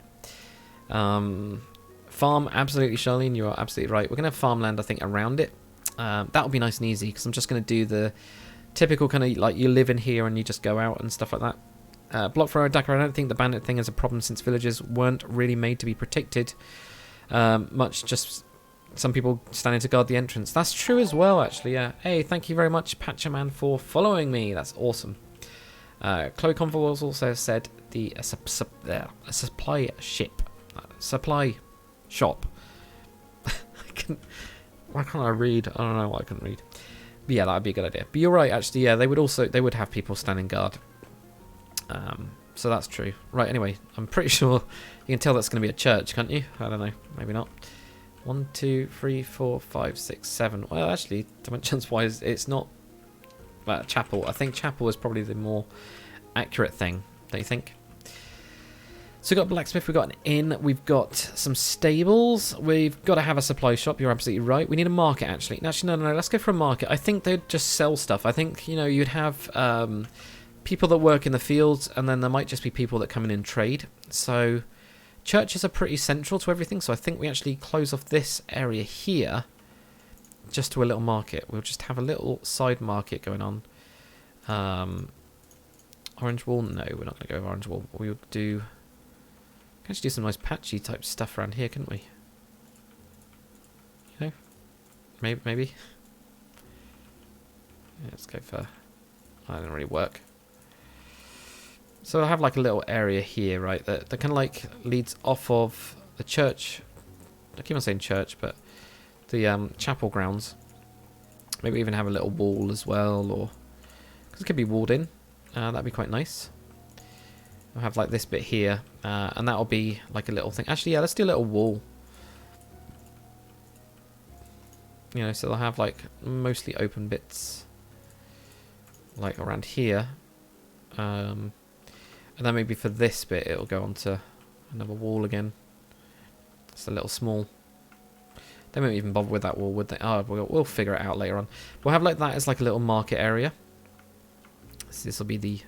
Farm, absolutely, Charlene, you are absolutely right. We're gonna have farmland, I think, around it. That'll be nice and easy because I'm just gonna do the typical kind of like you live in here and you just go out and stuff like that. Block for Dakar, I don't think the bandit thing is a problem since villagers weren't really made to be protected. Much just some people standing to guard the entrance. That's true as well, actually, yeah. Hey, thank you very much, Patchaman, for following me. That's awesome. Chloe Conville also said a supply ship. Supply shop. Why can't I read? I don't know why I couldn't read. But yeah, that would be a good idea. But you're right, actually, yeah, they would have people standing guard. So that's true. Right, anyway, I'm pretty sure you can tell that's going to be a church, can't you? I don't know, maybe not. 1, 2, 3, 4, 5, 6, 7. Well, actually, dimensions-wise, it's not chapel. I think chapel is probably the more accurate thing, don't you think? So we've got a blacksmith, we've got an inn, we've got some stables, we've got to have a supply shop, you're absolutely right. We need a market, actually. Actually, no, let's go for a market. I think they'd just sell stuff. I think, you know, you'd have people that work in the fields, and then there might just be people that come in and trade. So churches are pretty central to everything, so I think we actually close off this area here just to a little market. We'll just have a little side market going on. Orange wool? No, we're not going to go with orange wool. We'll do... We can actually do some nice patchy type stuff around here, couldn't we? You know? Maybe. Yeah, let's go for... That didn't really work. So I'll have like a little area here, right, that kind of like leads off of the church. I keep on saying church, but the chapel grounds. Maybe even have a little wall as well, or... Because it could be walled in. That'd be quite nice. I'll have like this bit here, and that'll be like a little thing. Actually, yeah, let's do a little wall. You know, so they'll have like mostly open bits, like around here. And then maybe for this bit, it'll go onto another wall again. It's a little small. They won't even bother with that wall, would they? Oh, we'll figure it out later on. We'll have like that as like a little market area. So this will be the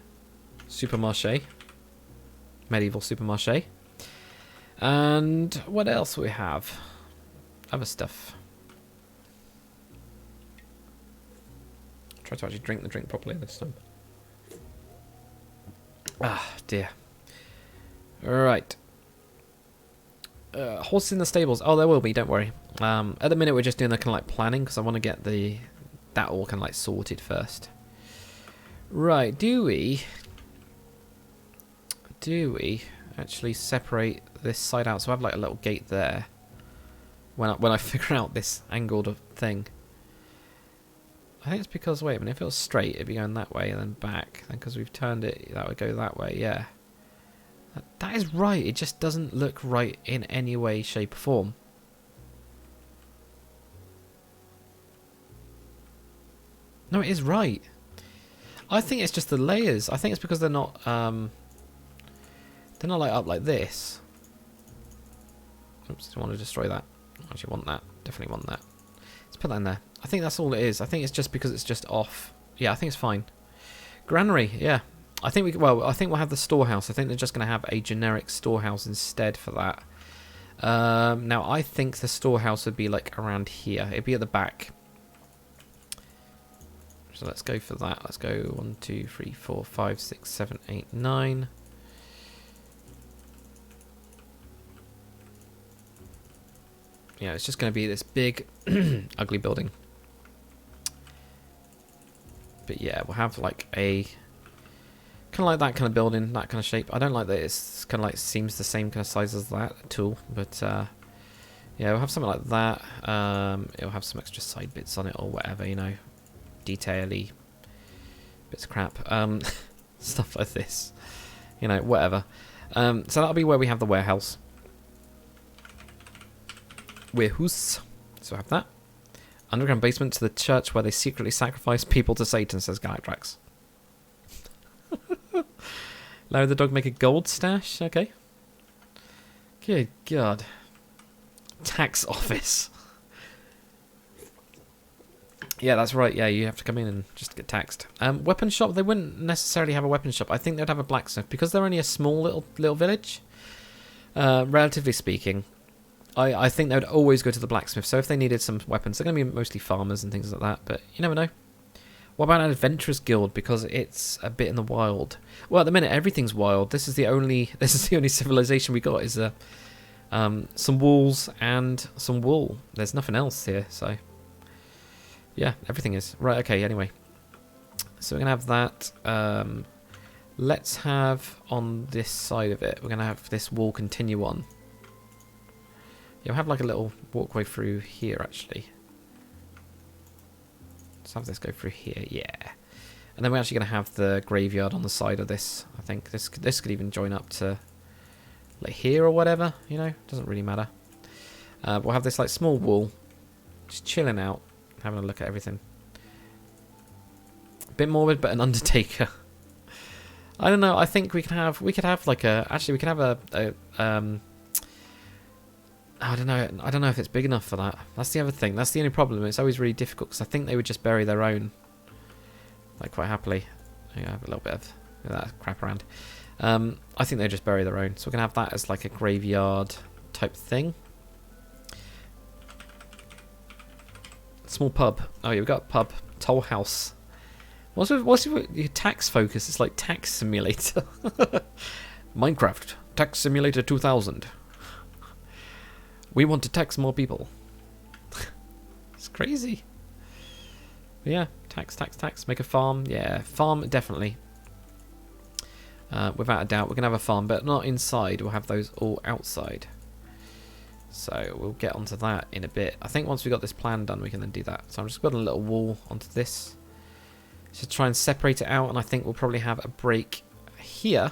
supermarché. Medieval supermarché. And what else we have? Other stuff. Try to actually drink the drink properly this time. Ah, dear. Alright. Horses in the stables. Oh, there will be, don't worry. At the minute we're just doing the kind of like planning, because I want to get that all kind of like sorted first. Right, do we actually separate this side out? So I have like a little gate there. When I figure out this angled thing. I think it's because, wait a minute, if it was straight, it'd be going that way and then back. Then because we've turned it, that would go that way, yeah. That is right, it just doesn't look right in any way, shape or form. No, it is right. I think it's just the layers. I think it's because they're not like up like this. Oops, I want to destroy that. I actually want that. Definitely want that. Let's put that in there. I think that's all it is. I think it's just because it's just off. Yeah, I think it's fine. Granary, yeah. I think we'll have the storehouse. I think they're just going to have a generic storehouse instead for that. Now, I think the storehouse would be like around here. It'd be at the back. So let's go for that. Let's go 1, 2, 3, 4, 5, 6, 7, 8, 9. Yeah, it's just going to be this big, ugly building. But yeah, we'll have like a kind of like that kind of building, that kind of shape. I don't like that it's kind of like seems the same kind of size as that at all. But yeah, we'll have something like that. It'll have some extra side bits on it or whatever, you know. Detail-y bits of crap. Stuff like this. You know, whatever. So that'll be where we have the warehouse. Warehouse. So I have that. Underground basement to the church where they secretly sacrifice people to Satan, says Galactrax. Larry the dog make a gold stash? Okay. Good God. Tax office. Yeah, that's right. Yeah, you have to come in and just get taxed. Weapon shop, they wouldn't necessarily have a weapon shop. I think they'd have a blacksmith because they're only a small little village. Relatively speaking. I think they would always go to the blacksmith. So if they needed some weapons, they're going to be mostly farmers and things like that. But you never know. What about an adventurers guild? Because it's a bit in the wild. Well, at the minute everything's wild. This is the only civilization we got is some walls and some wool. There's nothing else here. So yeah, everything is right. Okay. Anyway, so we're gonna have that. Let's have on this side of it. We're gonna have this wall continue on. You'll have like a little walkway through here, actually. Let's have this go through here, yeah. And then we're actually going to have the graveyard on the side of this. I think this could even join up to like here or whatever, you know, doesn't really matter. We'll have this like small wall, just chilling out, having a look at everything. A bit morbid, but an undertaker. I don't know. I think we could have like a. Actually, we could have a I don't know. I don't know if it's big enough for that. That's the other thing. That's the only problem. It's always really difficult because I think they would just bury their own, like quite happily. I have a little bit of that crap around. I think they just bury their own. So we're gonna have that as like a graveyard type thing. Small pub. Oh yeah, we've got a pub. Toll house. What's your tax focus? It's like tax simulator. Minecraft tax simulator 2000. We want to tax more people. It's crazy. But yeah, tax. Make a farm. Yeah, farm definitely. Without a doubt, we're gonna have a farm, but not inside. We'll have those all outside. So we'll get onto that in a bit. I think once we got this plan done, we can then do that. So I'm just putting a little wall onto this. Just try and separate it out, and I think we'll probably have a break here,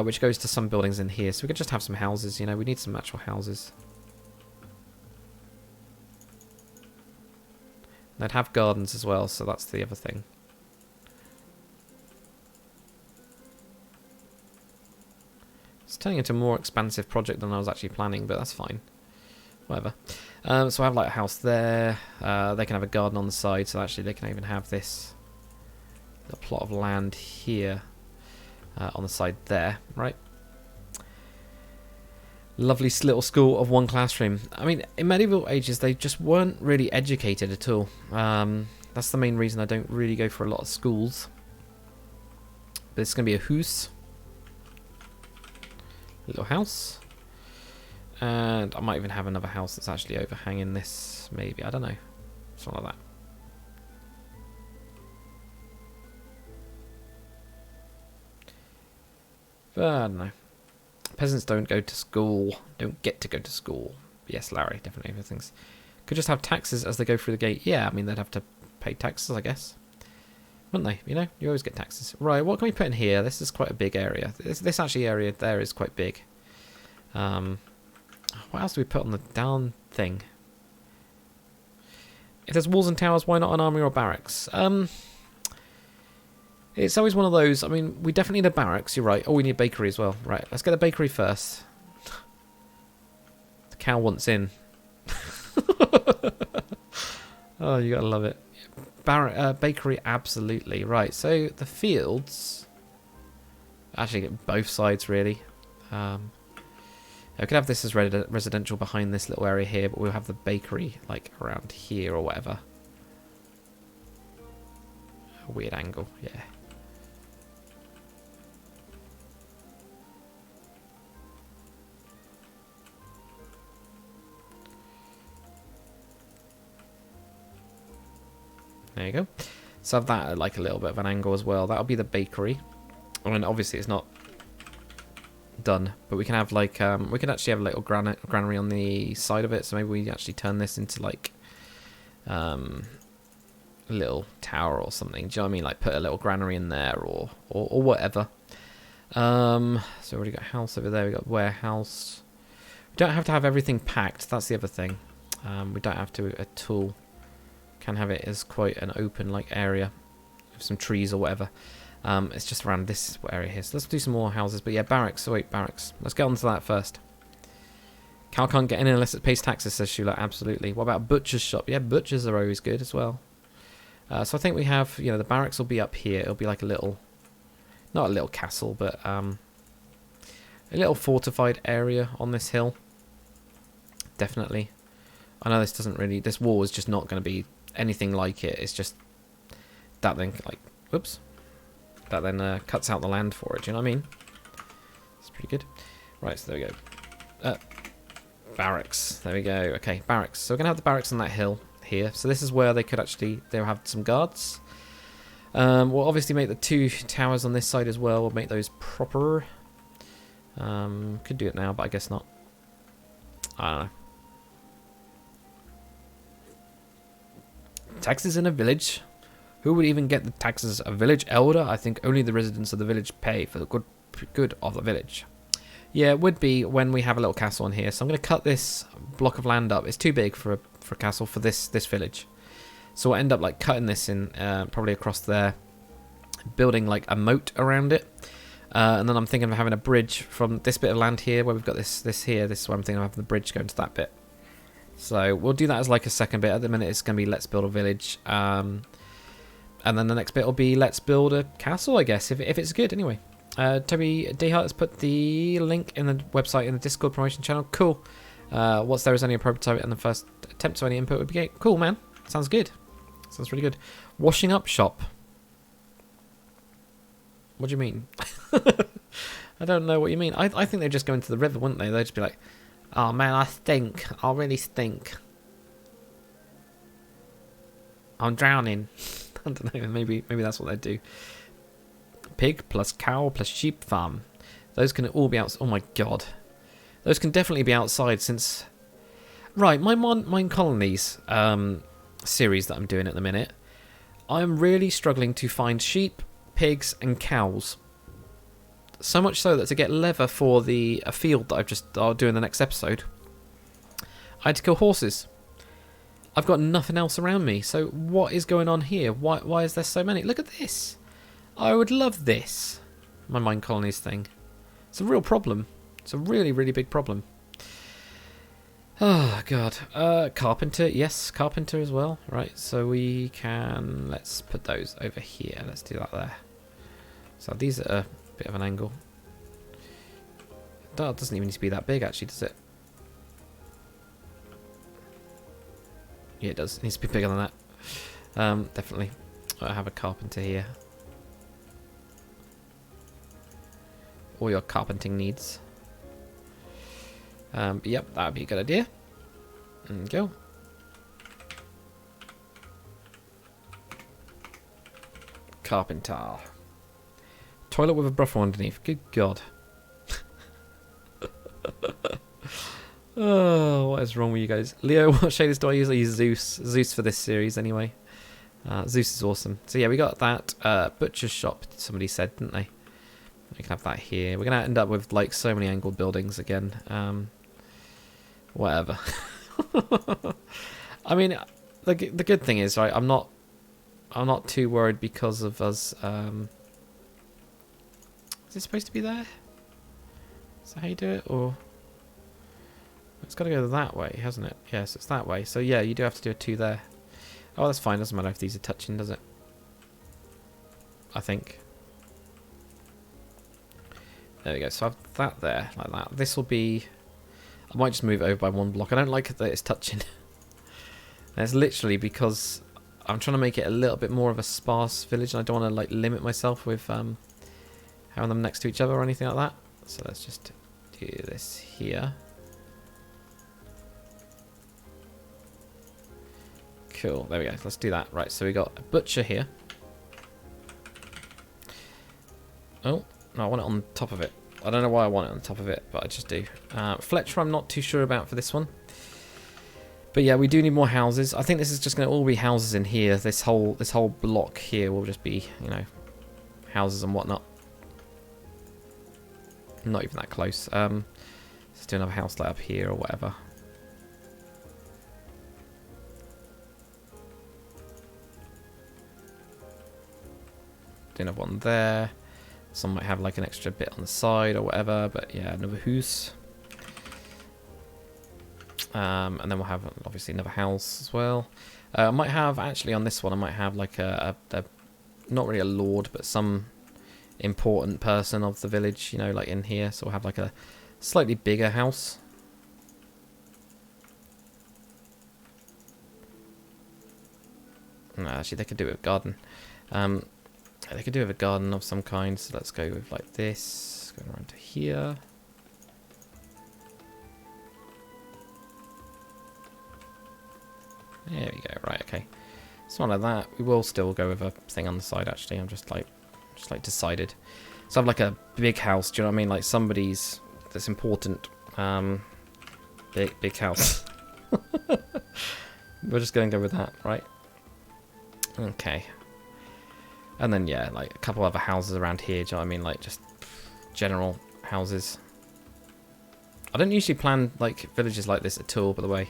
which goes to some buildings in here. So we could just have some houses. You know, we need some actual houses. They'd have gardens as well, so that's the other thing. It's turning into a more expansive project than I was actually planning, but that's fine. Whatever. So I have like a house there. They can have a garden on the side, so actually they can even have this little plot of land here on the side there, right? Lovely little school of one classroom. I mean, in medieval ages, they just weren't really educated at all. That's the main reason I don't really go for a lot of schools. But it's going to be a house. Little house. And I might even have another house that's actually overhanging this, maybe. I don't know. Something like that. But I don't know. Peasants don't go to school. Don't get to go to school. Yes, Larry, definitely. Things could just have taxes as they go through the gate. Yeah, I mean, they'd have to pay taxes, I guess. Wouldn't they? You know, you always get taxes. Right, what can we put in here? This is quite a big area. This actually area there is quite big. What else do we put on the down thing? If there's walls and towers, why not an army or barracks? It's always one of those. I mean, we definitely need a barracks. You're right. Oh, we need a bakery as well. Right, let's get the bakery first. The cow wants in. Oh, you gotta love it. Bakery, absolutely. Right, so the fields. Actually, get both sides really. I could have this as residential behind this little area here, but we'll have the bakery like around here or whatever. A weird angle, yeah. There you go. So have that at like a little bit of an angle as well. That'll be the bakery. I mean, obviously it's not done, but we can have like we can actually have a little granary on the side of it. So maybe we actually turn this into like a little tower or something. Do you know what I mean? Like put a little granary in there or whatever. So we already got a house over there. We got warehouse. We don't have to have everything packed. That's the other thing. We don't have to at all. Can have it as quite an open like area with some trees or whatever. It's just around this area here. So let's do some more houses. But yeah, barracks. So wait, barracks. Let's get on to that first. Cow can't get in unless it pays taxes, says Shula. Absolutely. What about butcher's shop? Yeah, butchers are always good as well. So I think we have, you know, the barracks will be up here. It'll be like a little, not a little castle, but a little fortified area on this hill. Definitely. I know this doesn't really, this wall is just not going to be anything like it. It's just that then, like, whoops. That then cuts out the land for it. Do you know what I mean? It's pretty good. Right, so there we go. Barracks. There we go. Okay, barracks. So we're going to have the barracks on that hill here. So this is where they could actually, they'll have some guards. We'll obviously make the 2 towers on this side as well. We'll make those proper. Could do it now, but I guess not. I don't know. Taxes in a village? Who would even get the taxes? A village elder? I think only the residents of the village pay for the good of the village. Yeah, it would be when we have a little castle in here. So I'm going to cut this block of land up. It's too big for a castle for this village. So we'll end up like cutting this in probably across there. building like a moat around it. And then I'm thinking of having a bridge from this bit of land here where we've got this here. This is where I'm thinking of having the bridge going to that bit. So we'll do that as like a second bit. At the minute it's going to be let's build a village. And then the next bit will be let's build a castle, I guess, if it's good anyway. Toby Dehart has put the link in the website in the Discord promotion channel. Cool. What's there is only a prototype and the first attempt to any input would be great. Cool, man. Sounds good. Sounds really good. Washing up shop. What do you mean? I don't know what you mean. I think they'd just go into the river, wouldn't they? They'd just be like, oh man, I stink. I really stink. I'm drowning. I don't know. Maybe that's what they'd do. Pig plus cow plus sheep farm. Those can all be outside. Oh my god. Those can definitely be outside since... Right, my Mine Colonies series that I'm doing at the minute, I'm really struggling to find sheep, pigs and cows. So much so that to get leather for a field that I'll do in the next episode, I had to kill horses. I've got nothing else around me. So what is going on here? Why is there so many? Look at this. I would love this. My Mine Colonies thing. It's a real problem. It's a really, really big problem. Oh, God. Carpenter. Yes, carpenter as well. Right, so we can... Let's put those over here. Let's do that there. So these are a bit of an angle. That doesn't even need to be that big, actually, does it? Yeah, it does. It needs to be bigger than that. Definitely. I have a carpenter here. All your carpenting needs. Yep, that would be a good idea. There we go. Carpenter. Toilet with a brothel underneath. Good God. Oh, what is wrong with you guys? Leo, what shaders do I use? I use Zeus. Zeus for this series anyway. Zeus is awesome. So yeah, we got that butcher's shop, somebody said, didn't they? We can have that here. We're going to end up with like so many angled buildings again. Whatever. I mean, the good thing is, right, I'm not too worried because of us. Is it supposed to be there? Is that how you do it? Or it's got to go that way, hasn't it? Yes, it's that way. So yeah, you do have to do a 2 there. Oh, that's fine. Doesn't matter if these are touching, does it? I think. There we go. So I have that there, like that. This will be... I might just move it over by 1 block. I don't like that it's touching. And it's literally because I'm trying to make it a little bit more of a sparse village, and I don't want to like limit myself with having them next to each other or anything like that. So let's just do this here. Cool. There we go. Let's do that. Right. So we got a butcher here. Oh. No, I want it on top of it. I don't know why I want it on top of it, but I just do. Fletcher, I'm not too sure about for this one. But yeah, we do need more houses. I think this is just going to all be houses in here. This whole block here will just be, you know, houses and whatnot. Not even that close. Let's do another house light up here or whatever. Do another one there. Some might have like an extra bit on the side or whatever, but yeah, another house. And then we'll have obviously another house as well. I might have, actually on this one, I might have like a not really a lord, but some important person of the village, you know, like in here. So we'll have like a slightly bigger house. No, actually they could do it with a garden. They could do with a garden of some kind, so let's go with like this, going around to here. There we go, right, okay. Something like that. We will still go with a thing on the side actually, I'm just like decided. So I have like a big house, do you know what I mean? Like somebody's, that's important, big house. We're just going to go with that, right? Okay. And then, yeah, like a couple other houses around here, do you know what I mean? Like, just general houses. I don't usually plan, like, villages like this at all, by the way.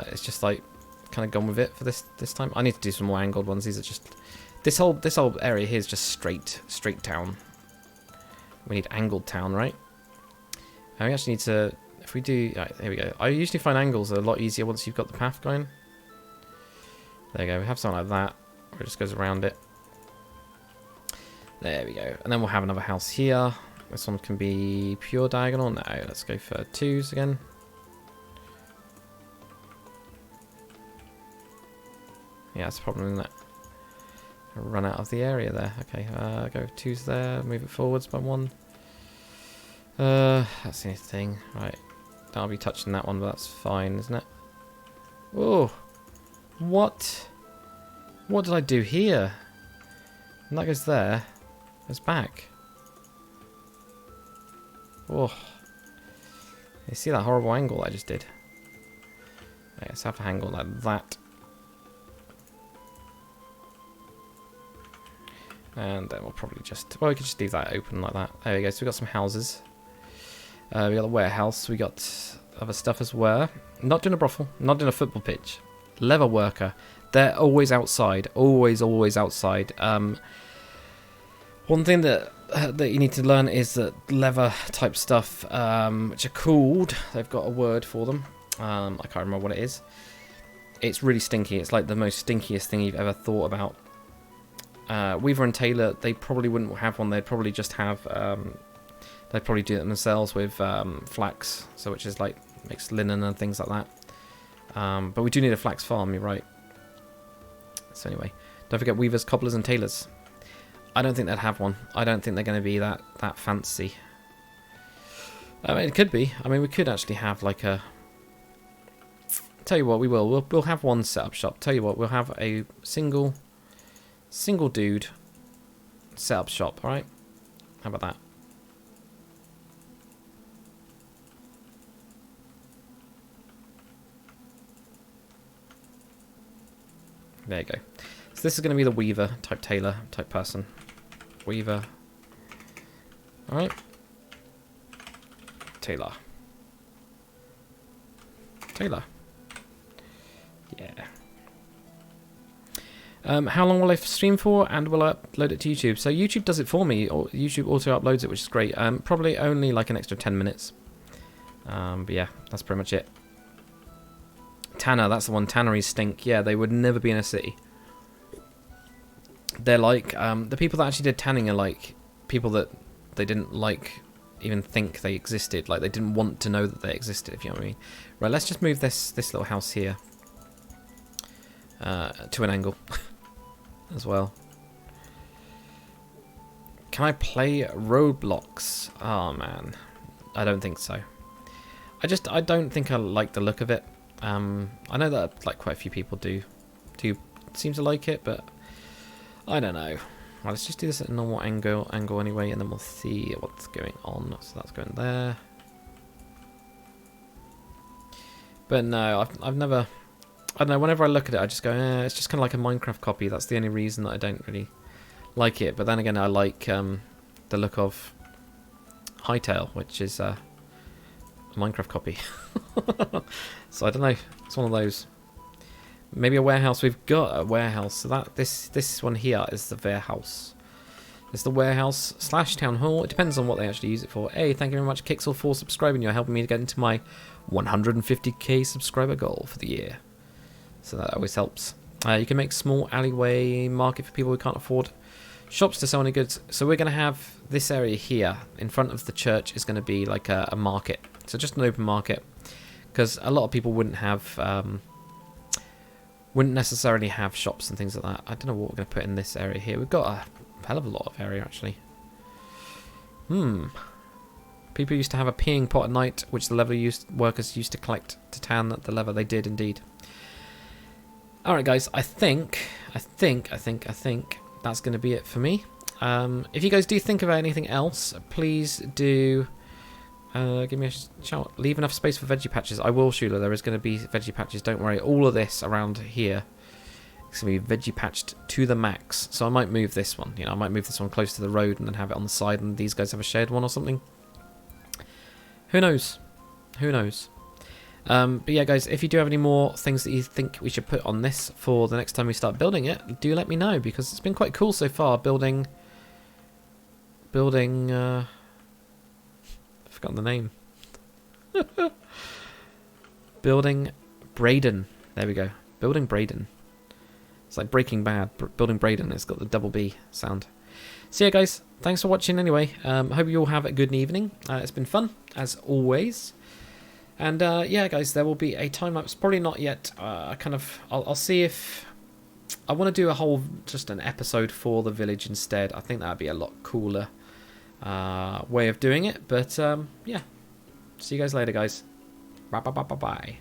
It's just, like, kind of gone with it for this time. I need to do some more angled ones. These are just This whole area here is just straight down. We need angled town, right? And we actually need to, if we do, right, here we go. I usually find angles are a lot easier once you've got the path going. There you go, we have something like that, where it just goes around it. There we go. And then we'll have another house here. This one can be pure diagonal. No, let's go for 2s again. Yeah, that's a problem, isn't it? Run out of the area there. Okay, go 2s there, move it forwards by 1. That's the thing. Right, I'll be touching that one, but that's fine, isn't it? Oh, what? What did I do here? And that goes there. Goes back. Oh, you see that horrible angle I just did? Okay, let's have an angle like that. And then we'll probably just, well, we could just leave that open like that. There we go, so we got some houses. We got the warehouse, we got other stuff as well. Not doing a brothel, not doing a football pitch. Leather worker. They're always outside, always outside. One thing that you need to learn is that leather type stuff, which are called, they've got a word for them. I can't remember what it is. It's really stinky. It's like the most stinkiest thing you've ever thought about. Weaver and Tailor, they probably wouldn't have one. They'd probably just have, they'd probably do it themselves with flax, so which is like makes linen and things like that. But we do need a flax farm. You're right. So anyway, don't forget weavers, cobblers, and tailors. I don't think they'd have one. I don't think they're going to be that fancy. I mean, it could be. I mean, we could actually have like a. Tell you what, we will. We'll have one setup shop. Tell you what, we'll have a single dude setup shop. All right. How about that? There you go. So this is going to be the weaver type tailor type person. Weaver. Alright. Tailor. Tailor. Yeah. How long will I stream for, and will I upload it to YouTube? So YouTube does it for me, or YouTube auto uploads it, which is great. Probably only like an extra 10 minutes. But yeah, that's pretty much it. Tanner, that's the one. Tanneries stink. Yeah, they would never be in a city. They're like, the people that actually did tanning are like people that they didn't like even think they existed. Like they didn't want to know that they existed, if you know what I mean. Right, let's just move this little house here to an angle as well. Can I play Roblox? Oh man, I don't think so. I don't think I like the look of it. I know that like quite a few people do seem to like it, but I don't know. Well, let's just do this at a normal angle anyway, and then we'll see what's going on. So that's going there. But no, I've never. I don't know. Whenever I look at it, I just go, it's just kind of like a Minecraft copy. That's the only reason that I don't really like it. But then again, I like the look of Hightail, which is a Minecraft copy. So I don't know. It's one of those. Maybe a warehouse. We've got a warehouse. So that this one here is the warehouse. It's the warehouse / town hall. It depends on what they actually use it for. Hey, thank you very much, Kixel, for subscribing. You're helping me to get into my 150k subscriber goal for the year. So that always helps. You can make small alleyway market for people who can't afford shops to sell any goods. So we're going to have this area here in front of the church is going to be like a market. So just an open market, because a lot of people wouldn't necessarily have shops and things like that. I don't know what we're going to put in this area here. We've got a hell of a lot of area actually. People used to have a peeing pot at night, which the leather workers used to collect to tan the leather. They did indeed. Alright guys, I think that's going to be it for me. If you guys do think about anything else, please do give me a shout. Leave enough space for veggie patches. I will, Shula. There is going to be veggie patches. Don't worry. All of this around here is going to be veggie patched to the max. So I might move this one. You know, I might move this one close to the road and then have it on the side, and these guys have a shared one or something. Who knows? Who knows? But yeah, guys, if you do have any more things that you think we should put on this for the next time we start building it, do let me know, because it's been quite cool so far building. I've forgotten the name. Building Braden. There we go. Building Braden. It's like Breaking Bad. Building Braden. It's got the double B sound. So yeah, guys, thanks for watching anyway. Hope you all have a good evening. It's been fun, as always. And yeah, guys, there will be a time-lapse. Probably not yet. I'll see if... I want to do a whole, just an episode for the village instead. I think that would be a lot cooler way of doing it. But yeah, see you guys later, guys. Bye.